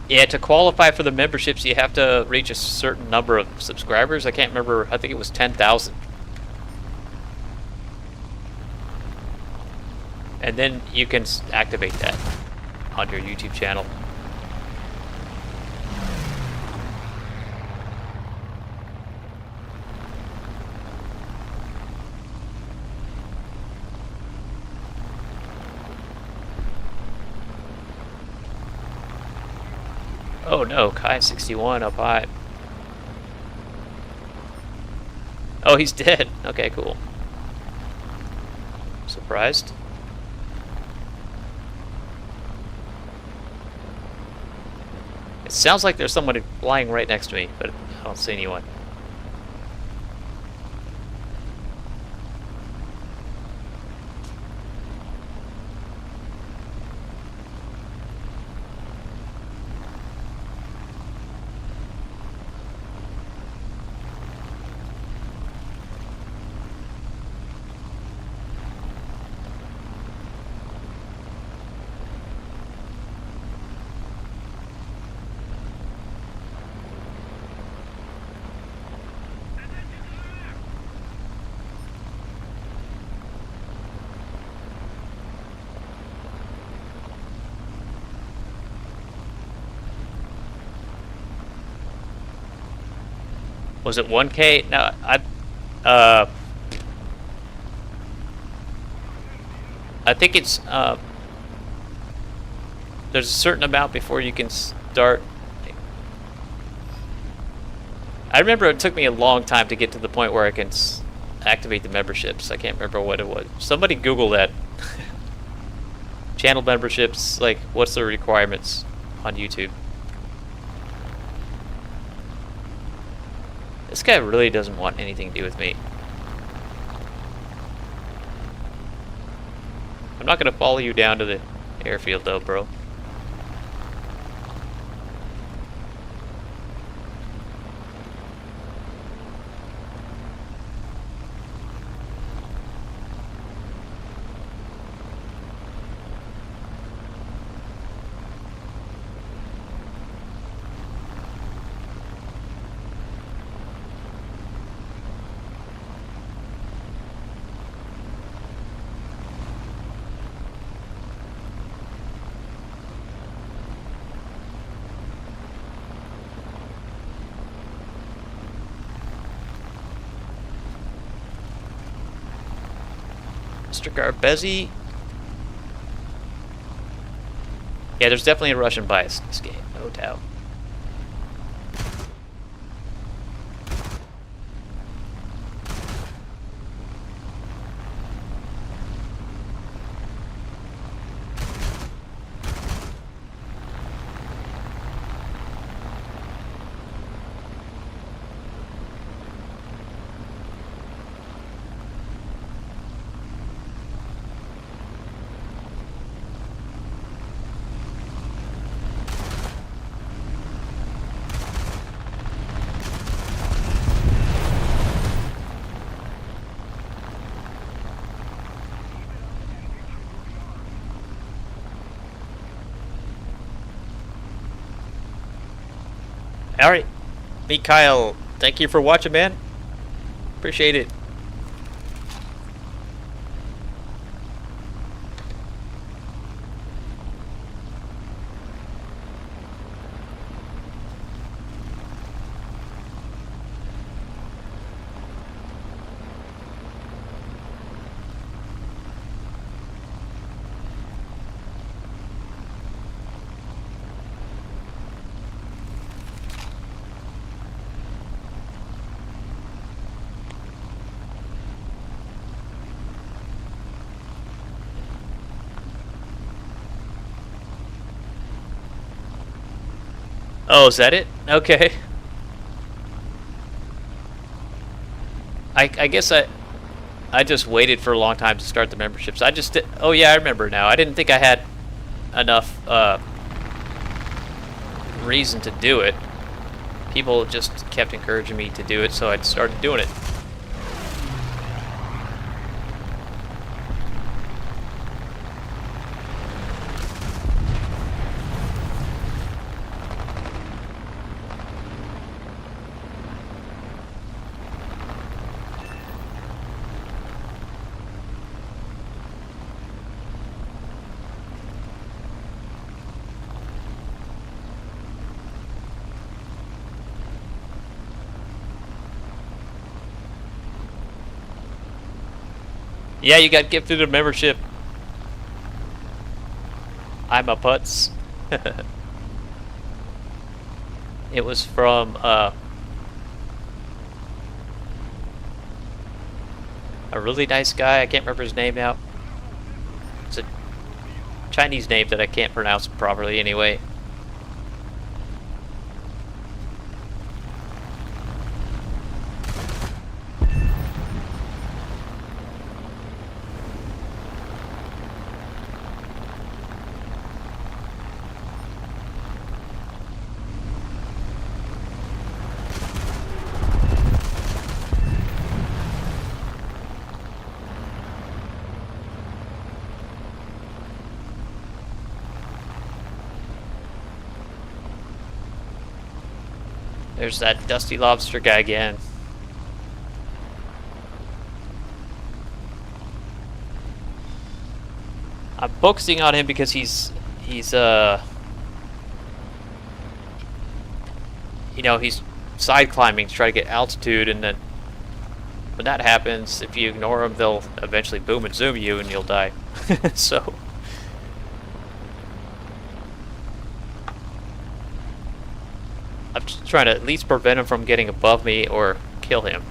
Yeah, to qualify for the memberships, you have to reach a certain number of subscribers. I can't remember. I think it was 10,000. And then you can activate that on your YouTube channel. Oh no, Kai61 up high. Oh, he's dead. Okay, cool. Surprised? It sounds like there's someone lying right next to me, but I don't see anyone. Was it 1K? No, I think it's there's a certain amount before you can start. I remember it took me a long time to get to the point where I can activate the memberships. I can't remember what it was. Somebody Google that. Channel memberships, like what's the requirements on YouTube? This guy really doesn't want anything to do with me. I'm not gonna follow you down to the airfield though, bro. Mr. Garbezzi. Yeah, there's definitely a Russian bias in this game, no doubt. Alright, Mikhail, thank you for watching, man. Appreciate it. Oh, is that it? Okay. I guess I just waited for a long time to start the memberships. I just did. Oh yeah, I remember now. I didn't think I had enough reason to do it. People just kept encouraging me to do it, so I started doing it. Yeah, you got gifted a membership. I'm a putz. It was from a really nice guy. I can't remember his name now. It's a Chinese name that I can't pronounce properly anyway. There's that Dusty Lobster guy again. I'm focusing on him because he's you know, he's side climbing to try to get altitude, and then when that happens, if you ignore them, they'll eventually boom and zoom you and you'll die. So I'm just trying to at least prevent him from getting above me or kill him.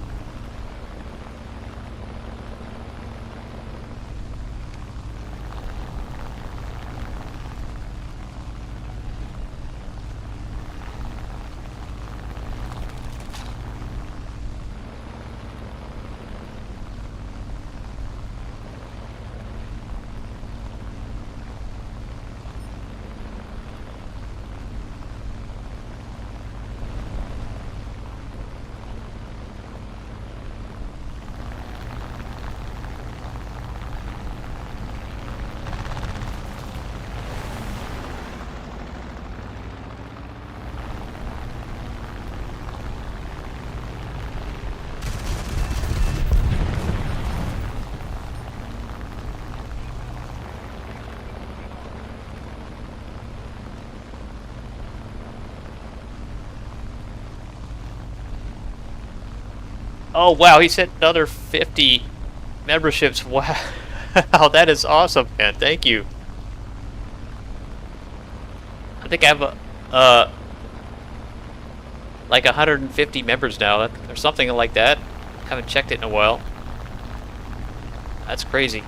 Oh wow, he sent another 50 memberships. Wow, that is awesome, man. Thank you. I think I have like 150 members now, or something like that. Haven't checked it in a while. That's crazy.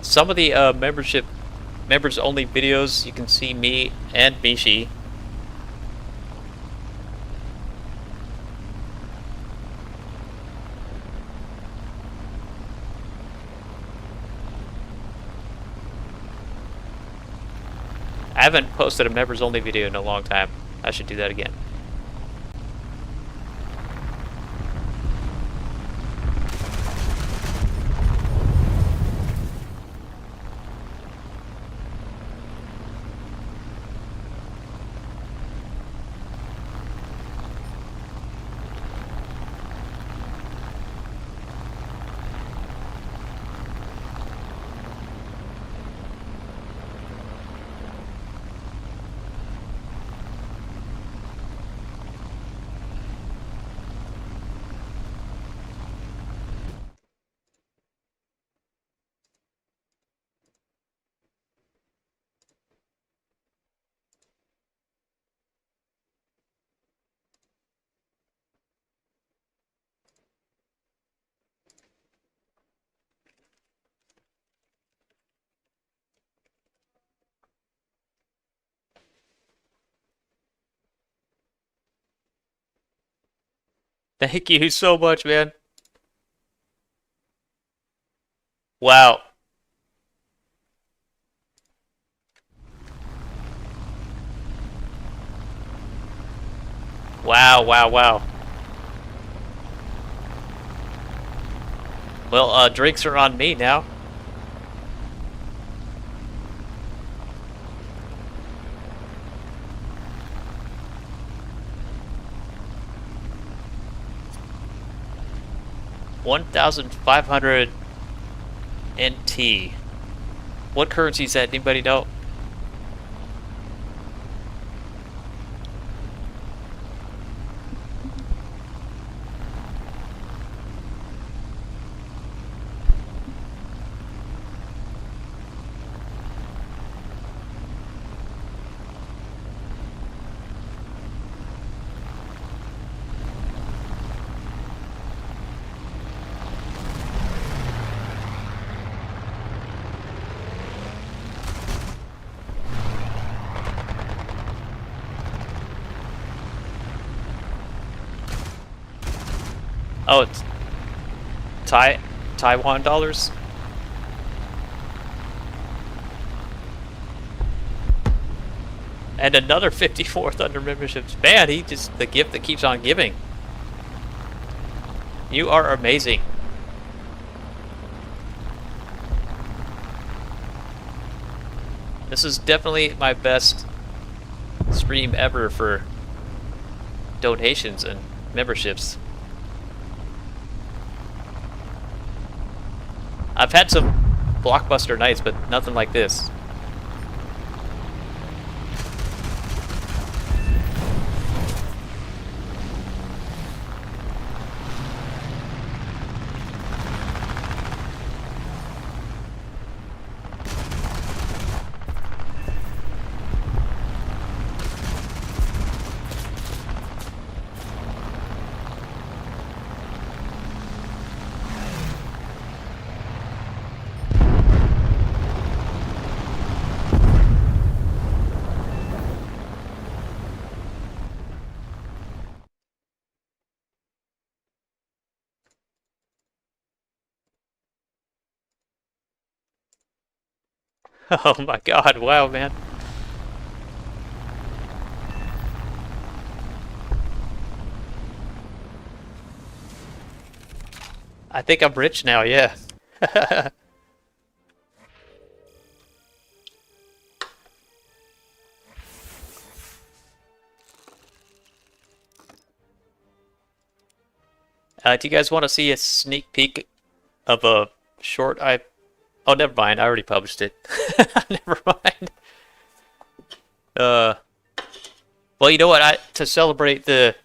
Some of the members only videos, you can see me and Mishi. I haven't posted a members only video in a long time. I should do that again. Thank you so much, man. Wow. Wow, wow, wow. Well, drinks are on me now. $1,500 NT. What currency is that? Anybody know? Oh, it's Taiwan dollars. And another 54 Thunder memberships. Man, he just the gift that keeps on giving. You are amazing. This is definitely my best stream ever for donations and memberships. I've had some blockbuster nights, but nothing like this. Oh my god, wow, man. I think I'm rich now, yeah. Do you guys want to see a sneak peek of a short I... Oh, never mind. I already published it. Never mind. Uh, well, you know what? To celebrate the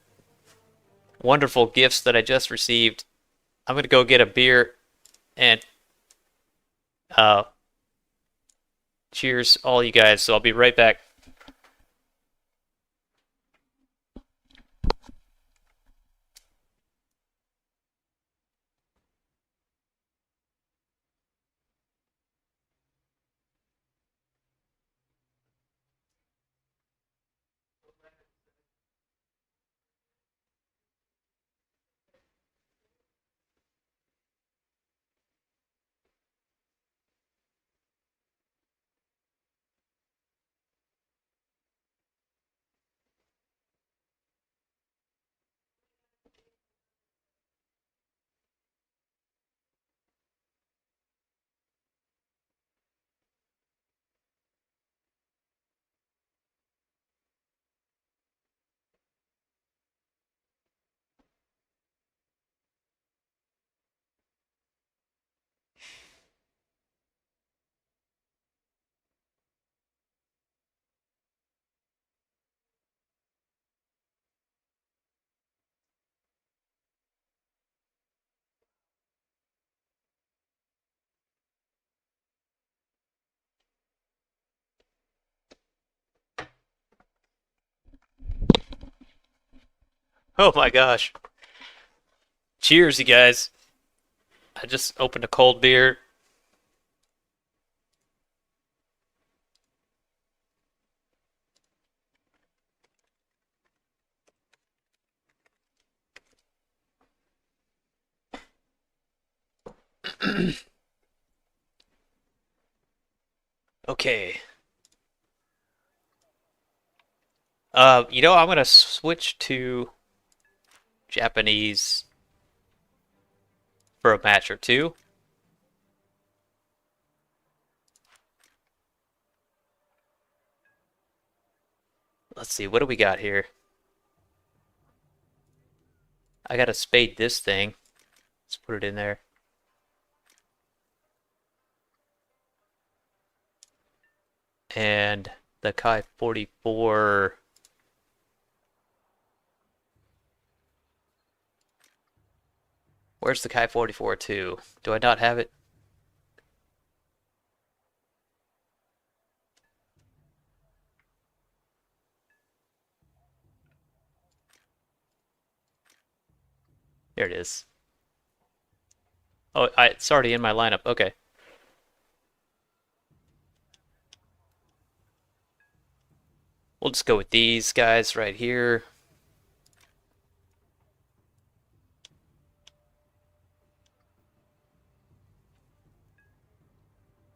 wonderful gifts that I just received, I'm gonna go get a beer and uh, cheers all you guys. So I'll be right back. Oh my gosh. Cheers, you guys. I just opened a cold beer. Okay. I'm gonna switch to Japanese for a match or two. Let's see, what do we got here? I gotta spade this thing. Let's put it in there. And the Kai 44. Where's the Kai 44 2? Do I not have it? There it is. Oh, it's already in my lineup. Okay. We'll just go with these guys right here.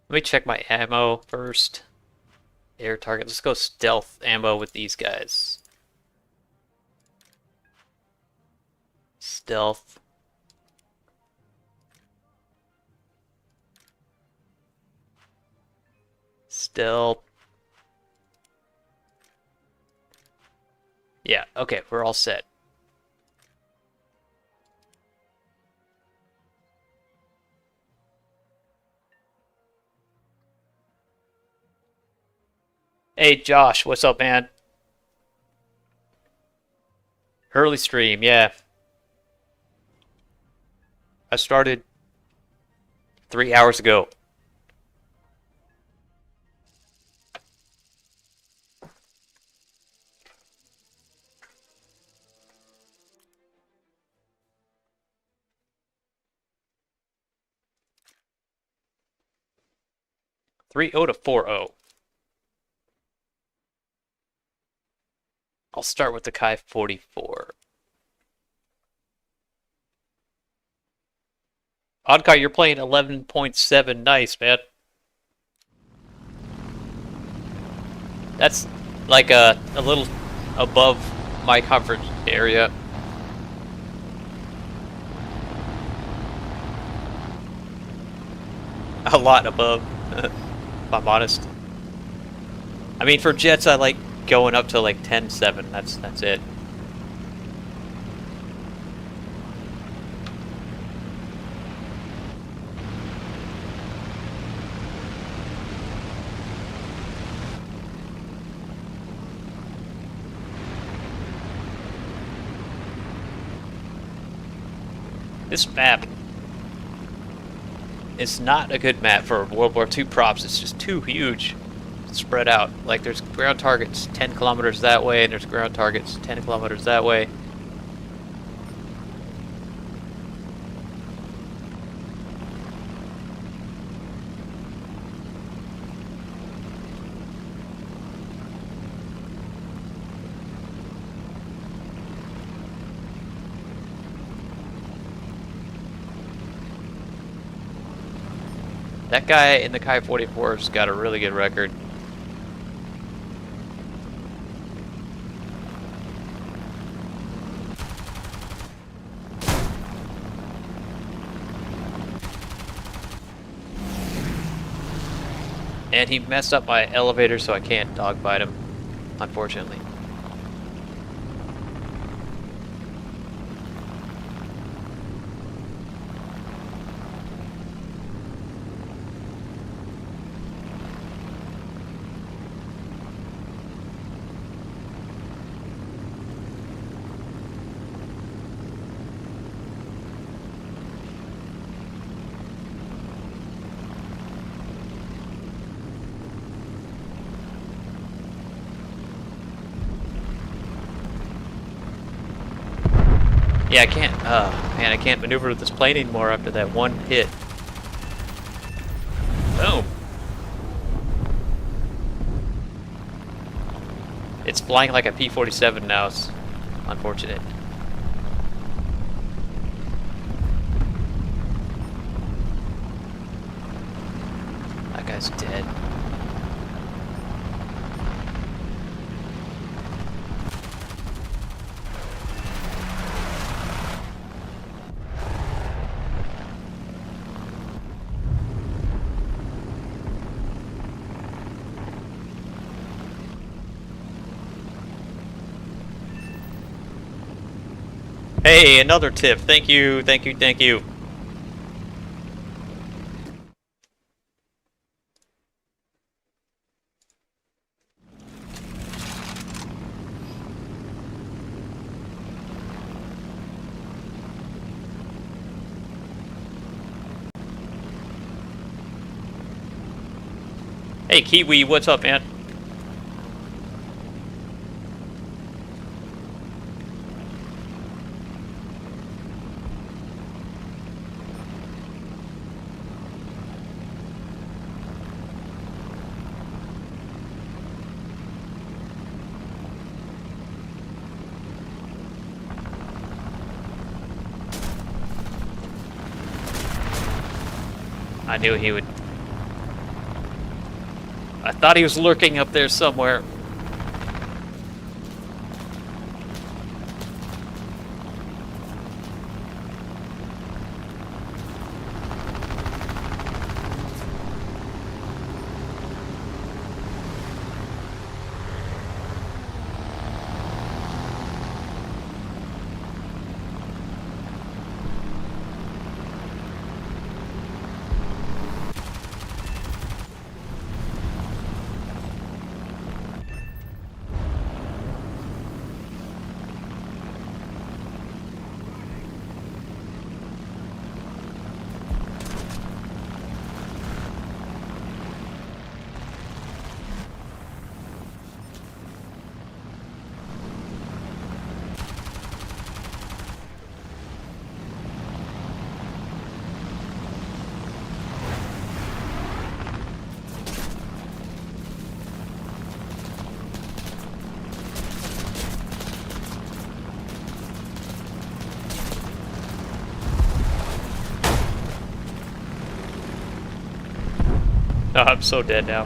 Let me check my ammo first. Air target. Let's go stealth ammo with these guys. Stealth. Stealth. Yeah, okay, we're all set. Hey Josh, what's up, man? Early stream, yeah. I started 3 hours ago. Three 0 to 4-0. I'll start with the Kai 44. Oddkai, you're playing 11.7. Nice, man. That's like a little above my comfort area. A lot above, if I'm honest. I mean, for jets, I like going up to like 10.7. That's it. This map is not a good map for World War II props. It's just too huge, spread out. Like there's ground targets 10 kilometers that way, and there's ground targets 10 kilometers that way. That guy in the Kai 44's got a really good record. And he messed up my elevator, so I can't dogfight him, unfortunately. Yeah, I can't, man, I can't maneuver with this plane anymore after that one hit. Boom. It's flying like a P-47 now. It's unfortunate. that guy's dead. Hey, another tip. Thank you, thank you, thank you. Hey, Kiwi, what's up, man? I knew he would. I thought he was lurking up there somewhere. Oh, I'm so dead now.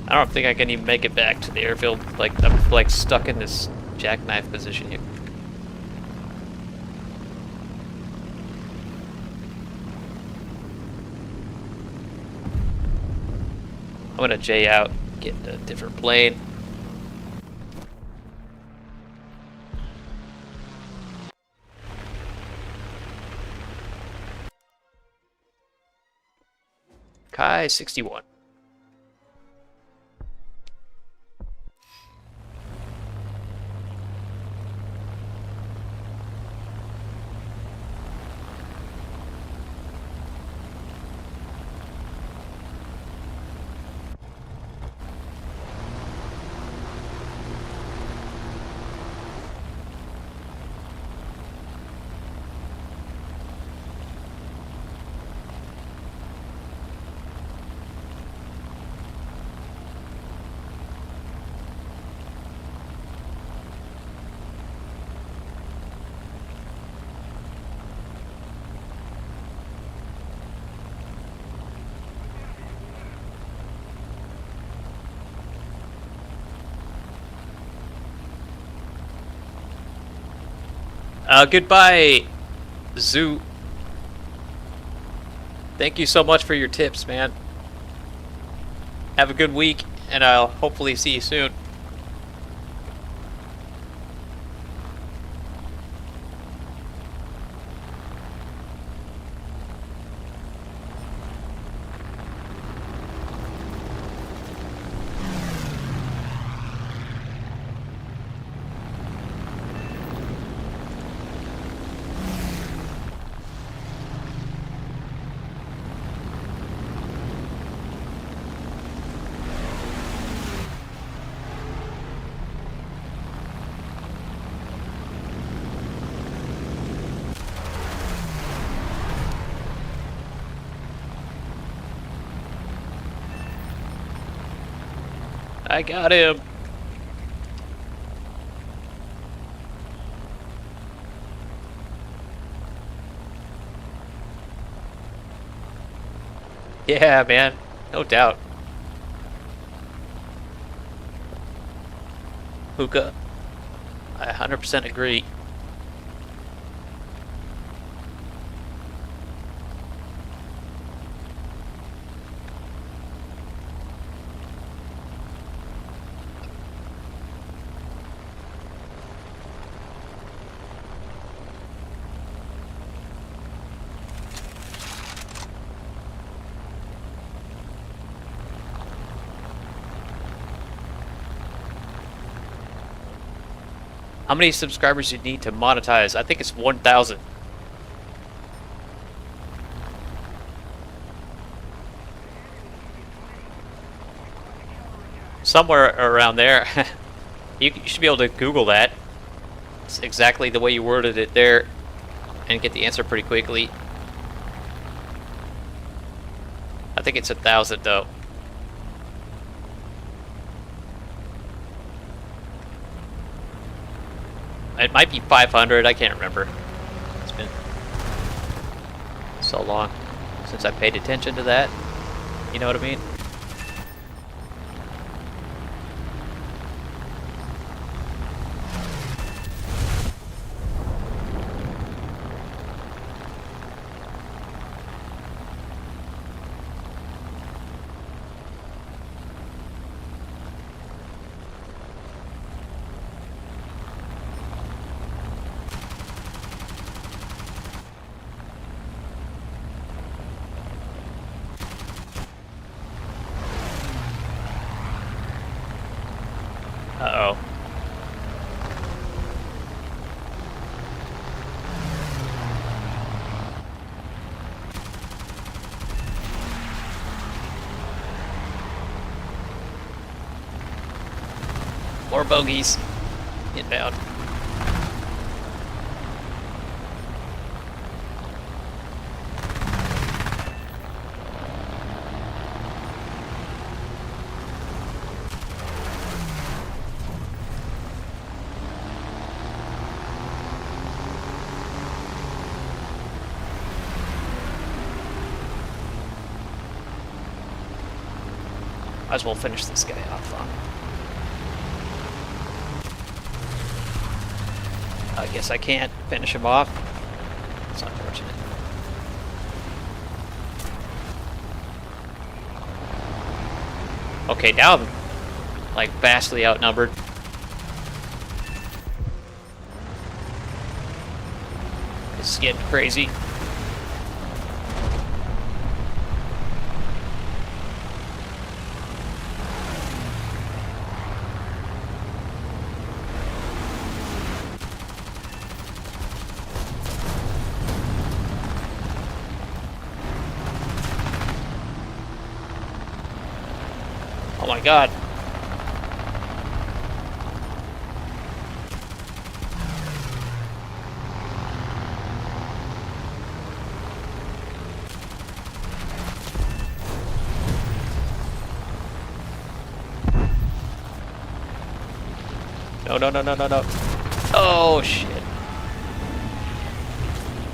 I don't think I can even make it back to the airfield. Like, I'm like stuck in this jackknife position here. I'm gonna J out, get a different plane. Kai 61. Goodbye, Zoo. Thank you so much for your tips, man. Have a good week, and I'll hopefully see you soon. I got him. Yeah, man. No doubt. Hookah. I 100% agree. How many subscribers you need to monetize? I think it's 1,000. Somewhere around there. You should be able to Google that. It's exactly the way you worded it there and get the answer pretty quickly. I think it's 1,000 though. It might be 500, I can't remember. It's been so long since I paid attention to that. You know what I mean? Uh-oh. More bogeys. Inbound. Might as well finish this guy off. I guess I can't finish him off. It's unfortunate. Okay, now I'm like vastly outnumbered. This is getting crazy. Oh my god. No, no, no, no, no, no. Oh, shit.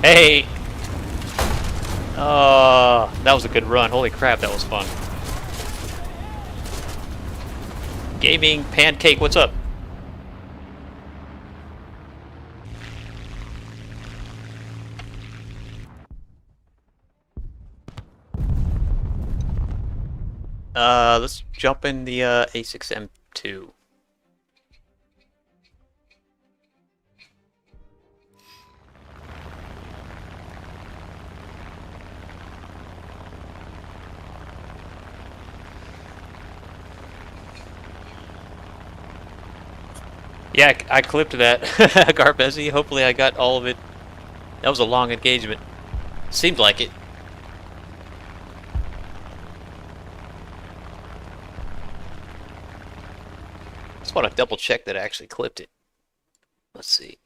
Hey! Oh, that was a good run. Holy crap, that was fun. Gaming Pancake, what's up? Let's jump in the A6M2. Yeah, I clipped that, Garbezi. Hopefully I got all of it. That was a long engagement. Seemed like it. Just want to double check that I actually clipped it. Let's see.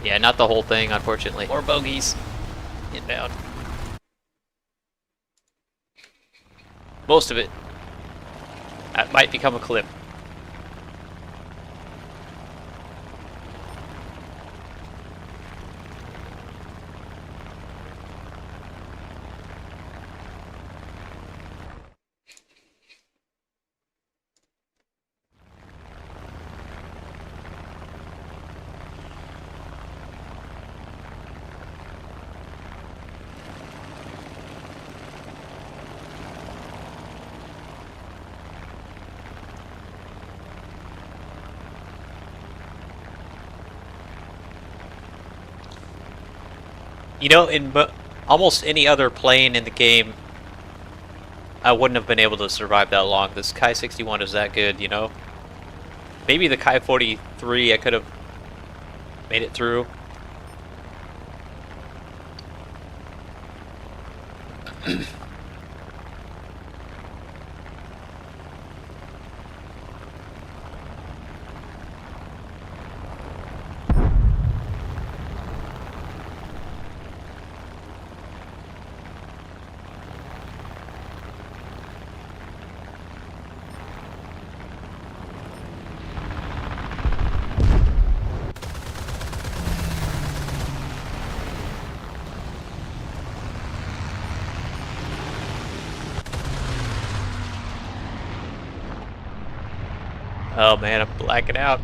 Yeah, not the whole thing, unfortunately. More bogeys. Inbound. Most of it. That might become a clip. You know, in almost any other plane in the game, I wouldn't have been able to survive that long. This Kai 61 is that good, you know? Maybe the Kai 43 I could have made it through. Oh man, I'm blacking out.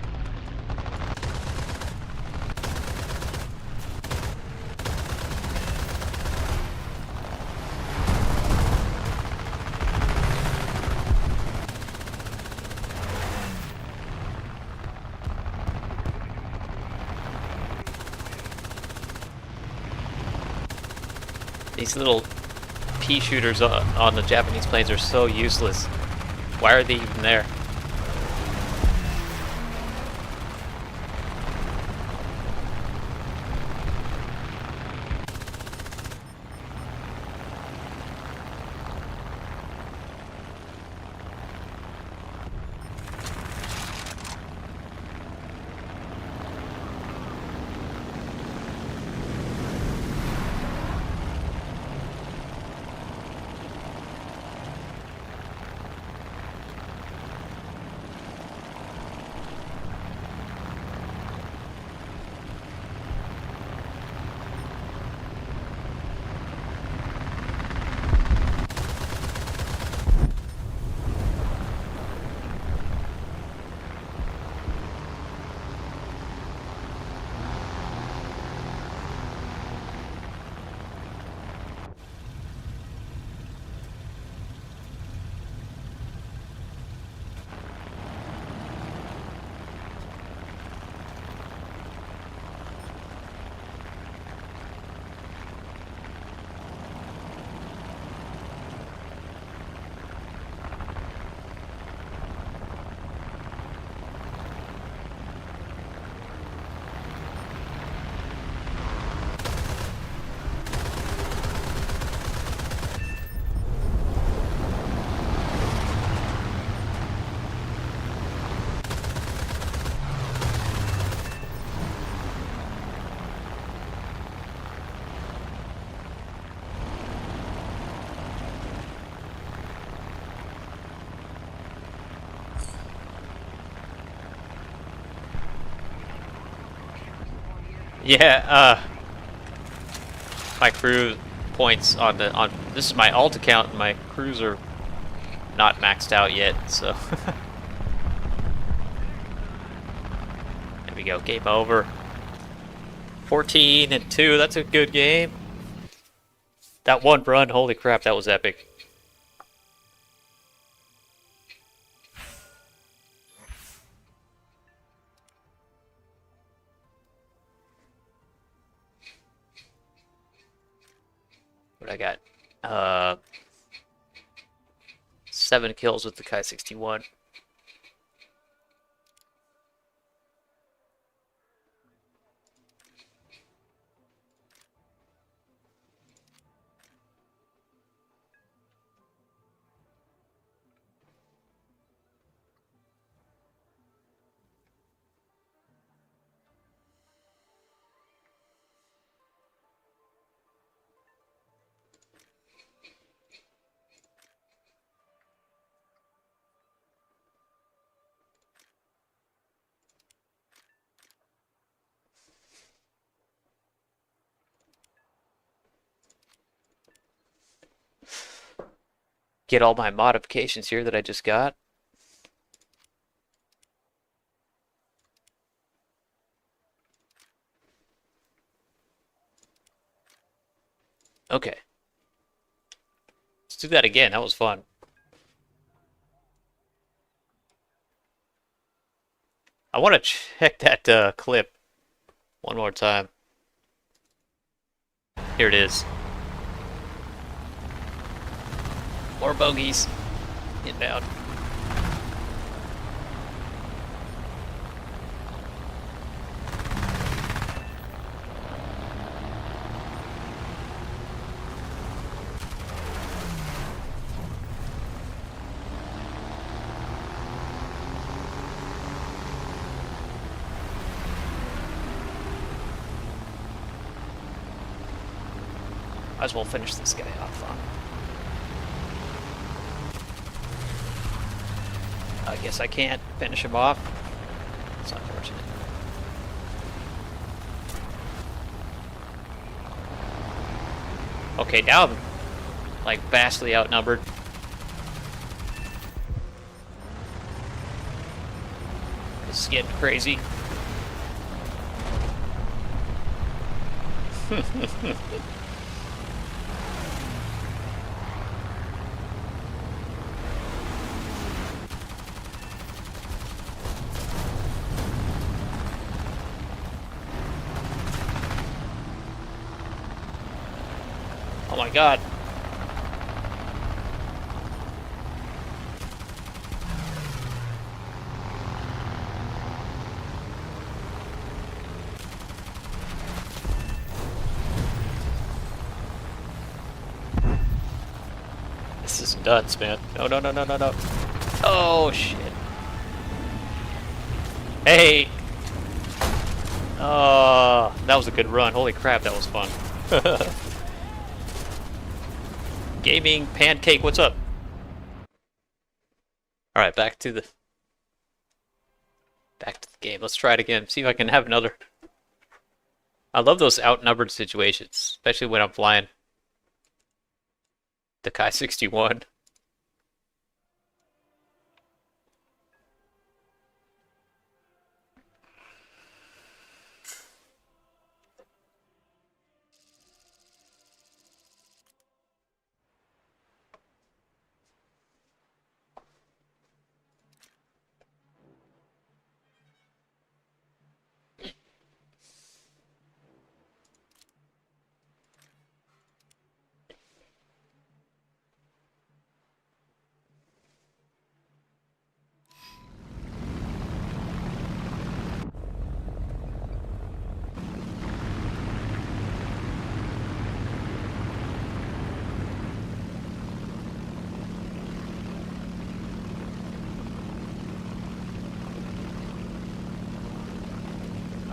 These little pea shooters on the Japanese planes are so useless. Why are they even there? Yeah, my crew points on this is my alt account and my crews are not maxed out yet, so there we go, game over. 14-2, that's a good game. That one run, holy crap, that was epic. What I got? 7 kills with the Kai 61. get all my modifications here that I just got. Okay. Let's do that again. That was fun. I want to check that clip one more time. Here it is. More bogeys. Inbound. Might as well finish this guy off on. I guess I can't finish him off. It's unfortunate. Okay, now I'm like vastly outnumbered. This is getting crazy. Oh my god. This is nuts, man. No, no, no, no, no, no. Oh, shit. Hey! Oh, that was a good run. Holy crap, that was fun. Gaming Pancake, what's up? Alright, back to the game. Let's try it again. See if I can have another. I love those outnumbered situations, especially when I'm flying the Kai 61.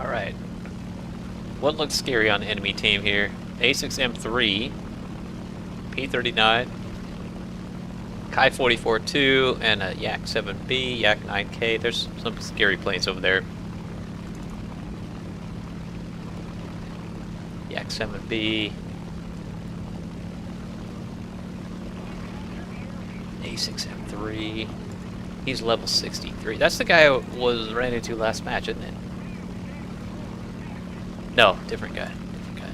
Alright. What looks scary on the enemy team here? A6M3, P39, Kai 44-2, and a Yak 7B, Yak 9K. There's some scary planes over there. Yak 7B. A6M3. He's level 63. That's the guy I ran into last match, isn't it? No, different guy. Different guy.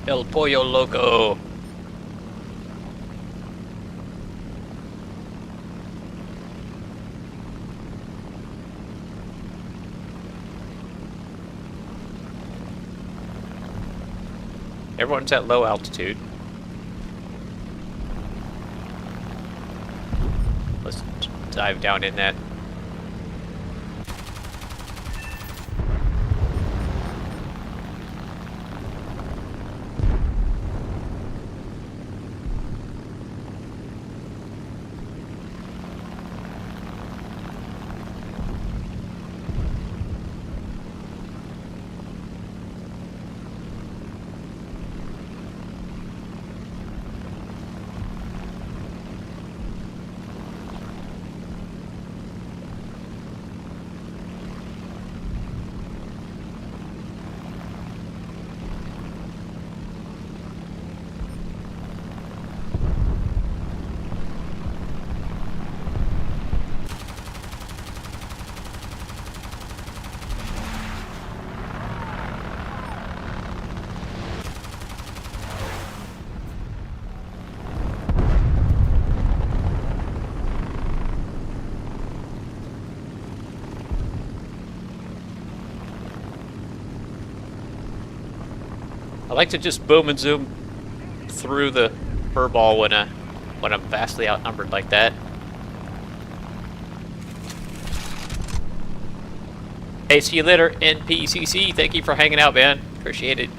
El Pollo Loco. Everyone's at low altitude. Let's dive down in that. I like to just boom and zoom through the furball when I'm vastly outnumbered like that. Hey, see you later, NPCC. Thank you for hanging out, man. Appreciate it.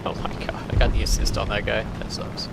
Oh my god, I got the assist on that guy. That sucks.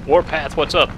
Warpath, what's up?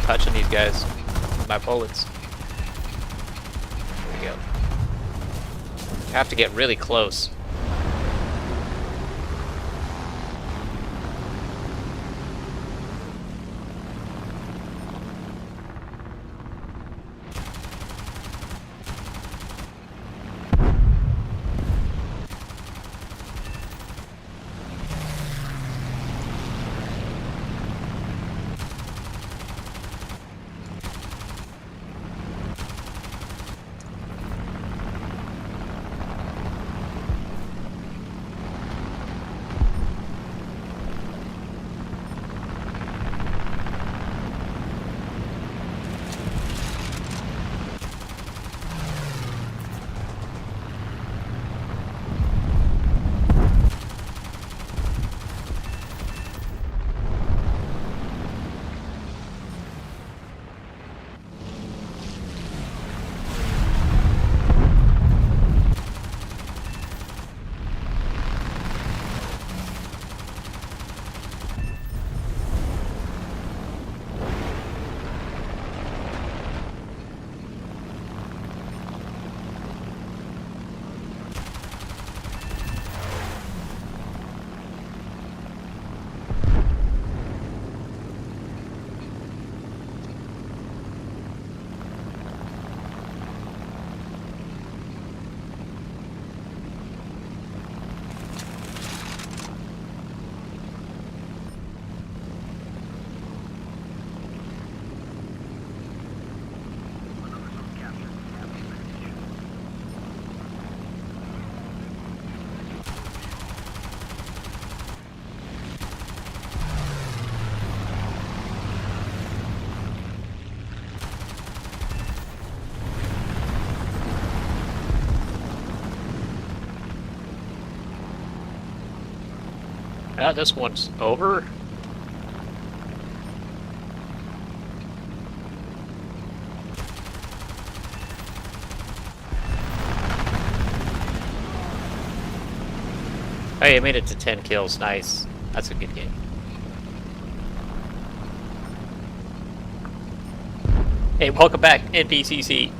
touching these guys with my bullets. There we go. I have to get really close. Yeah, this one's over. Hey, I made it to 10 kills. Nice. That's a good game. Hey, welcome back, NPCC.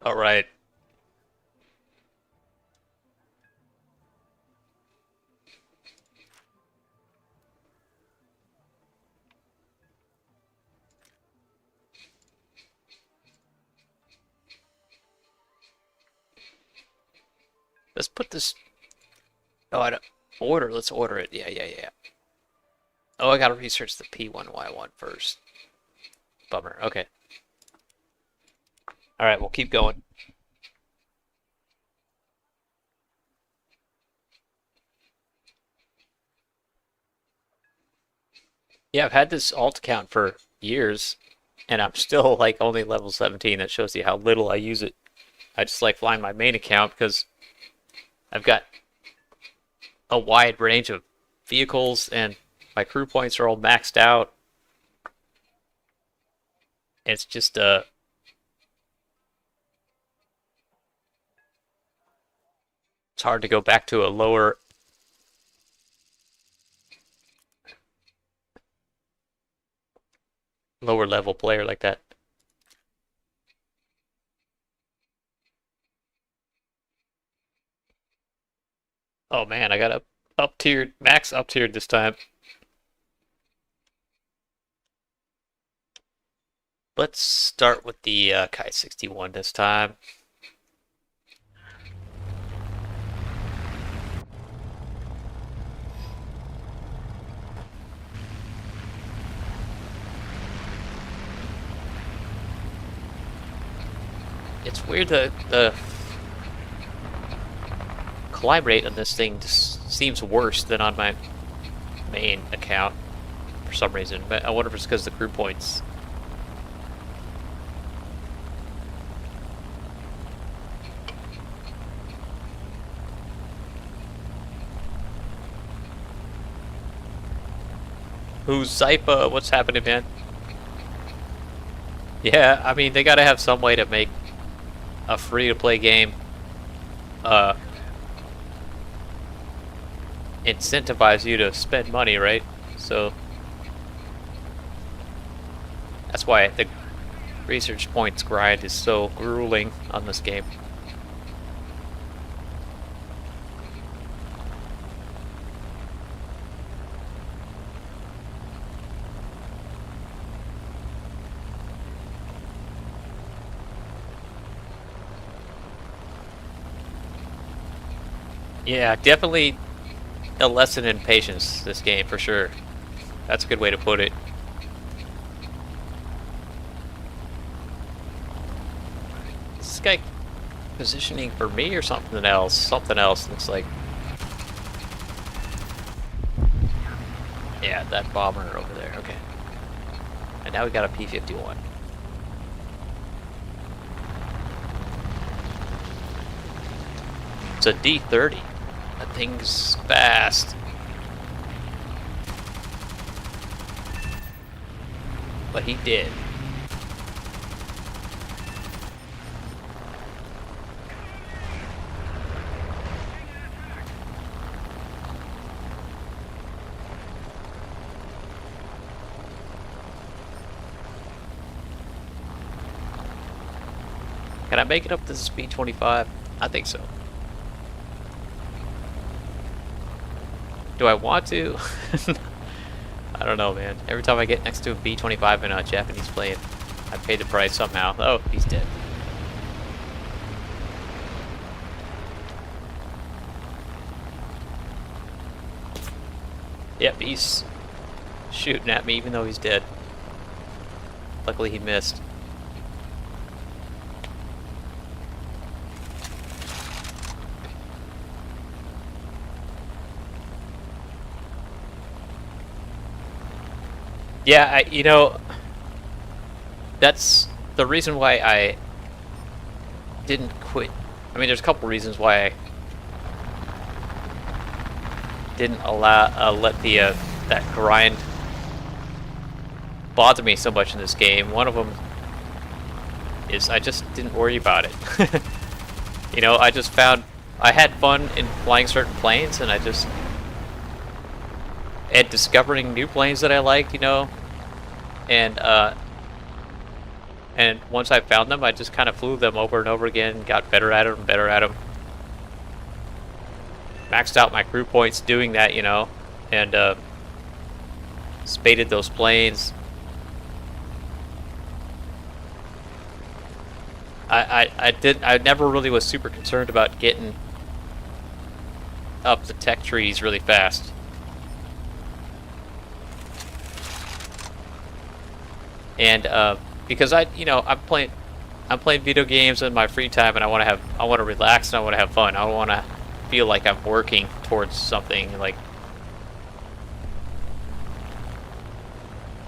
All right. Let's put this. Oh, I don't order. Let's order it. Yeah. Oh, I gotta research the P1Y1 first. Bummer. Okay. All right, we'll keep going. Yeah, I've had this alt account for years, and I'm still like only level 17. That shows you how little I use it. I just like flying my main account because I've got a wide range of vehicles and my crew points are all maxed out. It's just it's hard to go back to a lower level player like that. Oh man, I got up tiered, max up tiered this time. Let's start with the Kite 61 this time. It's weird the climb rate on this thing just seems worse than on my main account. for some reason. But I wonder if it's because of the crew points. Who's Zypa? What's happening, man? Yeah, I mean, they gotta have some way to make a free-to-play game incentivize you to spend money, right? So that's why the research points grind is so grueling on this game. Yeah, definitely a lesson in patience, this game, for sure. That's a good way to put it. Is this guy positioning for me or something else? Something else looks like. Yeah, that bomber over there, okay. And now we got a P-51. It's a D-30. That thing's fast. But he did. Can I make it up to speed 25? I think so. Do I want to? I don't know, man. Every time I get next to a B-25 in a Japanese plane, I pay the price somehow. Oh, he's dead. Yep, he's shooting at me even though he's dead. Luckily he missed. Yeah, you know, that's the reason why I didn't quit. I mean, there's a couple reasons why I didn't let the that grind bother me so much in this game. One of them is I just didn't worry about it. You know, I just found I had fun in flying certain planes, and and discovering new planes that I liked, you know, and once I found them, I just kind of flew them over and over again, got better at them, maxed out my crew points doing that, you know, and spaded those planes. I never really was super concerned about getting up the tech trees really fast. And because I'm playing video games in my free time, and I want to relax and I want to have fun. I don't want to feel like I'm working towards something like.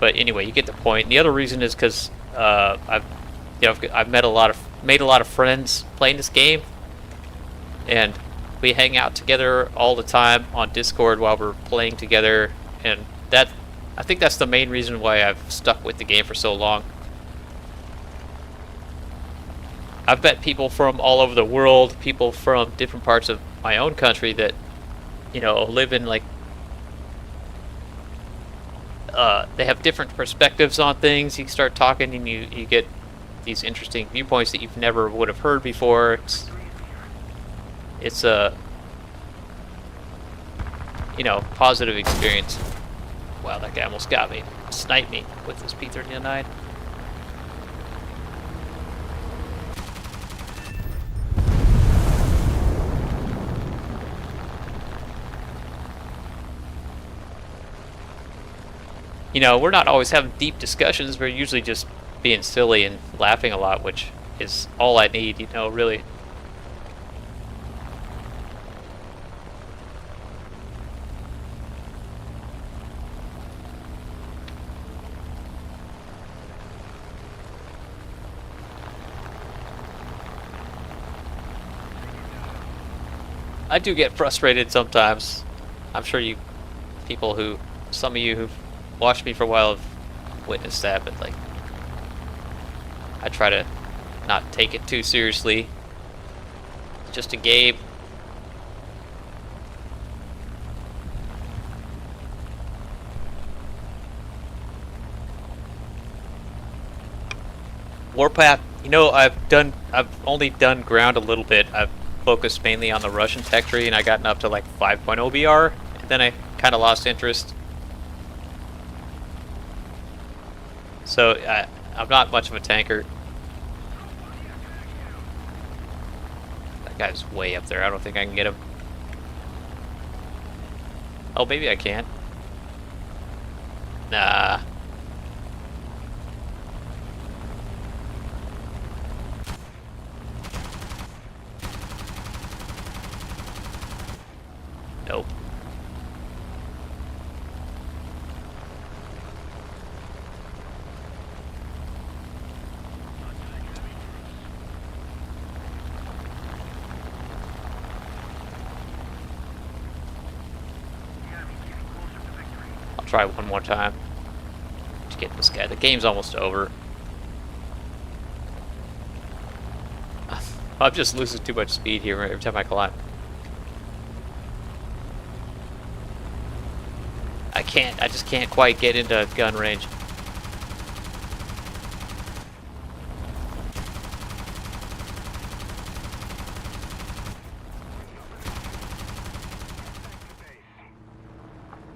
But anyway, you get the point. And the other reason is because I've made a lot of friends playing this game, and we hang out together all the time on Discord while we're playing together, and I think that's the main reason why I've stuck with the game for so long. I've met people from all over the world, people from different parts of my own country that, you know, live in like, they have different perspectives on things. You start talking and you get these interesting viewpoints that you've never would have heard before. It's a, you know, positive experience. Wow, that guy almost got me. Sniped me with his P-39. You know, we're not always having deep discussions. We're usually just being silly and laughing a lot, which is all I need, you know, really. I do get frustrated sometimes. I'm sure some of you who've watched me for a while have witnessed that, but like, I try to not take it too seriously. Just a game. Warpath, I've only done ground a little bit. I've focused mainly on the Russian tech tree, and I gotten up to like 5.0 BR, and then I kind of lost interest. So I'm not much of a tanker. That guy's way up there. I don't think I can get him. Oh, maybe I can. Nah. Nope. I'll try one more time to get this guy. The game's almost over. I'm just losing too much speed here every time I climb. I just can't quite get into gun range.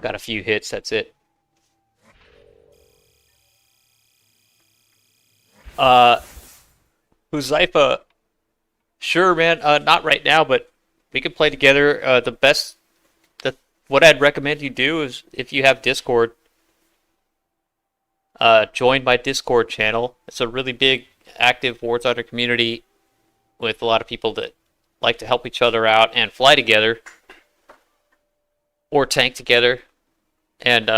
Got a few hits, that's it. Huzaifa, sure man, not right now, but we can play together. What I'd recommend you do is, if you have Discord, join my Discord channel. It's a really big, active WarThunder community with a lot of people that like to help each other out and fly together or tank together. And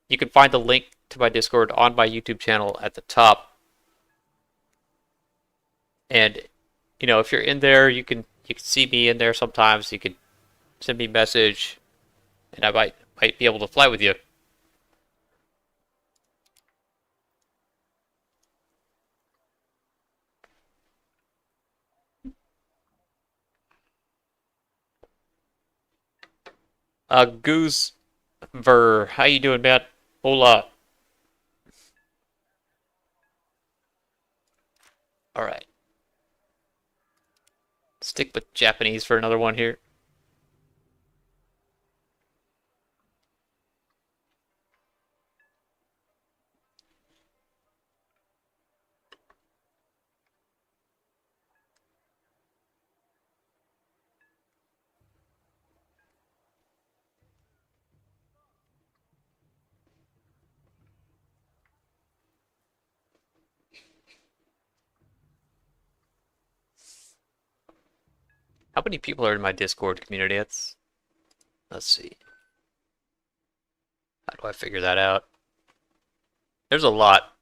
you can find the link to my Discord on my YouTube channel at the top. And if you're in there, you can see me in there sometimes. You can send me a message, and I might be able to fly with you. Goose how you doing, man? Hola. All right. Stick with Japanese for another one here. How many people are in my Discord community? Let's see. How do I figure that out? There's a lot.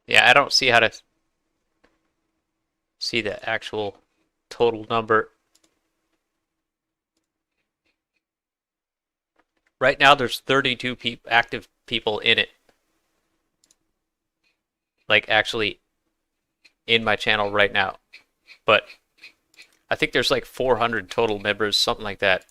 Yeah, I don't see how to see the actual total number. Right now, there's 32 active people in it. Like, actually in my channel right now. But I think there's like 400 total members, something like that.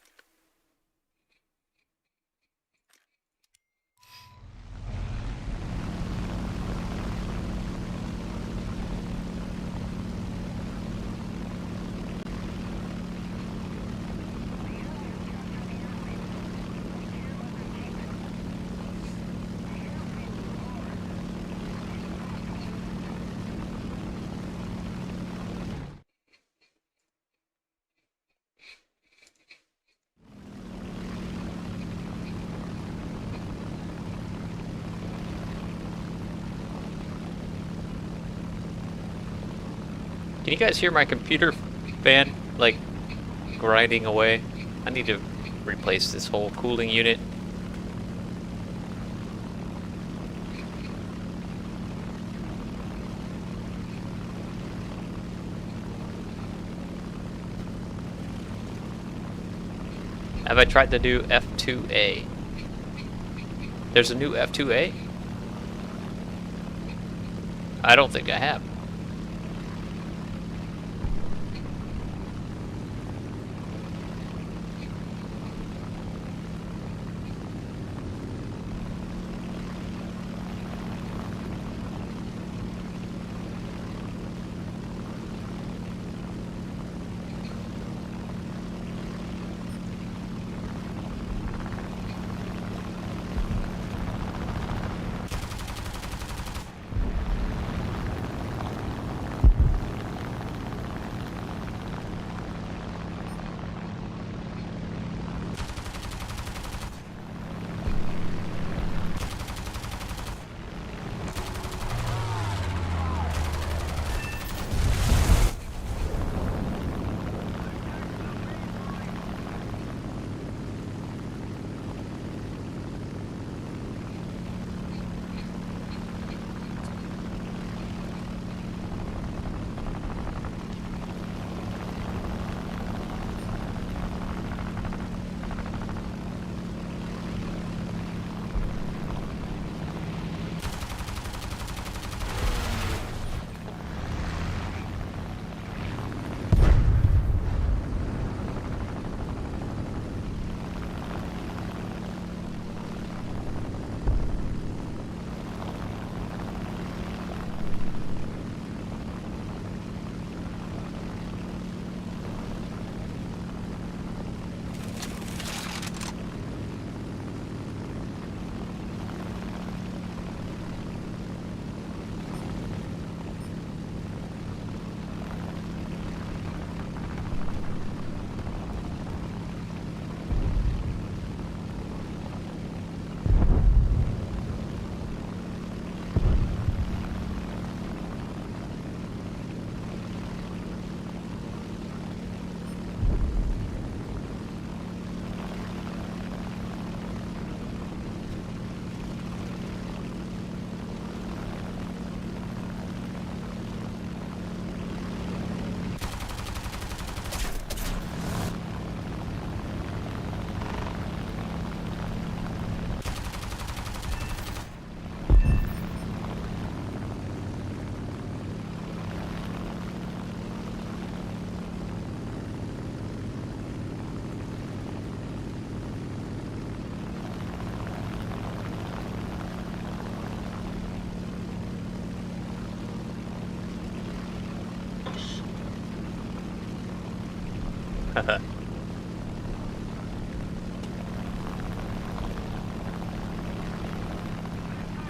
Can you guys hear my computer fan, like, grinding away? I need to replace this whole cooling unit. Have I tried the new F2A? There's a new F2A? I don't think I have.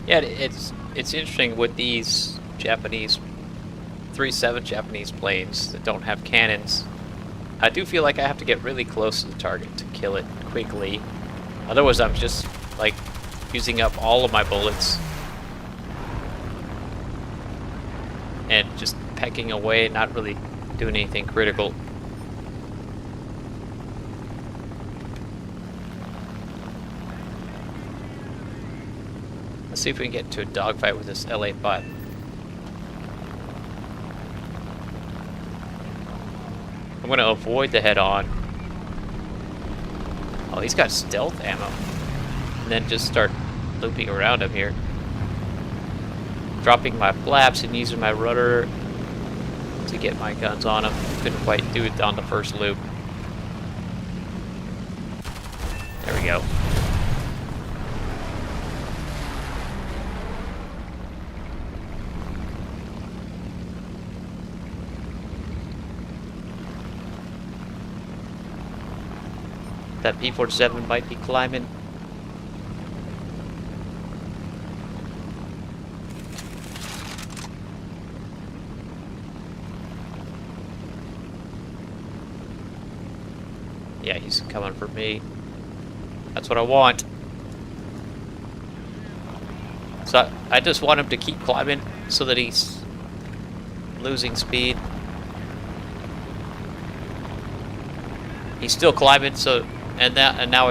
Yeah, it's interesting with these Japanese 3-7 Japanese planes that don't have cannons. I do feel like I have to get really close to the target to kill it quickly. Otherwise, I'm just like using up all of my bullets and just pecking away, not really doing anything critical. Let's see if we can get into a dogfight with this L8 bot. I'm gonna avoid the head-on. Oh, he's got stealth ammo. And then just start looping around him here. Dropping my flaps and using my rudder to get my guns on him. Couldn't quite do it on the first loop. There we go. That P-47 might be climbing. Yeah, he's coming for me. That's what I want. So I just want him to keep climbing so that he's losing speed. He's still climbing, so now now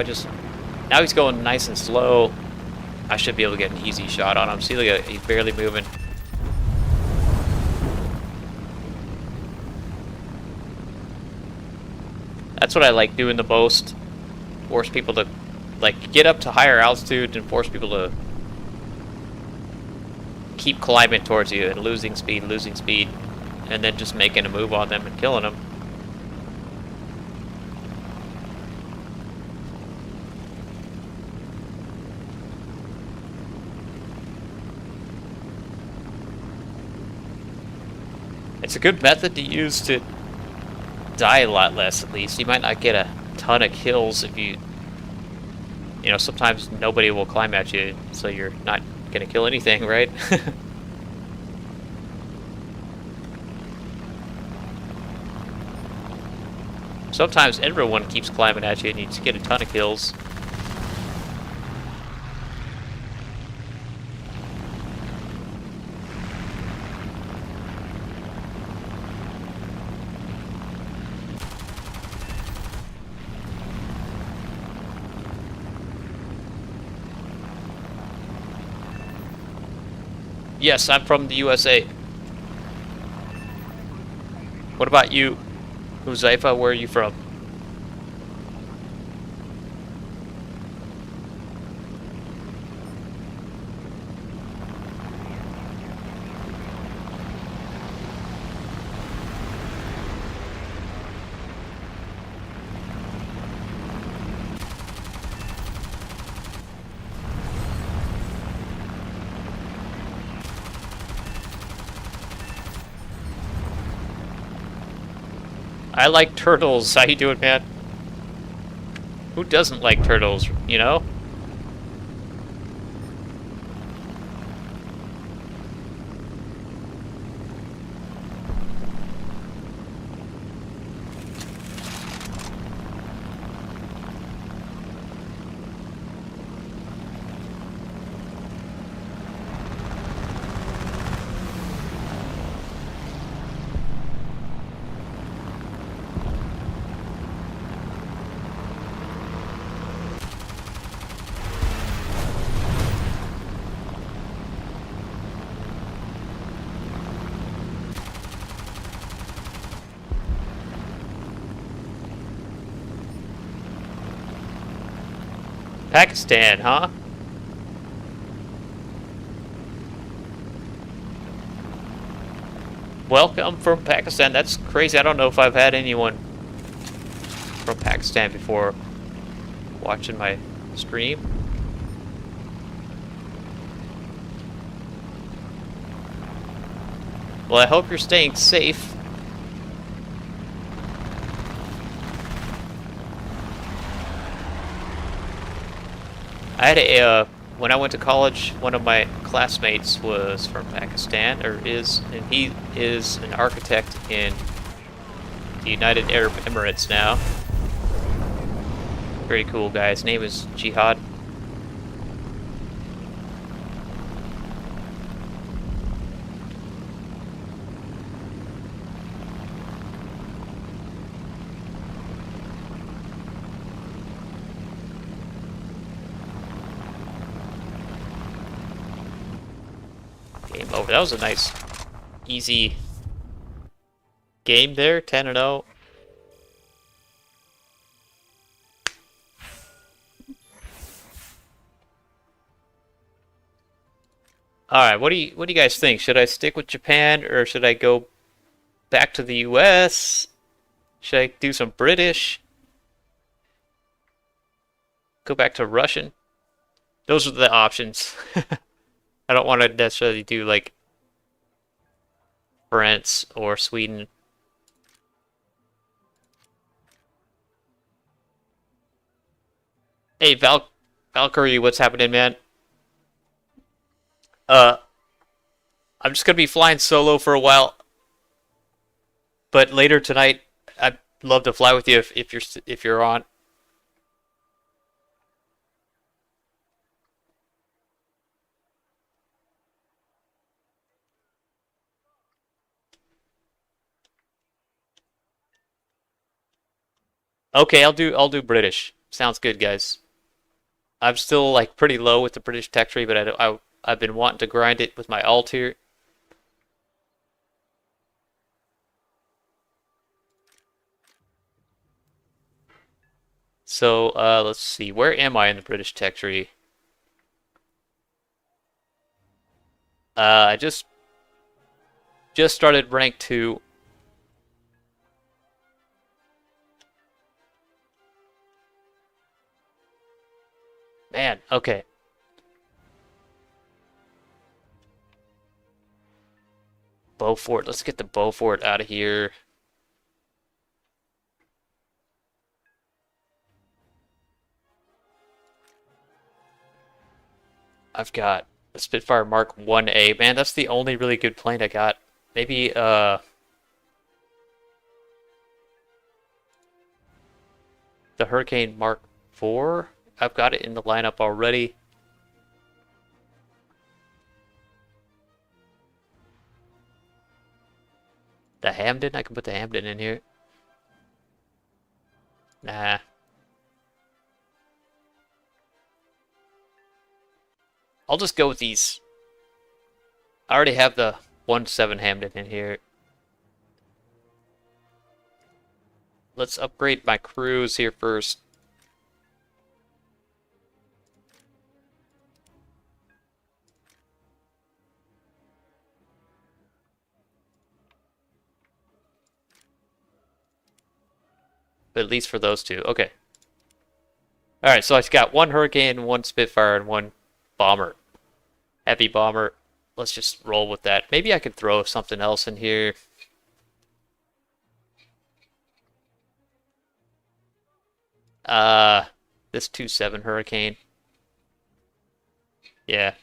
he's going nice and slow. I should be able to get an easy shot on him. See, look at he's barely moving. That's what I like doing the most. Force people to like get up to higher altitude and force people to keep climbing towards you and losing speed, and then just making a move on them and killing them. It's a good method to use to die a lot less, at least. You might not get a ton of kills if you know, sometimes nobody will climb at you, so you're not gonna kill anything, right? Sometimes everyone keeps climbing at you and you just get a ton of kills. Yes, I'm from the USA. What about you, Huzaifa? Where are you from? I like turtles. How you doing, man? Who doesn't like turtles, you know? Pakistan, huh? Welcome from Pakistan. That's crazy. I don't know if I've had anyone from Pakistan before watching my stream. Well, I hope you're staying safe. I had when I went to college, one of my classmates was from Pakistan, and he is an architect in the United Arab Emirates now. Very cool guy. His name is Jihad. Game over. That was a nice, easy game there. 10-0. All right, what do you guys think? Should I stick with Japan or should I go back to the US? Should I do some British? Go back to Russian? Those are the options. I don't want to necessarily do like France or Sweden. Hey, Valkyrie, what's happening, man? Uh, I'm just gonna be flying solo for a while, but later tonight, I'd love to fly with you if you're on. Okay, I'll do British. Sounds good, guys. I'm still like pretty low with the British tech tree, but I've been wanting to grind it with my alt here. So let's see, where am I in the British tech tree? I just started rank 2. Man, okay. Beaufort. Let's get the Beaufort out of here. I've got a Spitfire Mark 1A. Man, that's the only really good plane I got. Maybe the Hurricane Mark 4. I've got it in the lineup already. The Hamden, I can put the Hamden in here. Nah. I'll just go with these. I already have the 1-7 Hamden in here. Let's upgrade my crews here first. But at least for those two. Okay. Alright, so I've got one Hurricane, one Spitfire, and one Bomber. Heavy Bomber. Let's just roll with that. Maybe I could throw something else in here. This 2-7 Hurricane. Yeah.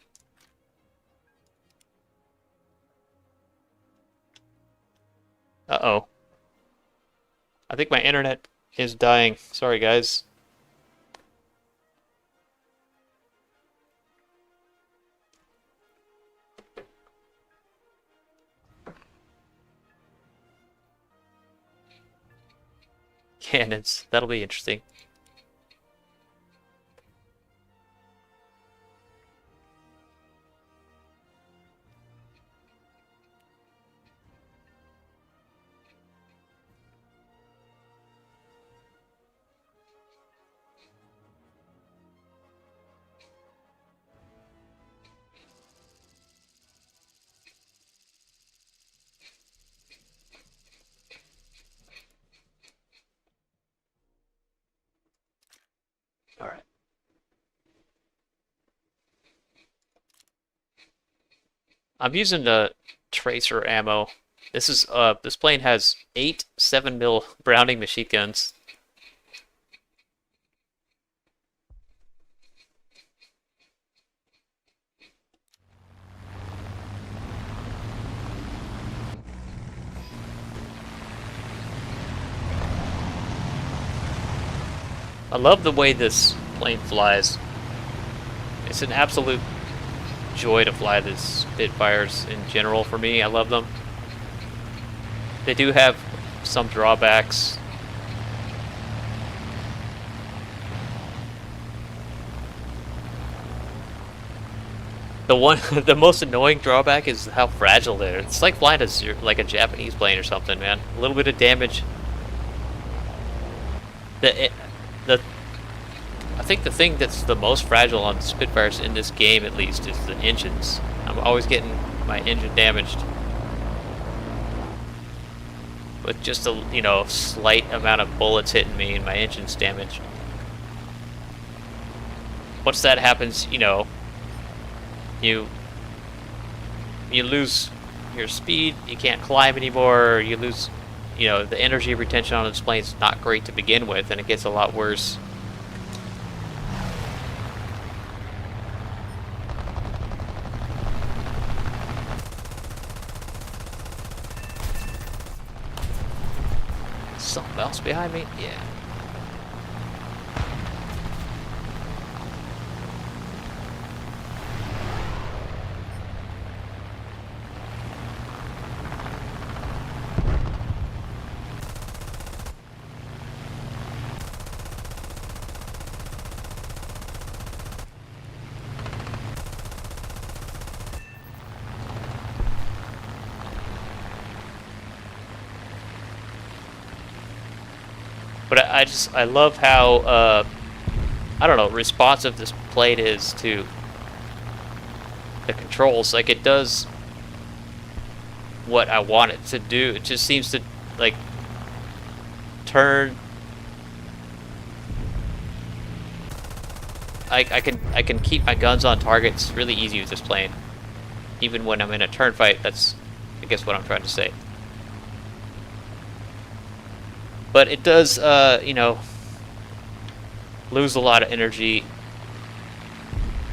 Uh-oh. I think my internet is dying. Sorry, guys. Cannons. That'll be interesting. All right. I'm using the tracer ammo. This plane has 8 7mm Browning machine guns. I love the way this plane flies. It's an absolute joy to fly the Spitfires in general for me. I love them. They do have some drawbacks. The most annoying drawback is how fragile they are. It's like flying like a Japanese plane or something, man. A little bit of damage. The I think the thing that's the most fragile on Spitfires in this game, at least, is the engines. I'm always getting my engine damaged with just a slight amount of bullets hitting me and my engine's damaged. Once that happens, you lose your speed. You can't climb anymore. You lose, the energy retention on this plane's not great to begin with, and it gets a lot worse. Something else behind me? Yeah. But I love how I don't know, responsive this plate is to the controls. Like, it does what I want it to do. It just seems to like turn. I can keep my guns on targets really easy with this plane, even when I'm in a turn fight. That's, I guess, what I'm trying to say. But it does, you know, lose a lot of energy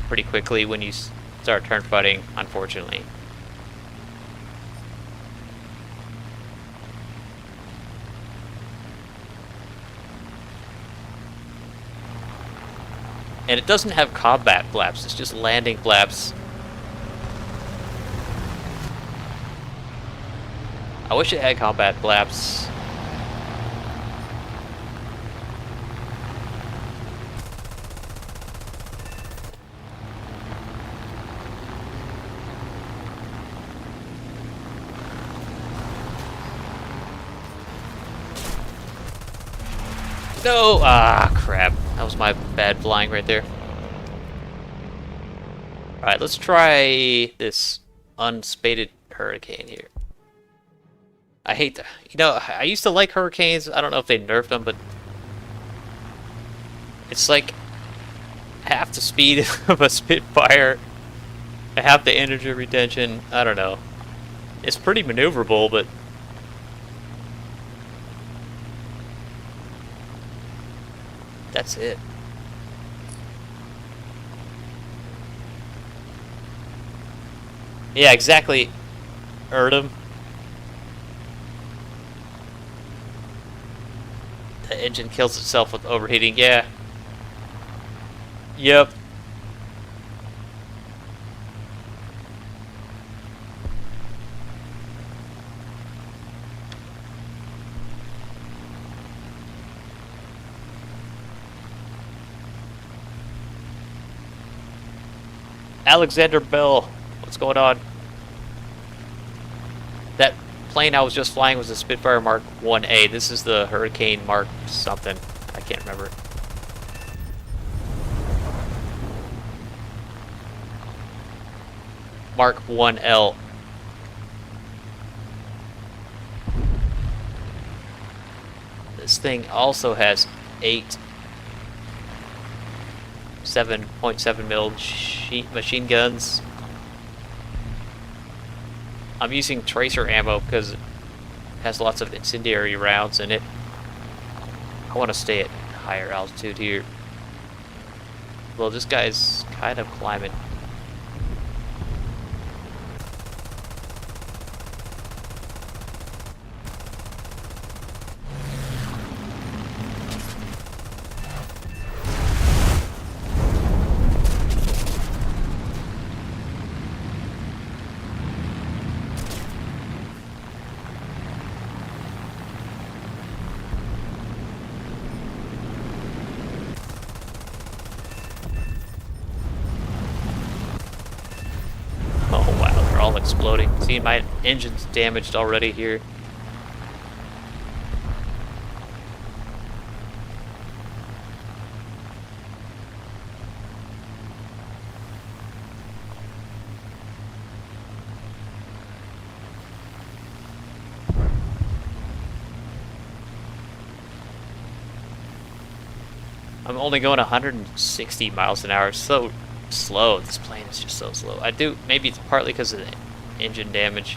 pretty quickly when you start turn fighting, unfortunately. And it doesn't have combat flaps, it's just landing flaps. I wish it had combat flaps. No! Ah, crap. That was my bad flying right there. Alright, let's try this unspaded hurricane here. I hate that. You know, I used to like hurricanes. I don't know if they nerfed them, but it's like half the speed of a Spitfire, half the energy retention. I don't know. It's pretty maneuverable, but that's it. Yeah, exactly. Erdem. The engine kills itself with overheating. Yeah. Yep. Alexander Bell, what's going on? That plane I was just flying was the Spitfire Mark 1A. This is the Hurricane Mark something. I can't remember. Mark 1L. This thing also has 7.7 mil machine guns. I'm using tracer ammo because it has lots of incendiary rounds in it. I want to stay at higher altitude here. Well, this guy's kind of climbing. Exploding. See, my engine's damaged already here. I'm only going 160 miles an hour. It's so slow. This plane is just so slow. Maybe it's partly because of the engine damage.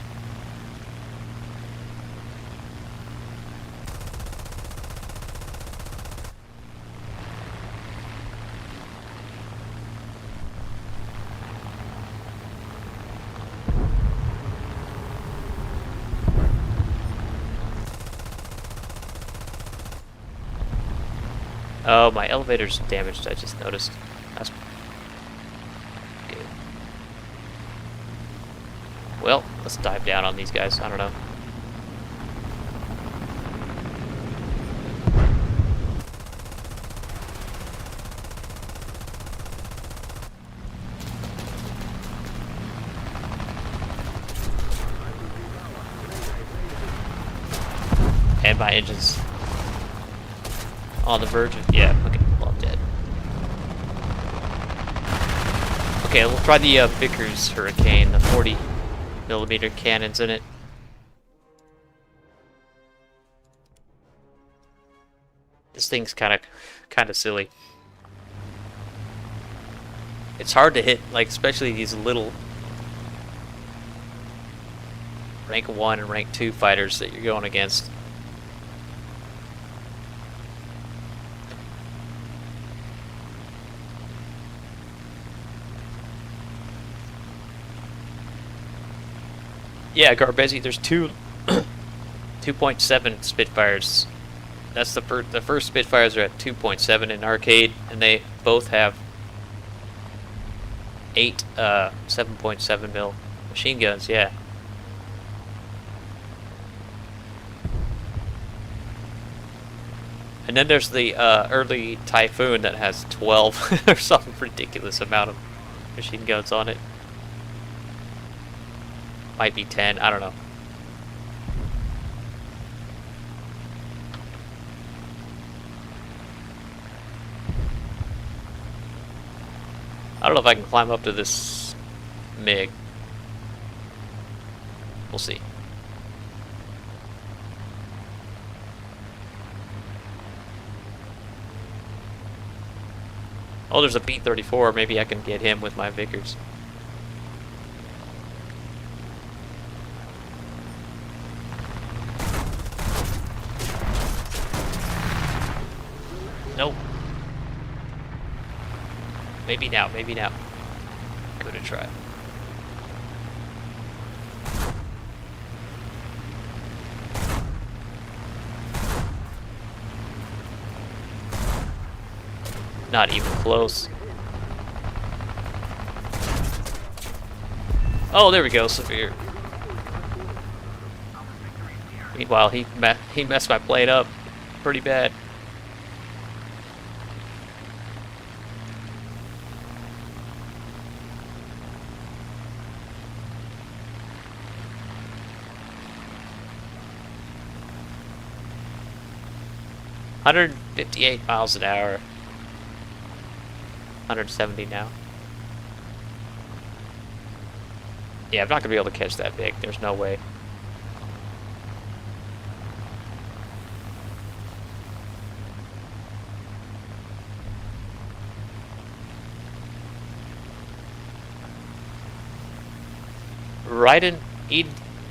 Oh, my elevator's damaged, I just noticed. That's good. Well, let's dive down on these guys. I don't know. And my engines. On the verge of... Yeah, okay, well, I'm dead. Okay, we'll try the Vickers Hurricane, the 40mm cannons in it. This thing's kind of silly. It's hard to hit, like, especially these little rank 1 and rank 2 fighters that you're going against. Yeah, Garbezi, there's two 2.7 Spitfires. That's the first Spitfires are at 2.7 in arcade, and they both have 8 7.7 mil machine guns. Yeah. And then there's the early Typhoon that has 12 or some ridiculous amount of machine guns on it. Might be 10, I don't know. I don't know if I can climb up to this MiG. We'll see. Oh, there's a B-34. Maybe I can get him with my Vickers. Nope. Maybe now, maybe now. Go to try. Not even close. Oh, there we go, Severe. Meanwhile, he messed my plane up pretty bad. $158 miles an hour. 170 now. Yeah, I'm not gonna be able to catch that big. There's no way.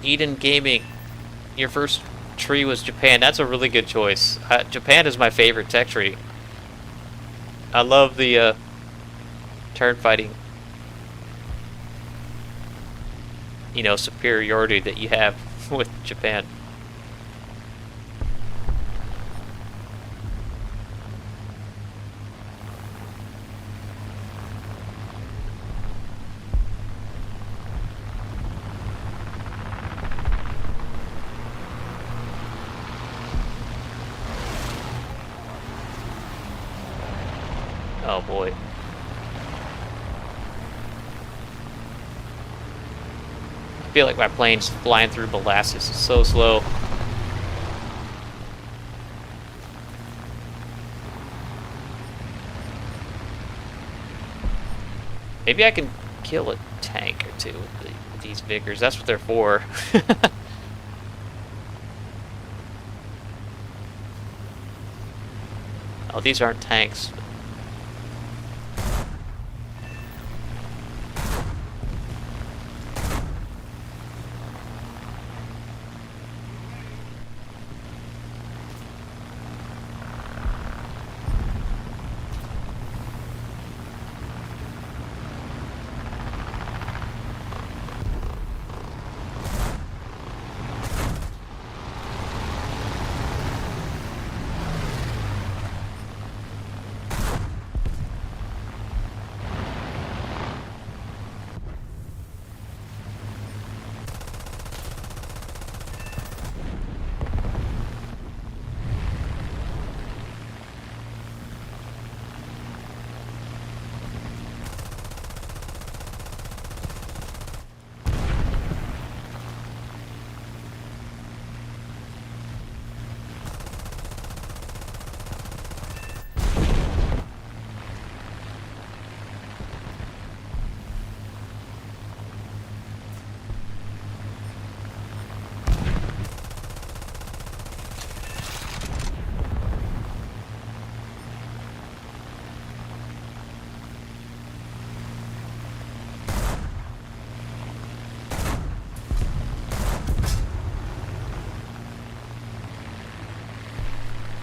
Eden Gaming. Your first tree was Japan. That's a really good choice. Japan is my favorite tech tree. I love the turn fighting, you know, superiority that you have with Japan. Oh boy. I feel like my plane's flying through molasses. It's so slow. Maybe I can kill a tank or two with these Vickers. That's what they're for. Oh, these aren't tanks.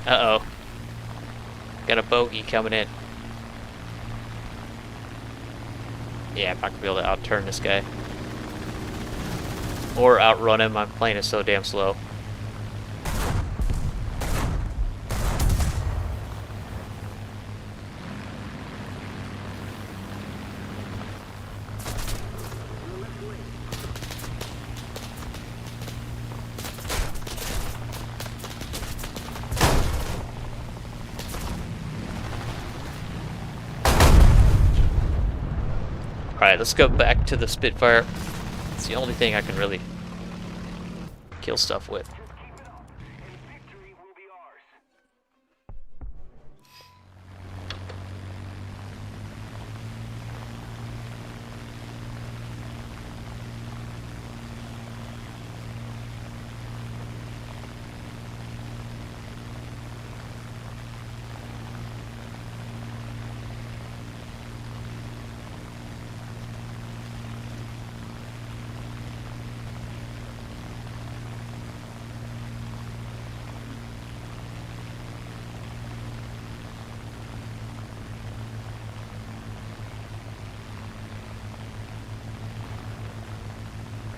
Uh-oh. Got a bogey coming in. Yeah, I'm not gonna be able to outturn this guy. Or outrun him. I'm playing it so damn slow. Alright, let's go back to the Spitfire. It's the only thing I can really kill stuff with. Just keep it up, and victory will be ours.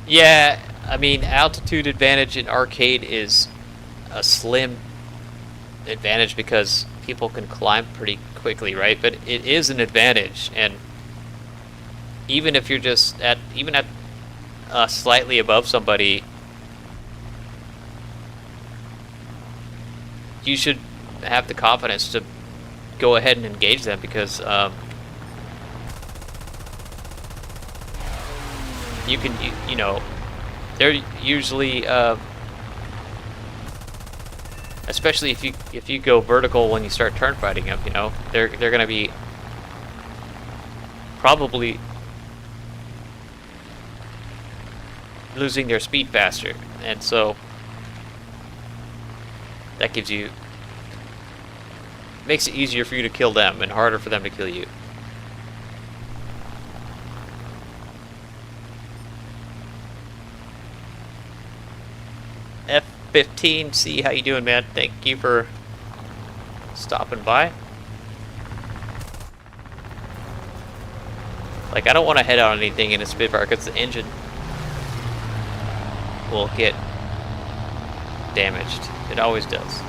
Yeah, I mean, altitude advantage in arcade is a slim advantage because people can climb pretty quickly, right? But it is an advantage, and even if you're just even at slightly above somebody, you should have the confidence to go ahead and engage them because you can, you know, they're usually, especially if you go vertical when you start turn fighting them, you know, they're gonna be probably losing their speed faster, and so that gives you makes it easier for you to kill them and harder for them to kill you. F15C, how you doing, man? Thank you for stopping by. Like, I don't want to head on anything in a Spitfire because the engine will get damaged. It always does.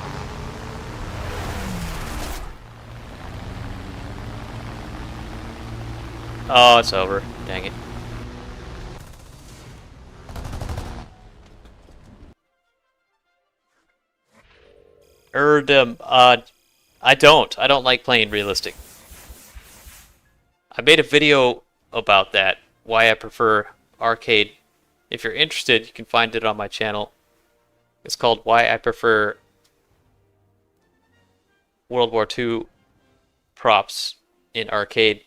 Oh, it's over. Dang it. I don't like playing realistic. I made a video about that, why I prefer arcade. If you're interested, you can find it on my channel. It's called Why I Prefer World War II Props in Arcade.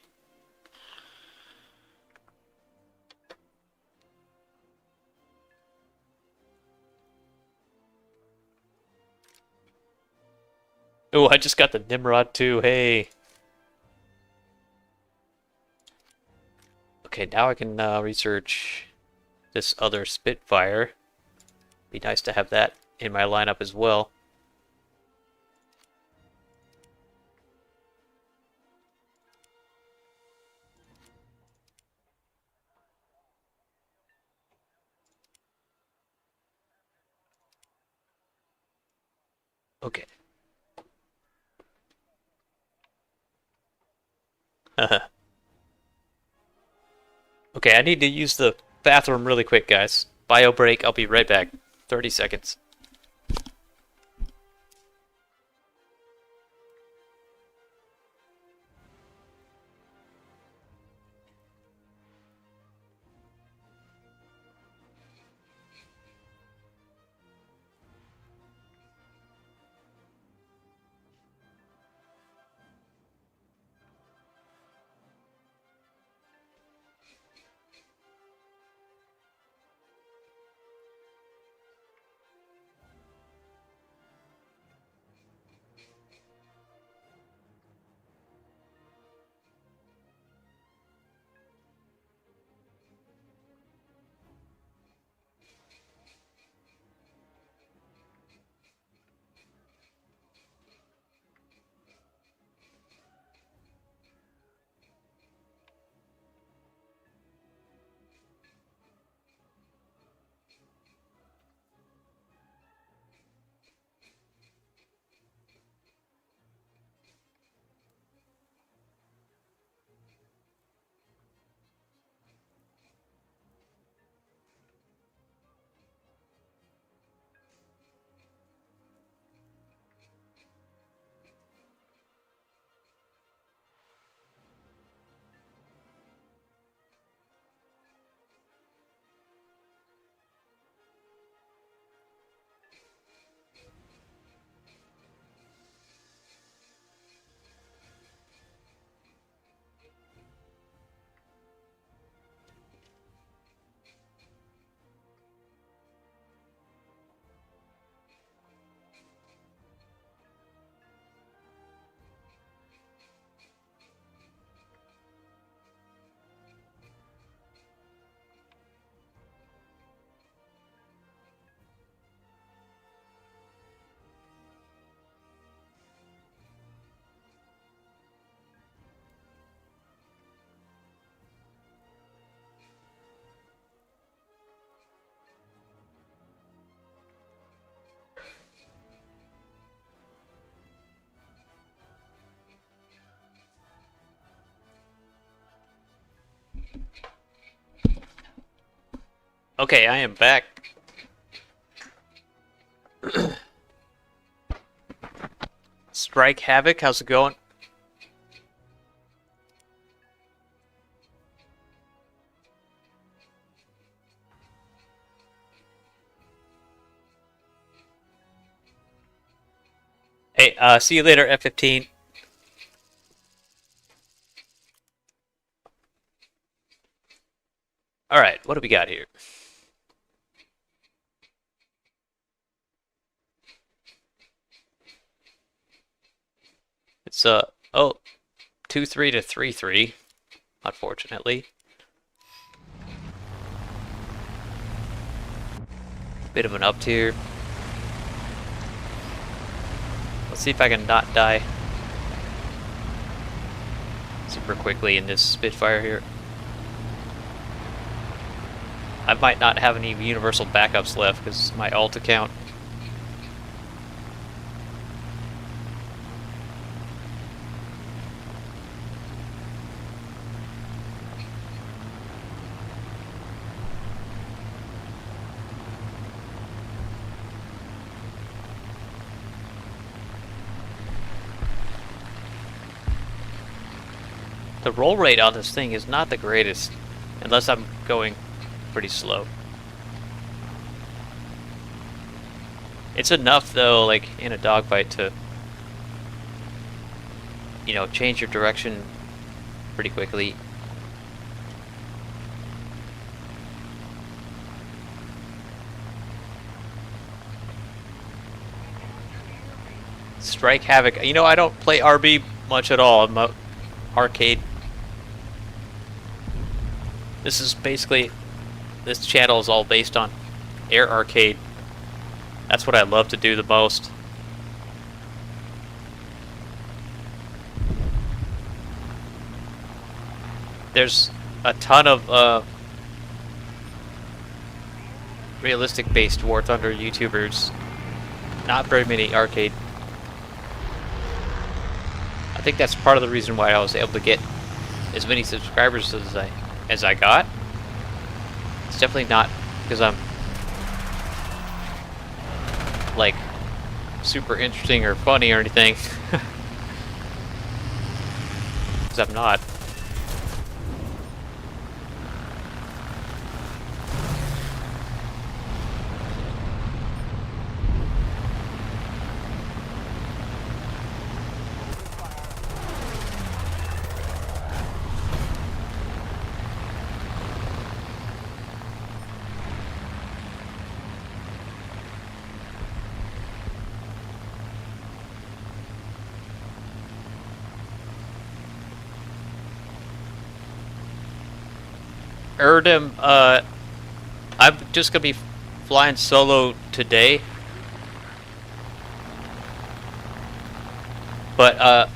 Oh, I just got the Nimrod too, hey. Okay, now I can research this other Spitfire. Be nice to have that in my lineup as well. Okay. Okay, I need to use the bathroom really quick, guys. Bio break, I'll be right back. 30 seconds. Okay, I am back. Strike Havoc, how's it going? Hey, see you later, F-15. Alright, what do we got here? It's, oh, 2-3 to 3-3, unfortunately. Bit of an up tier. Let's see if I can not die super quickly in this Spitfire here. I might not have any universal backups left because my alt account. The roll rate on this thing is not the greatest, unless I'm going pretty slow. It's enough though, like in a dogfight, to, you know, change your direction pretty quickly. Strike Havoc. You know, I don't play RB much at all. I'm a arcade. This is basically, this channel is all based on air arcade. That's what I love to do the most. There's a ton of realistic based WarThunder YouTubers. Not very many arcade. I think that's part of the reason why I was able to get as many subscribers as I got. It's definitely not because I'm like super interesting or funny or anything. Because I'm not. Erdem, I'm just gonna be flying solo today, but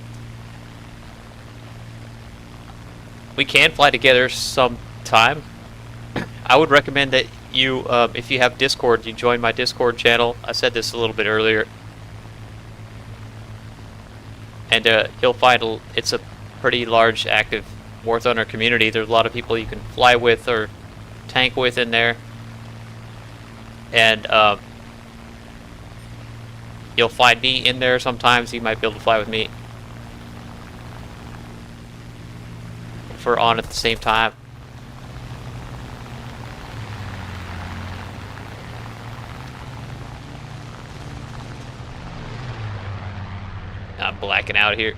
we can fly together sometime. I would recommend that you, if you have Discord, you join my Discord channel. I said this a little bit earlier, and you'll find it's a pretty large, active WarThunder community. There's a lot of people you can fly with or tank with in there, and you'll find me in there sometimes. You might be able to fly with me if we're on at the same time. I'm blacking out here.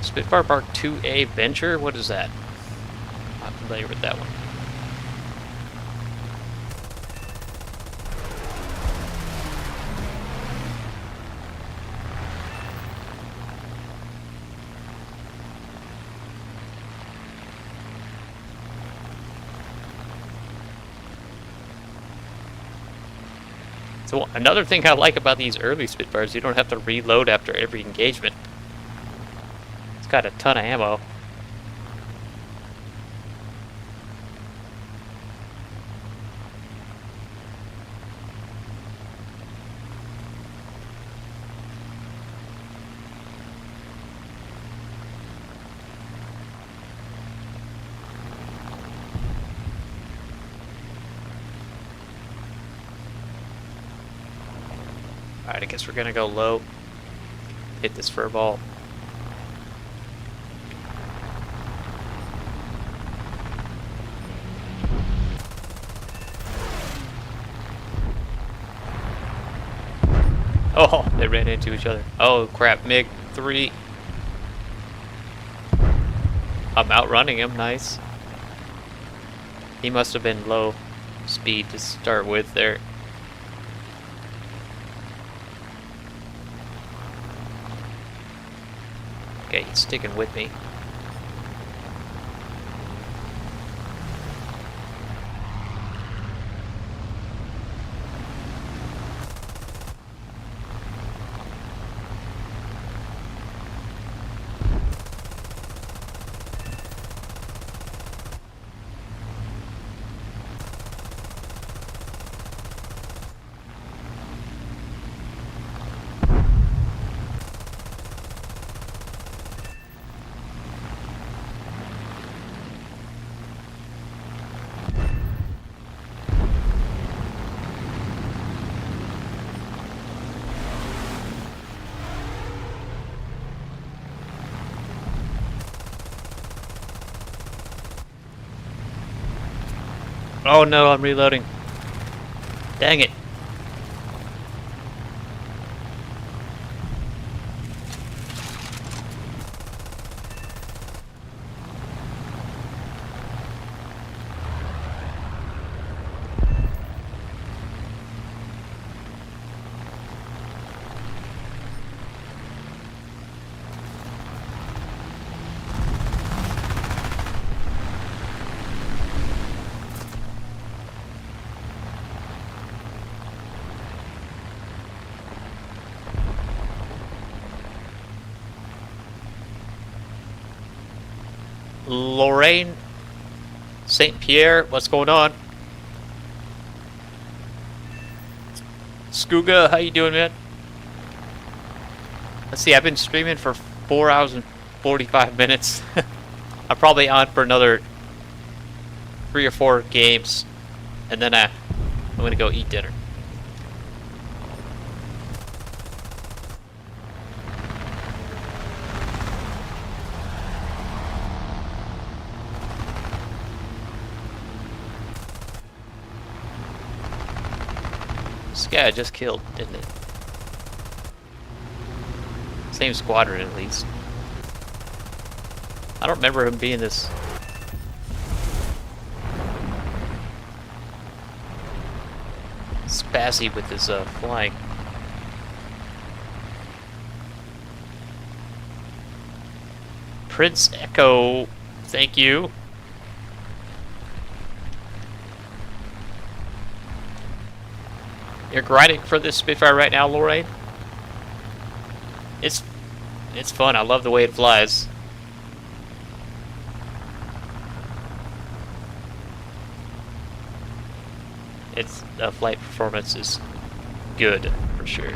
Spitfire Mark 2A Venture? What is that? I'm not familiar with that one. So another thing I like about these early Spitfires, you don't have to reload after every engagement. It's got a ton of ammo. Alright, I guess we're gonna go low. Hit this fur ball. Oh, they ran into each other. Oh crap, MiG-3. I'm outrunning him, nice. He must have been low speed to start with there. Okay, he's sticking with me. Oh no, I'm reloading. Dang it. Lorraine, St. Pierre, what's going on? Skooga, how you doing, man? Let's see, I've been streaming for 4 hours and 45 minutes. I'm probably on for another 3 or 4 games, and then I'm gonna go eat dinner. This guy I just killed, didn't it? Same squadron, at least. I don't remember him being this... spazzy with his flying. Prince Echo, thank you. You're grinding for this Spitfire right now, Lorraine? It's fun. I love the way it flies. Its flight performance is good for sure.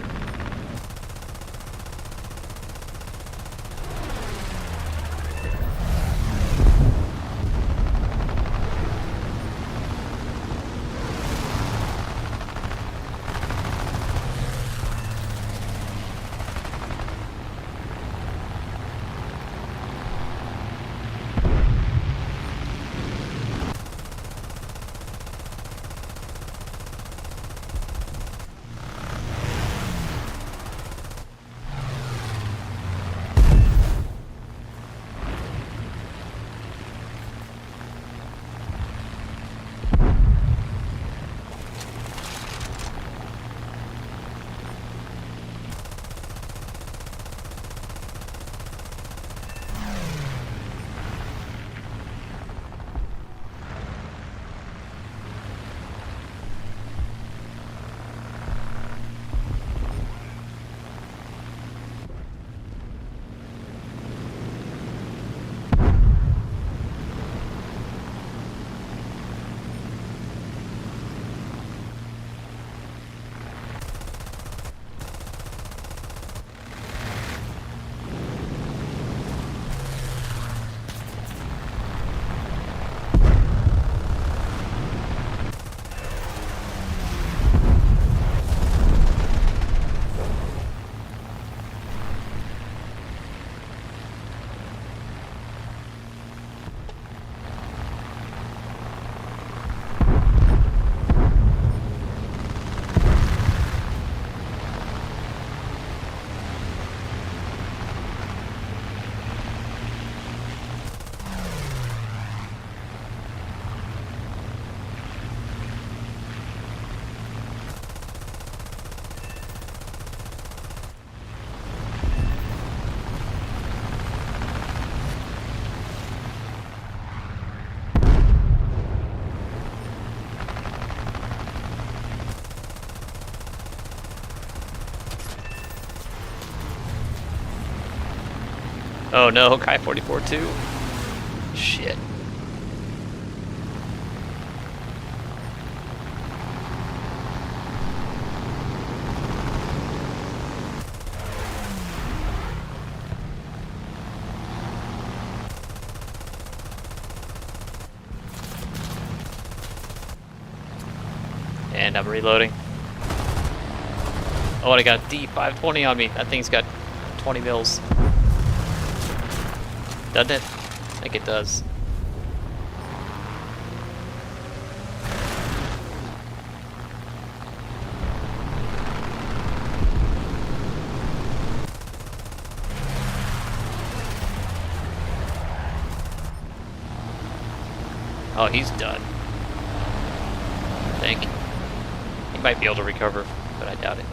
Oh no, Kai 44 too. Shit. And I'm reloading. Oh, and I got a D520 on me. That thing's got 20 mils. Doesn't it? I think it does. Oh, he's done. I think. He might be able to recover, but I doubt it.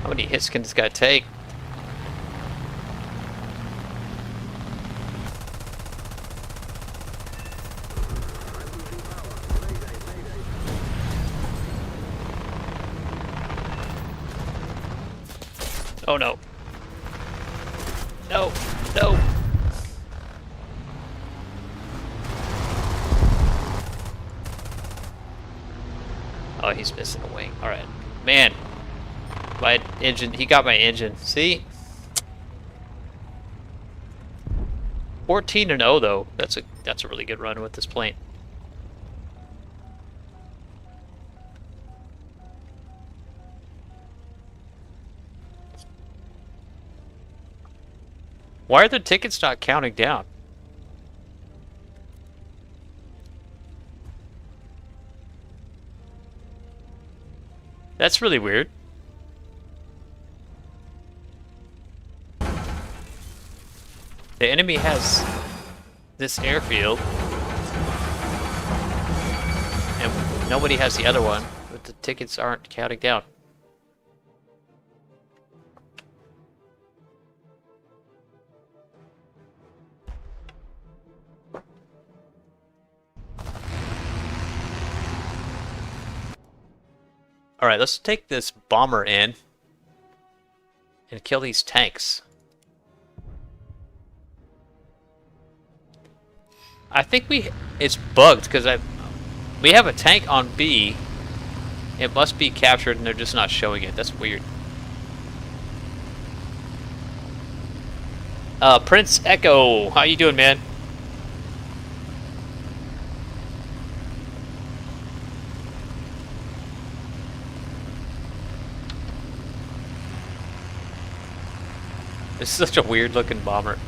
How many hits can this guy take? Oh no. No, no. Oh, he's missing a wing. Alright. Man. My engine, he got my engine. See? 14-0 though. That's a really good run with this plane. Why are the tickets not counting down? That's really weird. The enemy has this airfield, and nobody has the other one, but the tickets aren't counting down. Alright, let's take this bomber in and kill these tanks. I think it's bugged because we have a tank on B. It must be captured and they're just not showing it. That's weird. Prince Echo, how you doing, man? This is such a weird looking bomber.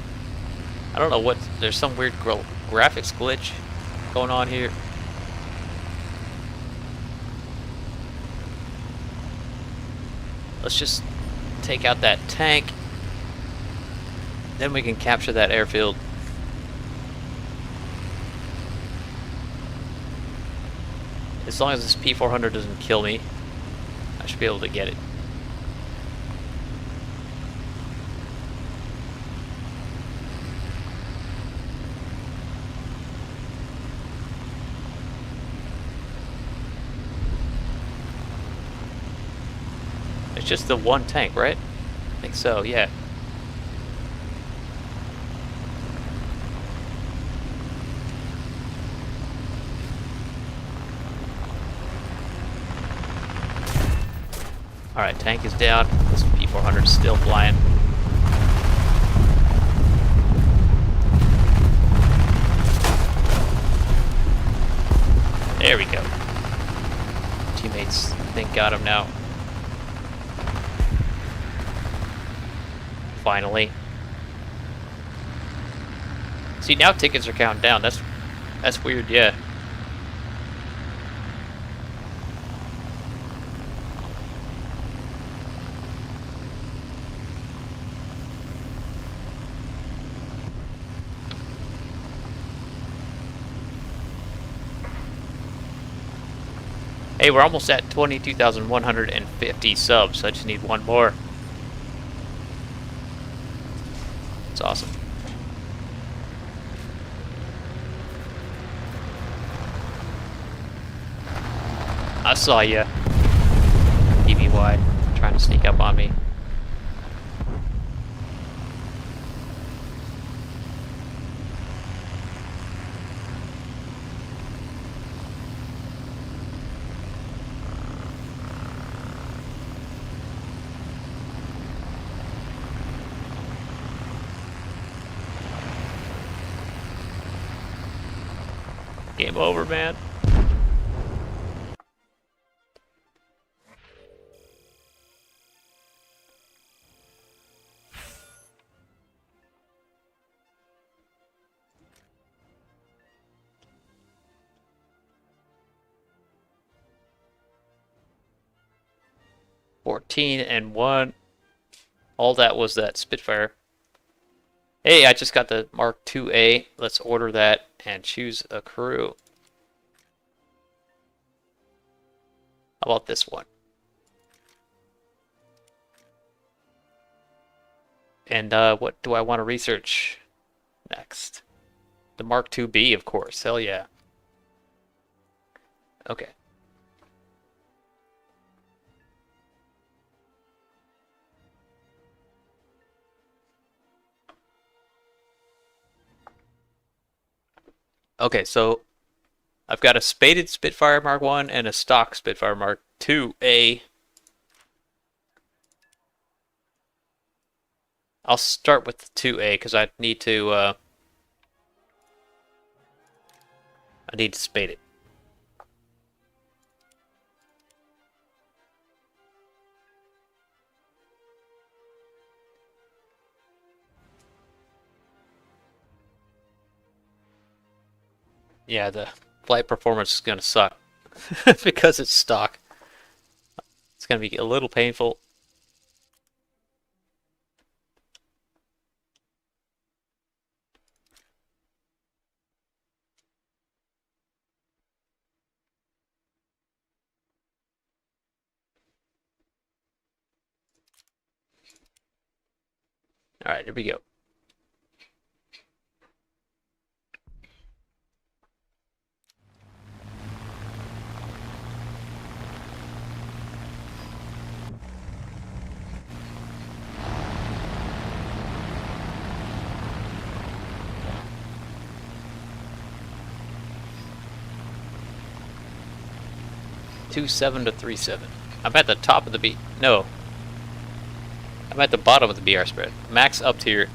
I don't know what, there's some weird graphics glitch going on here. Let's just take out that tank. Then we can capture that airfield. As long as this P-400 doesn't kill me, I should be able to get it. It's just the one tank, right? I think so, yeah. Alright, tank is down. This P-400 is still flying. There we go. Teammates, I think, got him now. Finally. See, now tickets are counting down. That's weird, yeah. Hey, we're almost at 22,150 subs. I just need one more. It's awesome. I saw ya, EVY, trying to sneak up on me. Game over, man. $14-1. All that was that Spitfire. Hey, I just got the Mark IIA. Let's order that and choose a crew. How about this one? And what do I want to research next? The Mark IIB, of course. Hell yeah. Okay. Okay, so I've got a spaded Spitfire Mark I and a stock Spitfire Mark IIA. I'll start with the 2A because I need to spade it. Yeah, the flight performance is gonna suck because it's stock. It's gonna be a little painful. All right, here we go. $2.7 to $3.7. I'm at the top of the B. No. I'm at the bottom of the BR spread. Max up tier.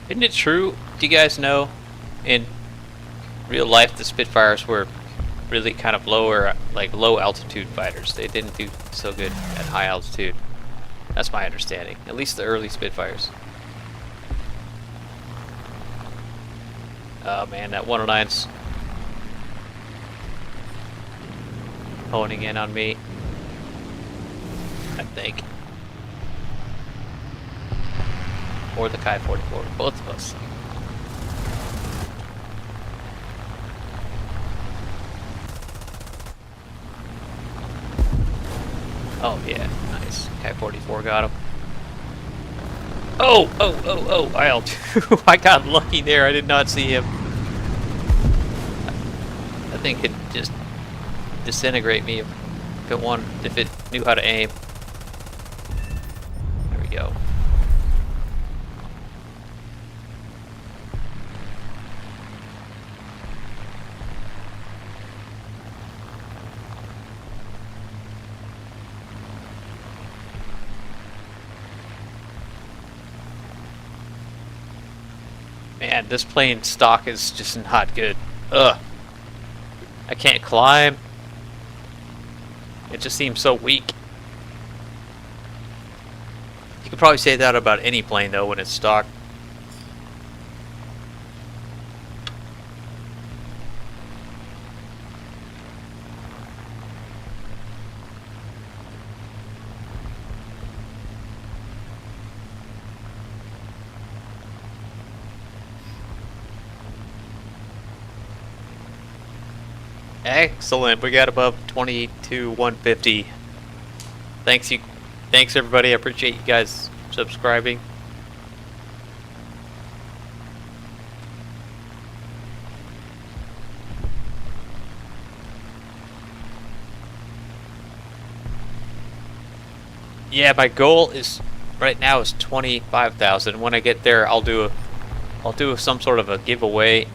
Isn't it true? Do you guys know in real life the Spitfires were really kind of lower, like low altitude fighters? They didn't do so good at high altitude. That's my understanding. At least the early Spitfires. Oh man, that 109's honing in on me, I think. Or the Kai 44, both of us. Oh yeah, nice. K-44 got him. Oh, IL-2. I got lucky there. I did not see him. That thing could just disintegrate me if it knew how to aim. There we go. Man, this plane stock is just not good. Ugh. I can't climb. It just seems so weak. You could probably say that about any plane though when it's stock. Excellent. We got above 22,150. Thanks everybody. I appreciate you guys subscribing. Yeah, my goal is right now is 25,000. When I get there, I'll do some sort of a giveaway.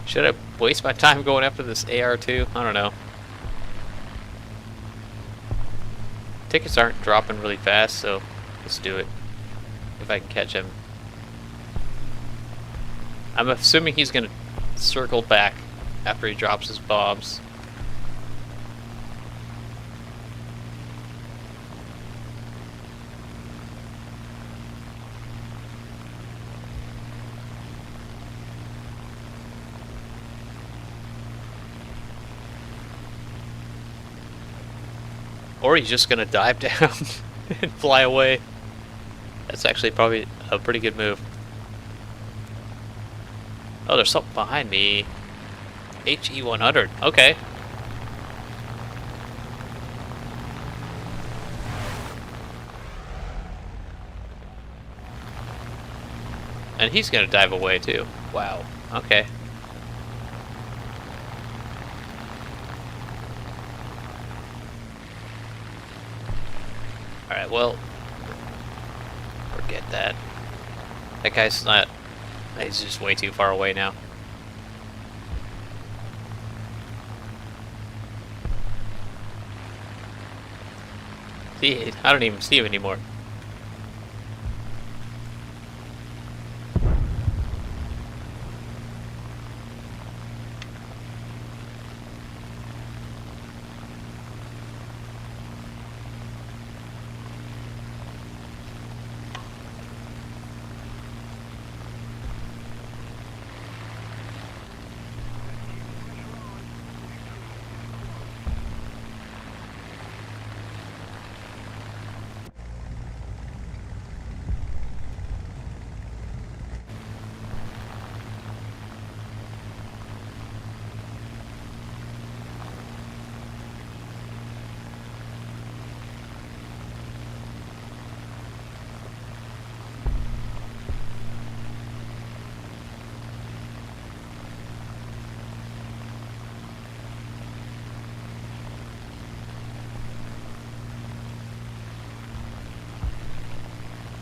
Should I waste my time going after this AR2? I don't know. Tickets aren't dropping really fast, so let's do it. If I can catch him. I'm assuming he's gonna circle back after he drops his bombs. Or he's just gonna dive down and fly away. That's actually probably a pretty good move. Oh, there's something behind me. HE-100. Okay. And he's gonna dive away too. Wow. Okay. Alright, well, forget that. That guy's not, he's just way too far away now. See, I don't even see him anymore.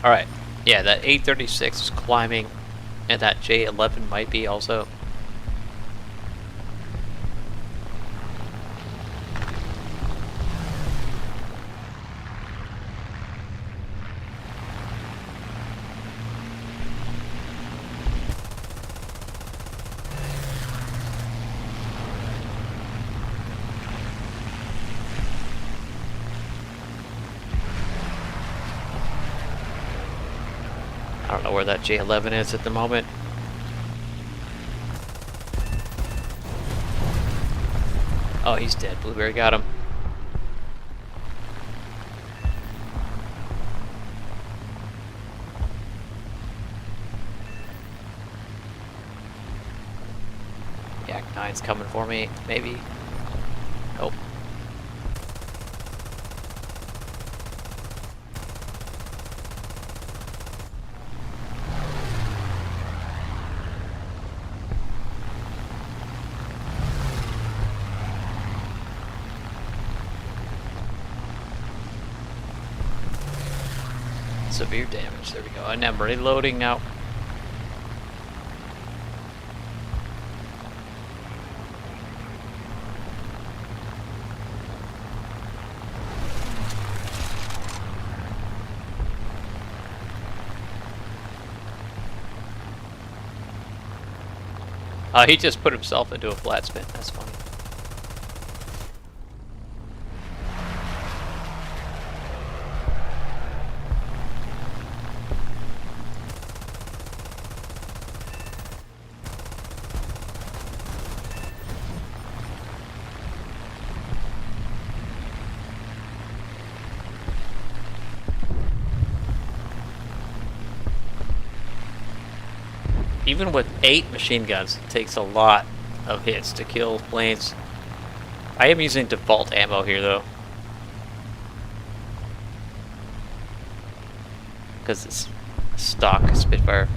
Alright, yeah, that 836 is climbing, and that J11 might be also. don't know where that J11 is at the moment. Oh, he's dead. Blueberry got him. Yak 9's coming for me, maybe. Nope. Severe damage. There we go. And I'm reloading now. He just put himself into a flat spin. That's funny. Even with 8 machine guns, it takes a lot of hits to kill planes. I am using default ammo here though, because it's stock Spitfire.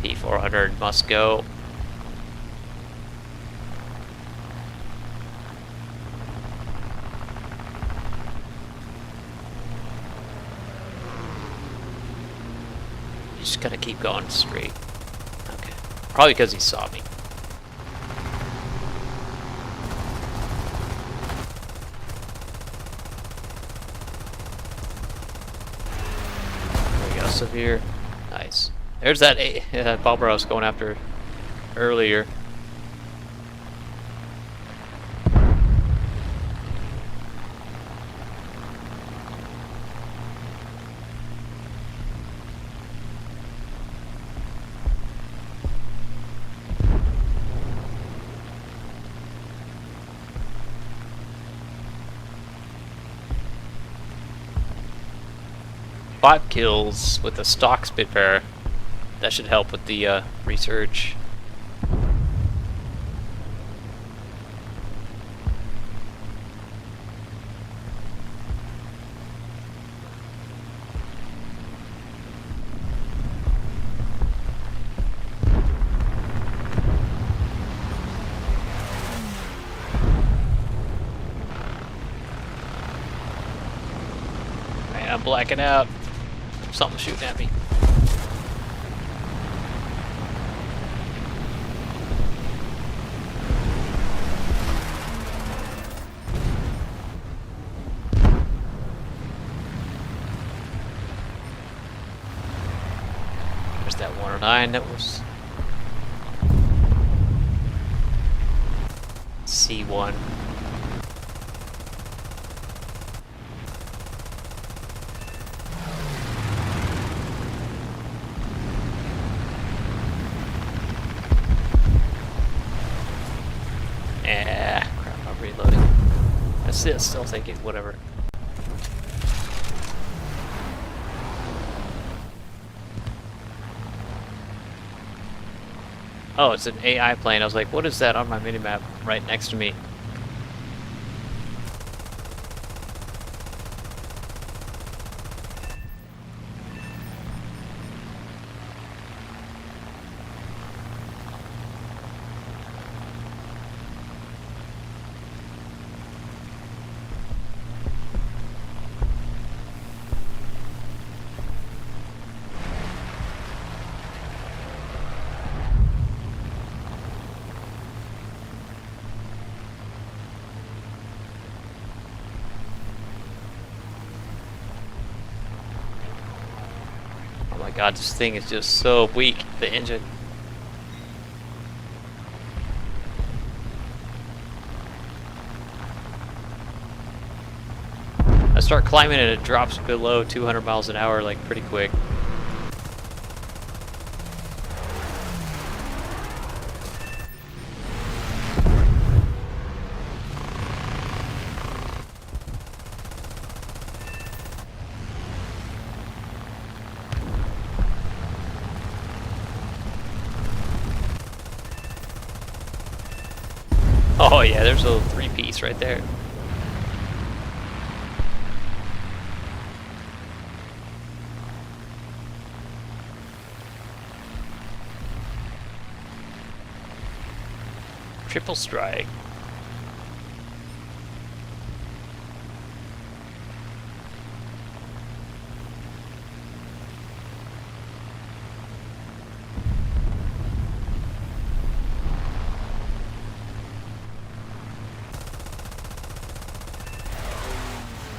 P400 must go. Just gotta keep going straight. Okay. Probably because he saw me. There we go, severe. Nice. There's that bomber I was going after earlier. Five kills with a stock Spitfire. That should help with the research. Man, I'm blacking out. Something's shooting at me. There's that 109 that was C1. Crap, I'm reloading. That's it, still thinking, whatever. Oh, it's an AI plane. I was like, what is that on my minimap right next to me? Oh my god, this thing is just so weak, the engine. start climbing and it drops below 200 miles an hour like pretty quick. Oh yeah, there's a little three-piece right there. Triple strike.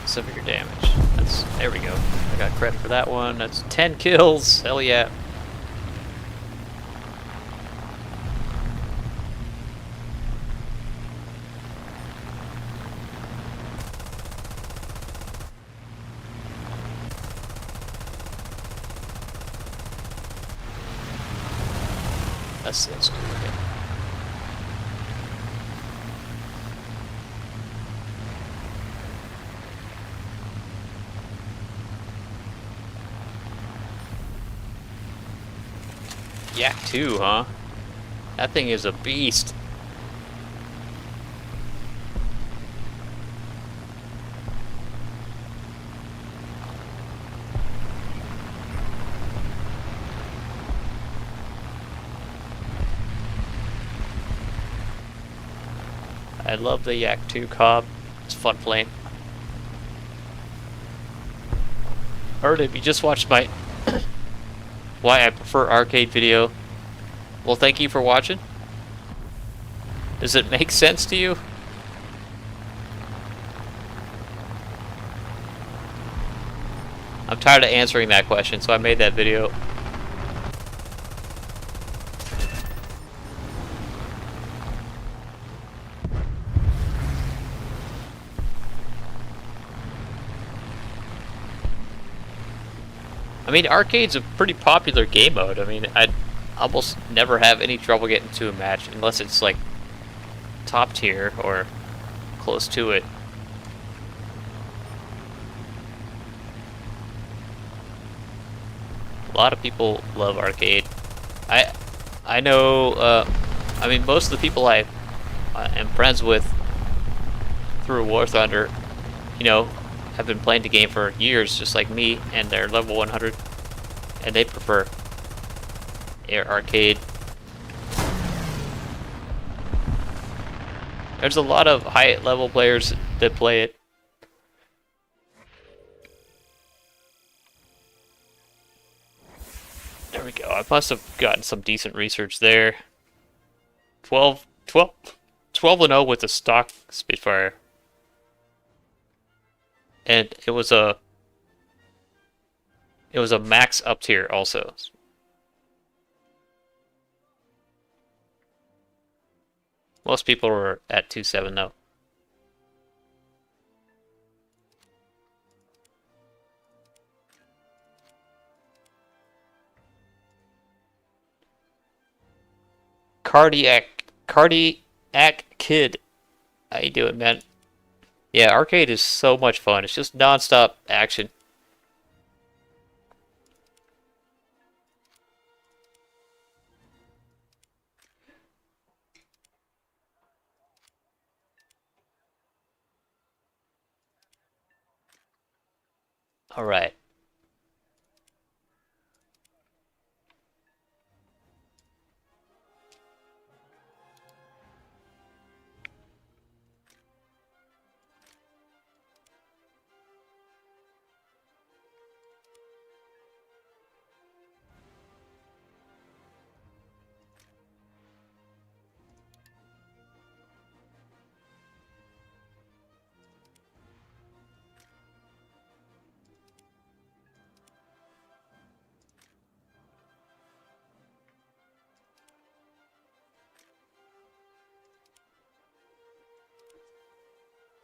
Severe damage. There we go. I got credit for that one. That's 10 kills. Hell yeah. That's good. Okay. Yak 2, huh? That thing is a beast. I love the Yak 2 Cobb. It's fun playing. Alright, if you just watched my why I prefer arcade video, well, thank you for watching. Does it make sense to you? I'm tired of answering that question, so I made that video. I mean, arcade's a pretty popular game mode. I mean, I'd almost never have any trouble getting to a match unless it's like top tier or close to it. A lot of people love arcade. I know. I mean, most of the people I am friends with through WarThunder, you know, have been playing the game for years, just like me, and they're level 100, and they prefer arcade. There's a lot of high level players that play it. There we go. I must have gotten some decent research there. 12 and 0 with the stock Spitfire. And it was a max up tier also. Most people were at 2.7 though. Cardiac Kid. How you doing, man? Yeah, arcade is so much fun. It's just non-stop action. All right.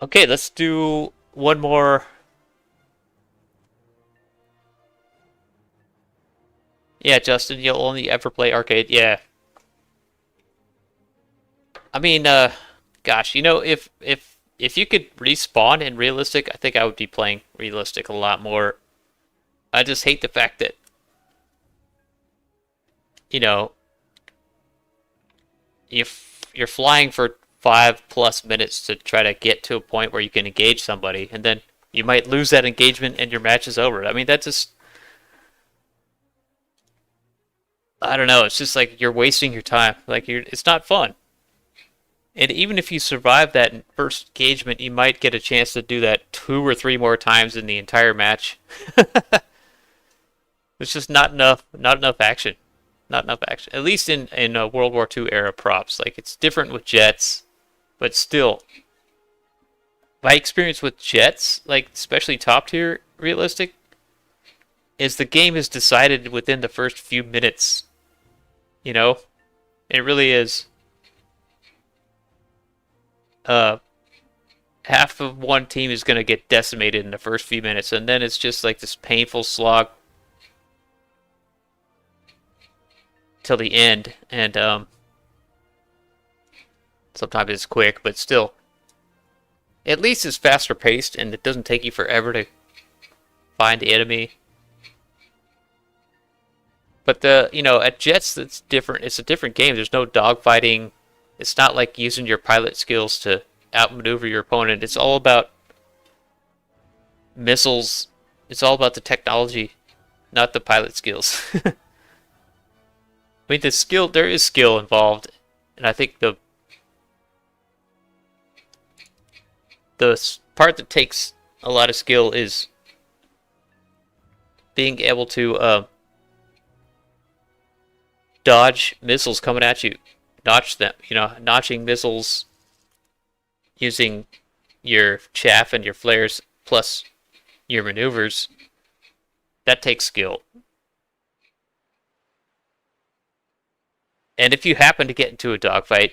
Okay, let's do one more Yeah, Justin, you'll only ever play arcade. Yeah. I mean, gosh, if you could respawn in realistic, I think I would be playing realistic a lot more. I just hate the fact that, you know, if you're flying for 5+ minutes to try to get to a point where you can engage somebody, and then you might lose that engagement and your match is over. I mean, that just, I don't know. It's just like you're wasting your time. It's not fun. And even if you survive that first engagement, you might get a chance to do that 2 or 3 more times in the entire match. It's just not enough action. Not enough action. At least in World War II era props. Like, it's different with jets, but still, my experience with jets, like especially top tier realistic, is the game is decided within the first few minutes. You know, it really is. Uh, Half of one team is going to get decimated in the first few minutes, and then it's just like this painful slog till the end. And sometimes it's quick, but still, at least it's faster paced, and it doesn't take you forever to find the enemy. But at Jets, it's different. It's a different game. There's no dogfighting. It's not like using your pilot skills to outmaneuver your opponent. It's all about missiles. It's all about the technology, not the pilot skills. I mean, there is skill involved, and I think the part that takes a lot of skill is being able to dodge missiles coming at you, notching missiles using your chaff and your flares plus your maneuvers. That takes skill. And if you happen to get into a dogfight,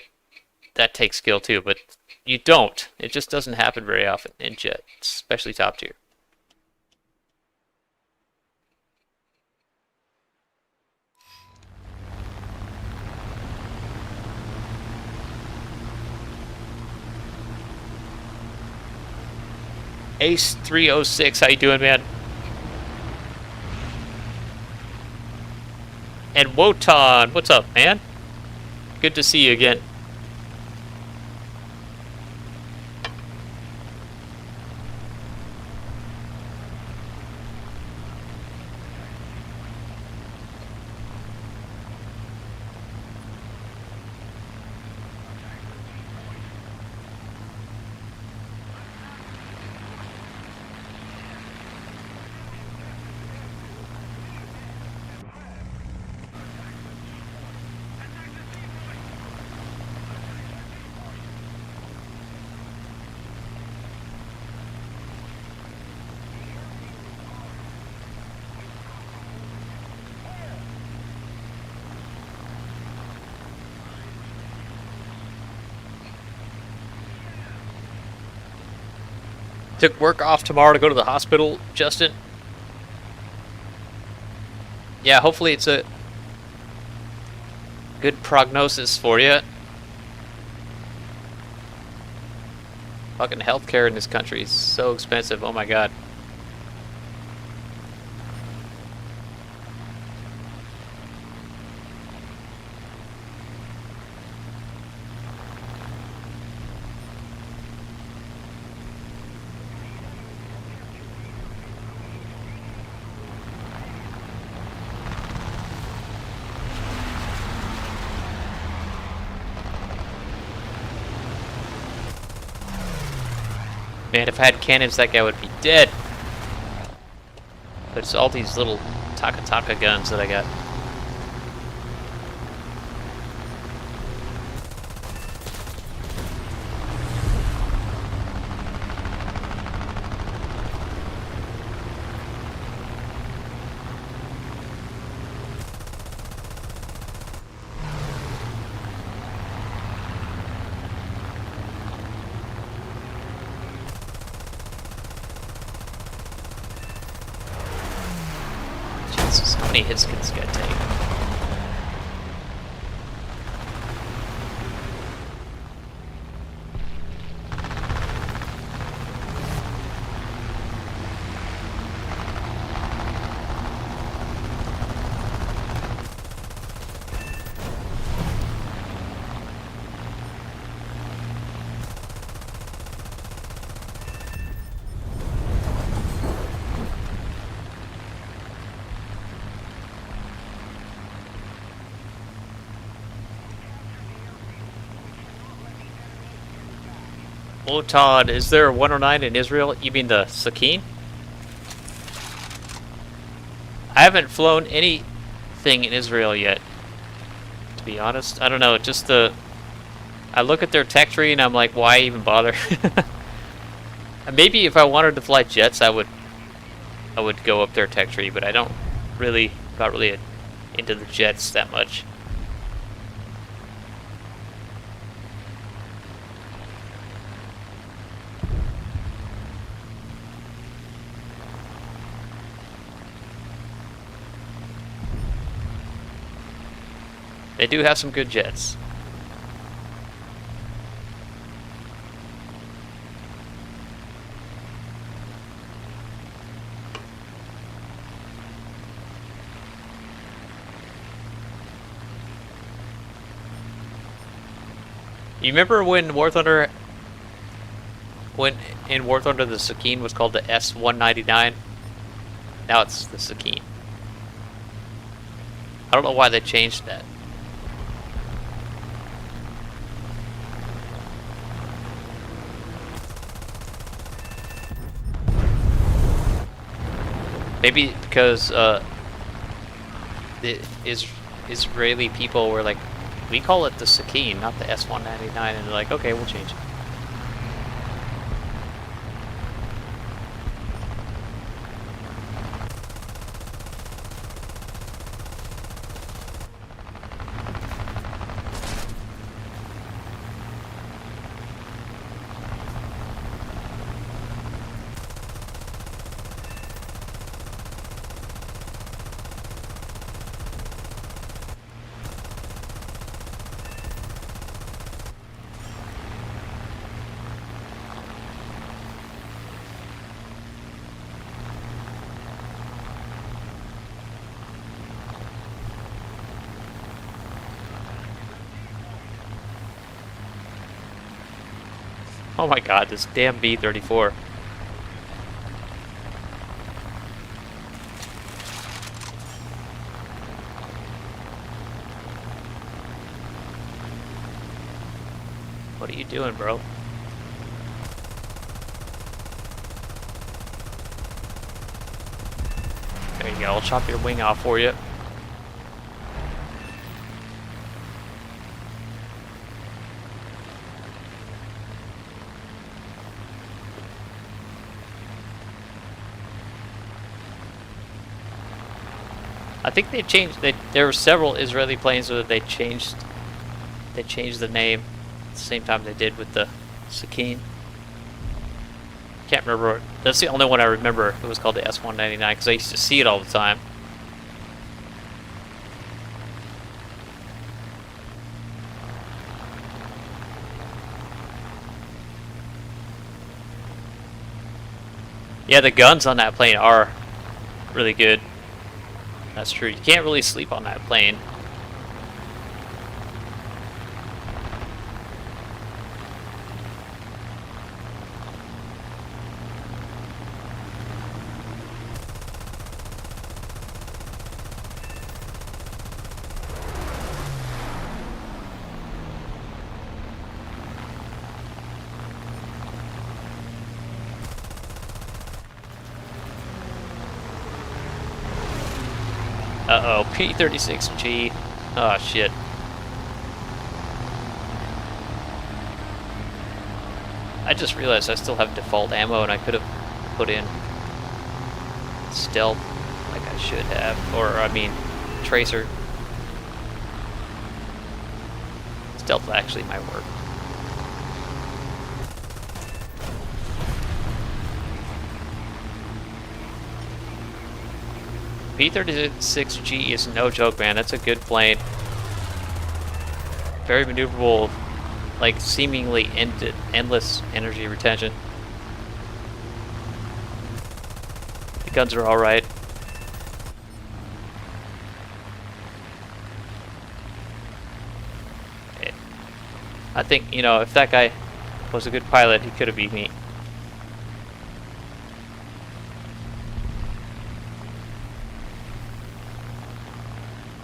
that takes skill too, but you don't. It just doesn't happen very often in Jet, especially top tier. Ace 306, how you doing, man? And Wotan, what's up, man? Good to see you again. Took work off tomorrow to go to the hospital, Justin. Yeah, hopefully it's a good prognosis for you. Fucking healthcare in this country is so expensive. Oh my god. Man, if I had cannons, that guy would be dead. But it's all these little Taka guns that I got. hits. How many hits can this guy take? Oh, Todd, is there a 109 in Israel? You mean the Sakine? I haven't flown anything in Israel yet, to be honest. I don't know, just I look at their tech tree and I'm like, why even bother? Maybe if I wanted to fly jets, I would go up their tech tree, but I don't really, not really into the jets that much. They do have some good jets. You remember when WarThunder, in WarThunder the Sakine was called the S-199? Now it's the Sakine. I don't know why they changed that. Maybe because the Israeli people were like, we call it the Sakine, not the S-199, and they're like, okay, we'll change it. Oh my god, this damn B-34. What are you doing, bro? There you go, I'll chop your wing off for you. I think they changed. There were several Israeli planes where they changed the name at the same time they did with the Sakine. Can't remember. That's the only one I remember. It was called the S-199 because I used to see it all the time. Yeah, the guns on that plane are really good. That's true. You can't really sleep on that plane. Uh-oh, P-36G. Oh, shit. I just realized I still have default ammo and I could have put in stealth like I should have. Or, I mean, tracer. Stealth actually might work. P-36G is no joke, man. That's a good plane. Very maneuverable, like seemingly endless energy retention. The guns are alright. I think, you know, if that guy was a good pilot, he could have beat me.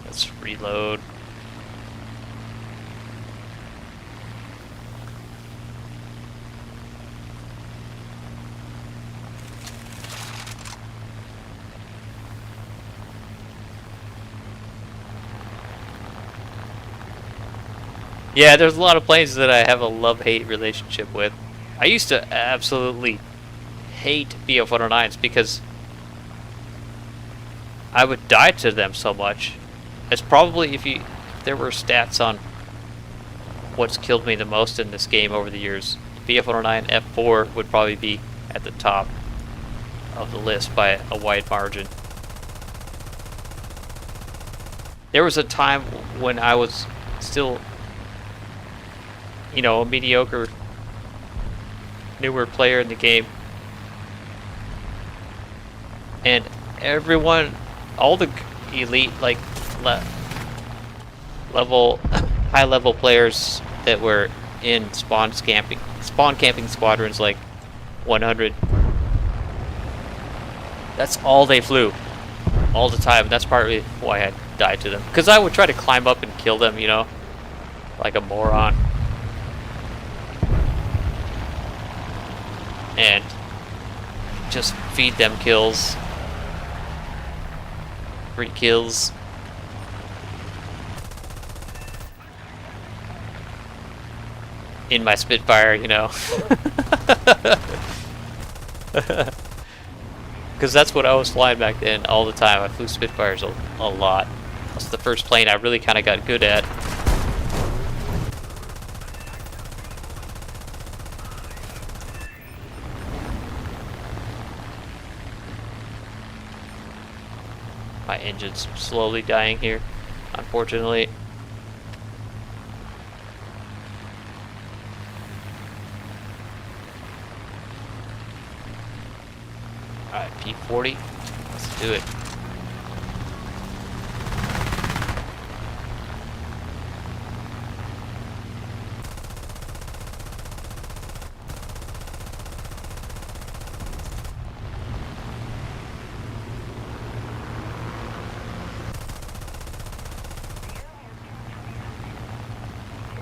Let's reload. Yeah, there's a lot of planes that I have a love-hate relationship with. I used to absolutely hate BF-109s because I would die to them so much. It's probably, if there were stats on what's killed me the most in this game over the years, BF-109 F4 would probably be at the top of the list by a wide margin. There was a time when I was still, you know, a mediocre, newer player in the game, and everyone, all the elite, like level, high level players that were in spawn camping squadrons like 100, that's all they flew all the time. That's partly why I died to them, because I would try to climb up and kill them, you know, like a moron. And just feed them kills. Free kills. In my Spitfire, you know. Because that's what I was flying back then all the time. I flew Spitfires a lot. That's the first plane I really kind of got good at. My engine's slowly dying here, unfortunately. Alright, P40. Let's do it.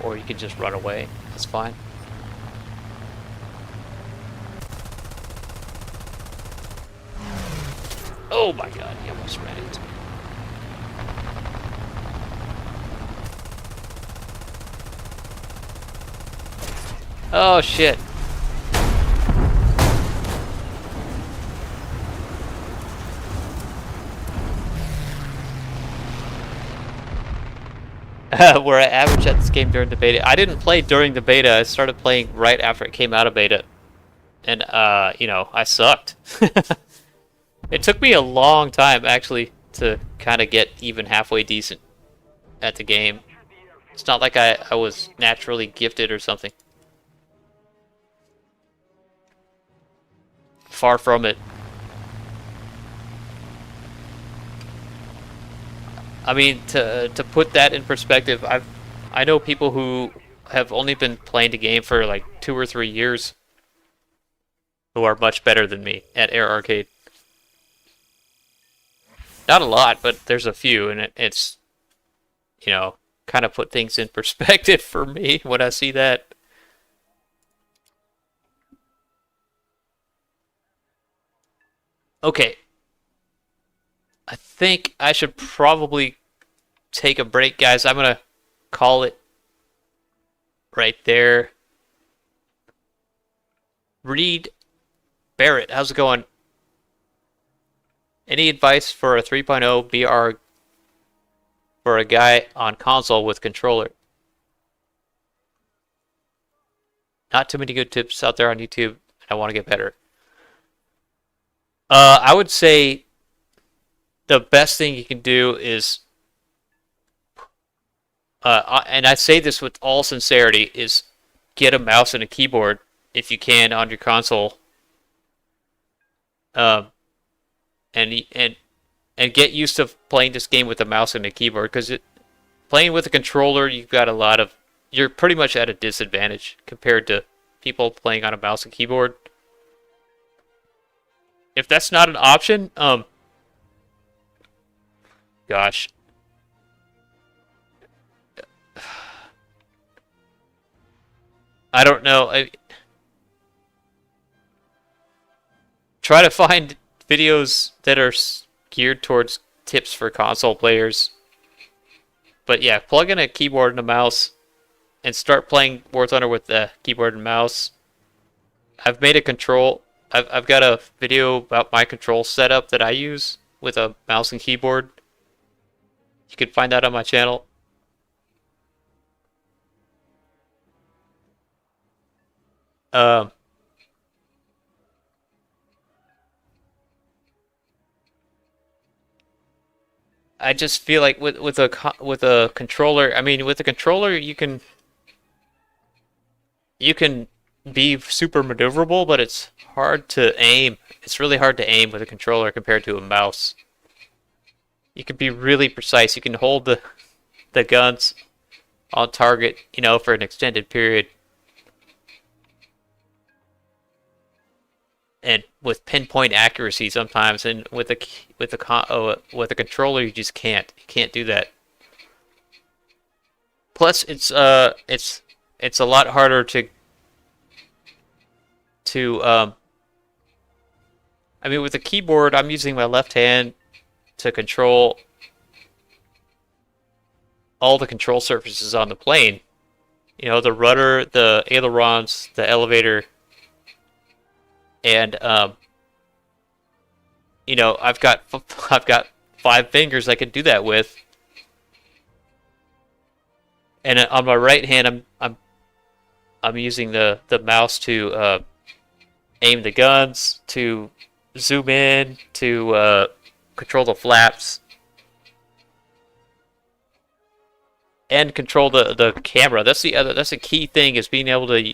Or you can just run away. That's fine. Oh my god, he almost ran into me. Oh shit. Where I average at this game during the beta. I didn't play during the beta. I started playing right after it came out of beta. And, you know, I sucked. It took me a long time, actually, to kind of get even halfway decent at the game. It's not like I was naturally gifted or something. Far from it. I mean, to put that in perspective, I know people who have only been playing the game for like 2 or 3 years who are much better than me at Air Arcade. Not a lot, but there's a few, and it's, you know, kind of put things in perspective for me when I see that. Okay. I think I should probably take a break, guys. I'm gonna call it right there. Reed Barrett, how's it going? Any advice for a 3.0 BR for a guy on console with controller? Not too many good tips out there on YouTube. I want to get better. I would say the best thing you can do is, and I say this with all sincerity, is get a mouse and a keyboard if you can on your console, um, and and get used to playing this game with a mouse and a keyboard because playing with a controller, you've got a lot of, you're pretty much at a disadvantage compared to people playing on a mouse and keyboard. If that's not an option, gosh, I don't know. Try to find videos that are geared towards tips for console players. But yeah, plug in a keyboard and a mouse and start playing WarThunder with the keyboard and mouse. I've made a control. I've got a video about my control setup that I use with a mouse and keyboard. You can find that on my channel. Um, I just feel like with a controller, I mean, with a controller you can be super maneuverable, but it's hard to aim. It's really hard to aim with a controller compared to a mouse. You can be really precise. You can hold the guns on target, for an extended period, and with pinpoint accuracy sometimes. And with a controller, you just can't. You can't do that. Plus, it's a lot harder to. I mean, with a keyboard, I'm using my left hand to control all the control surfaces on the plane. The rudder, the ailerons, the elevator, and I've got I've got 5 fingers I can do that with. And on my right hand, I'm using the mouse to aim the guns, to zoom in, to control the flaps, and control the camera. That's a key thing, is being able to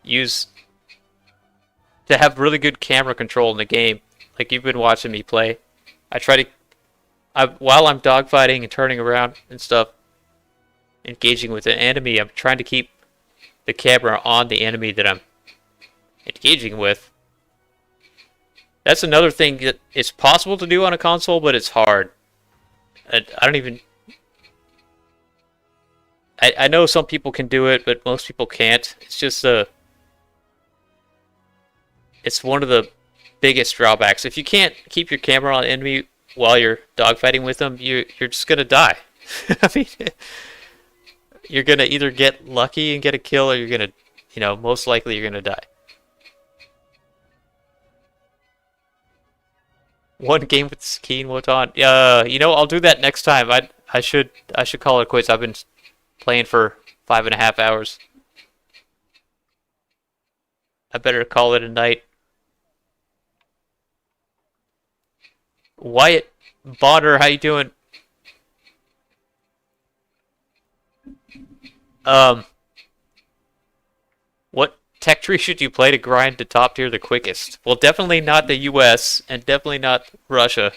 use to have really good camera control in the game. Like you've been watching me play. While I'm dogfighting and turning around and stuff, engaging with an enemy, I'm trying to keep the camera on the enemy that I'm engaging with. That's another thing that it's possible to do on a console, but it's hard. I don't even. I know some people can do it, but most people can't. It's just it's one of the biggest drawbacks. If you can't keep your camera on the enemy while you're dogfighting with them, you're just gonna die. I mean, you're gonna either get lucky and get a kill, or you're gonna, most likely you're gonna die. One game with Skeen Wotan. I'll do that next time. I should call it quits. I've been playing for 5.5 hours. I better call it a night. Wyatt Bonner, how you doing? What tech tree should you play to grind to top tier the quickest? Well, definitely not the US, and definitely not Russia,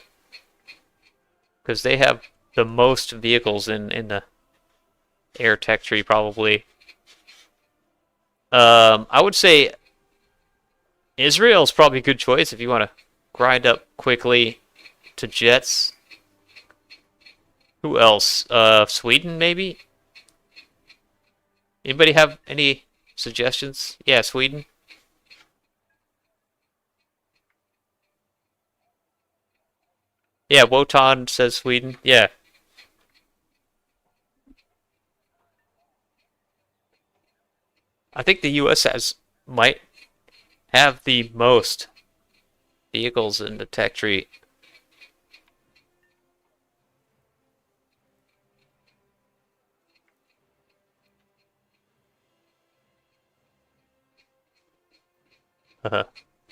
because they have the most vehicles in the air tech tree, probably. I would say Israel's probably a good choice if you want to grind up quickly to jets. Who else? Sweden, maybe? Anybody have any suggestions? Yeah, Sweden. Yeah, Wotan says Sweden. Yeah. I think the US might have the most vehicles in the tech tree.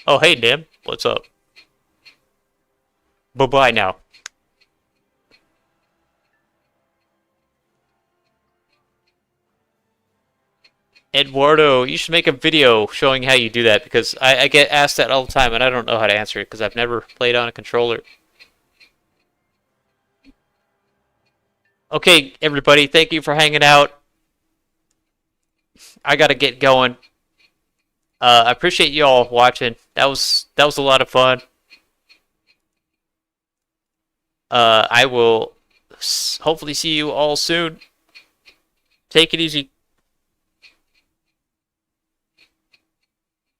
Oh, hey, Nim. What's up? Bye-bye now. Eduardo, you should make a video showing how you do that because I get asked that all the time and I don't know how to answer it because I've never played on a controller. Okay, everybody, thank you for hanging out. I gotta get going. I appreciate you all watching. That was a lot of fun. I will hopefully see you all soon. Take it easy.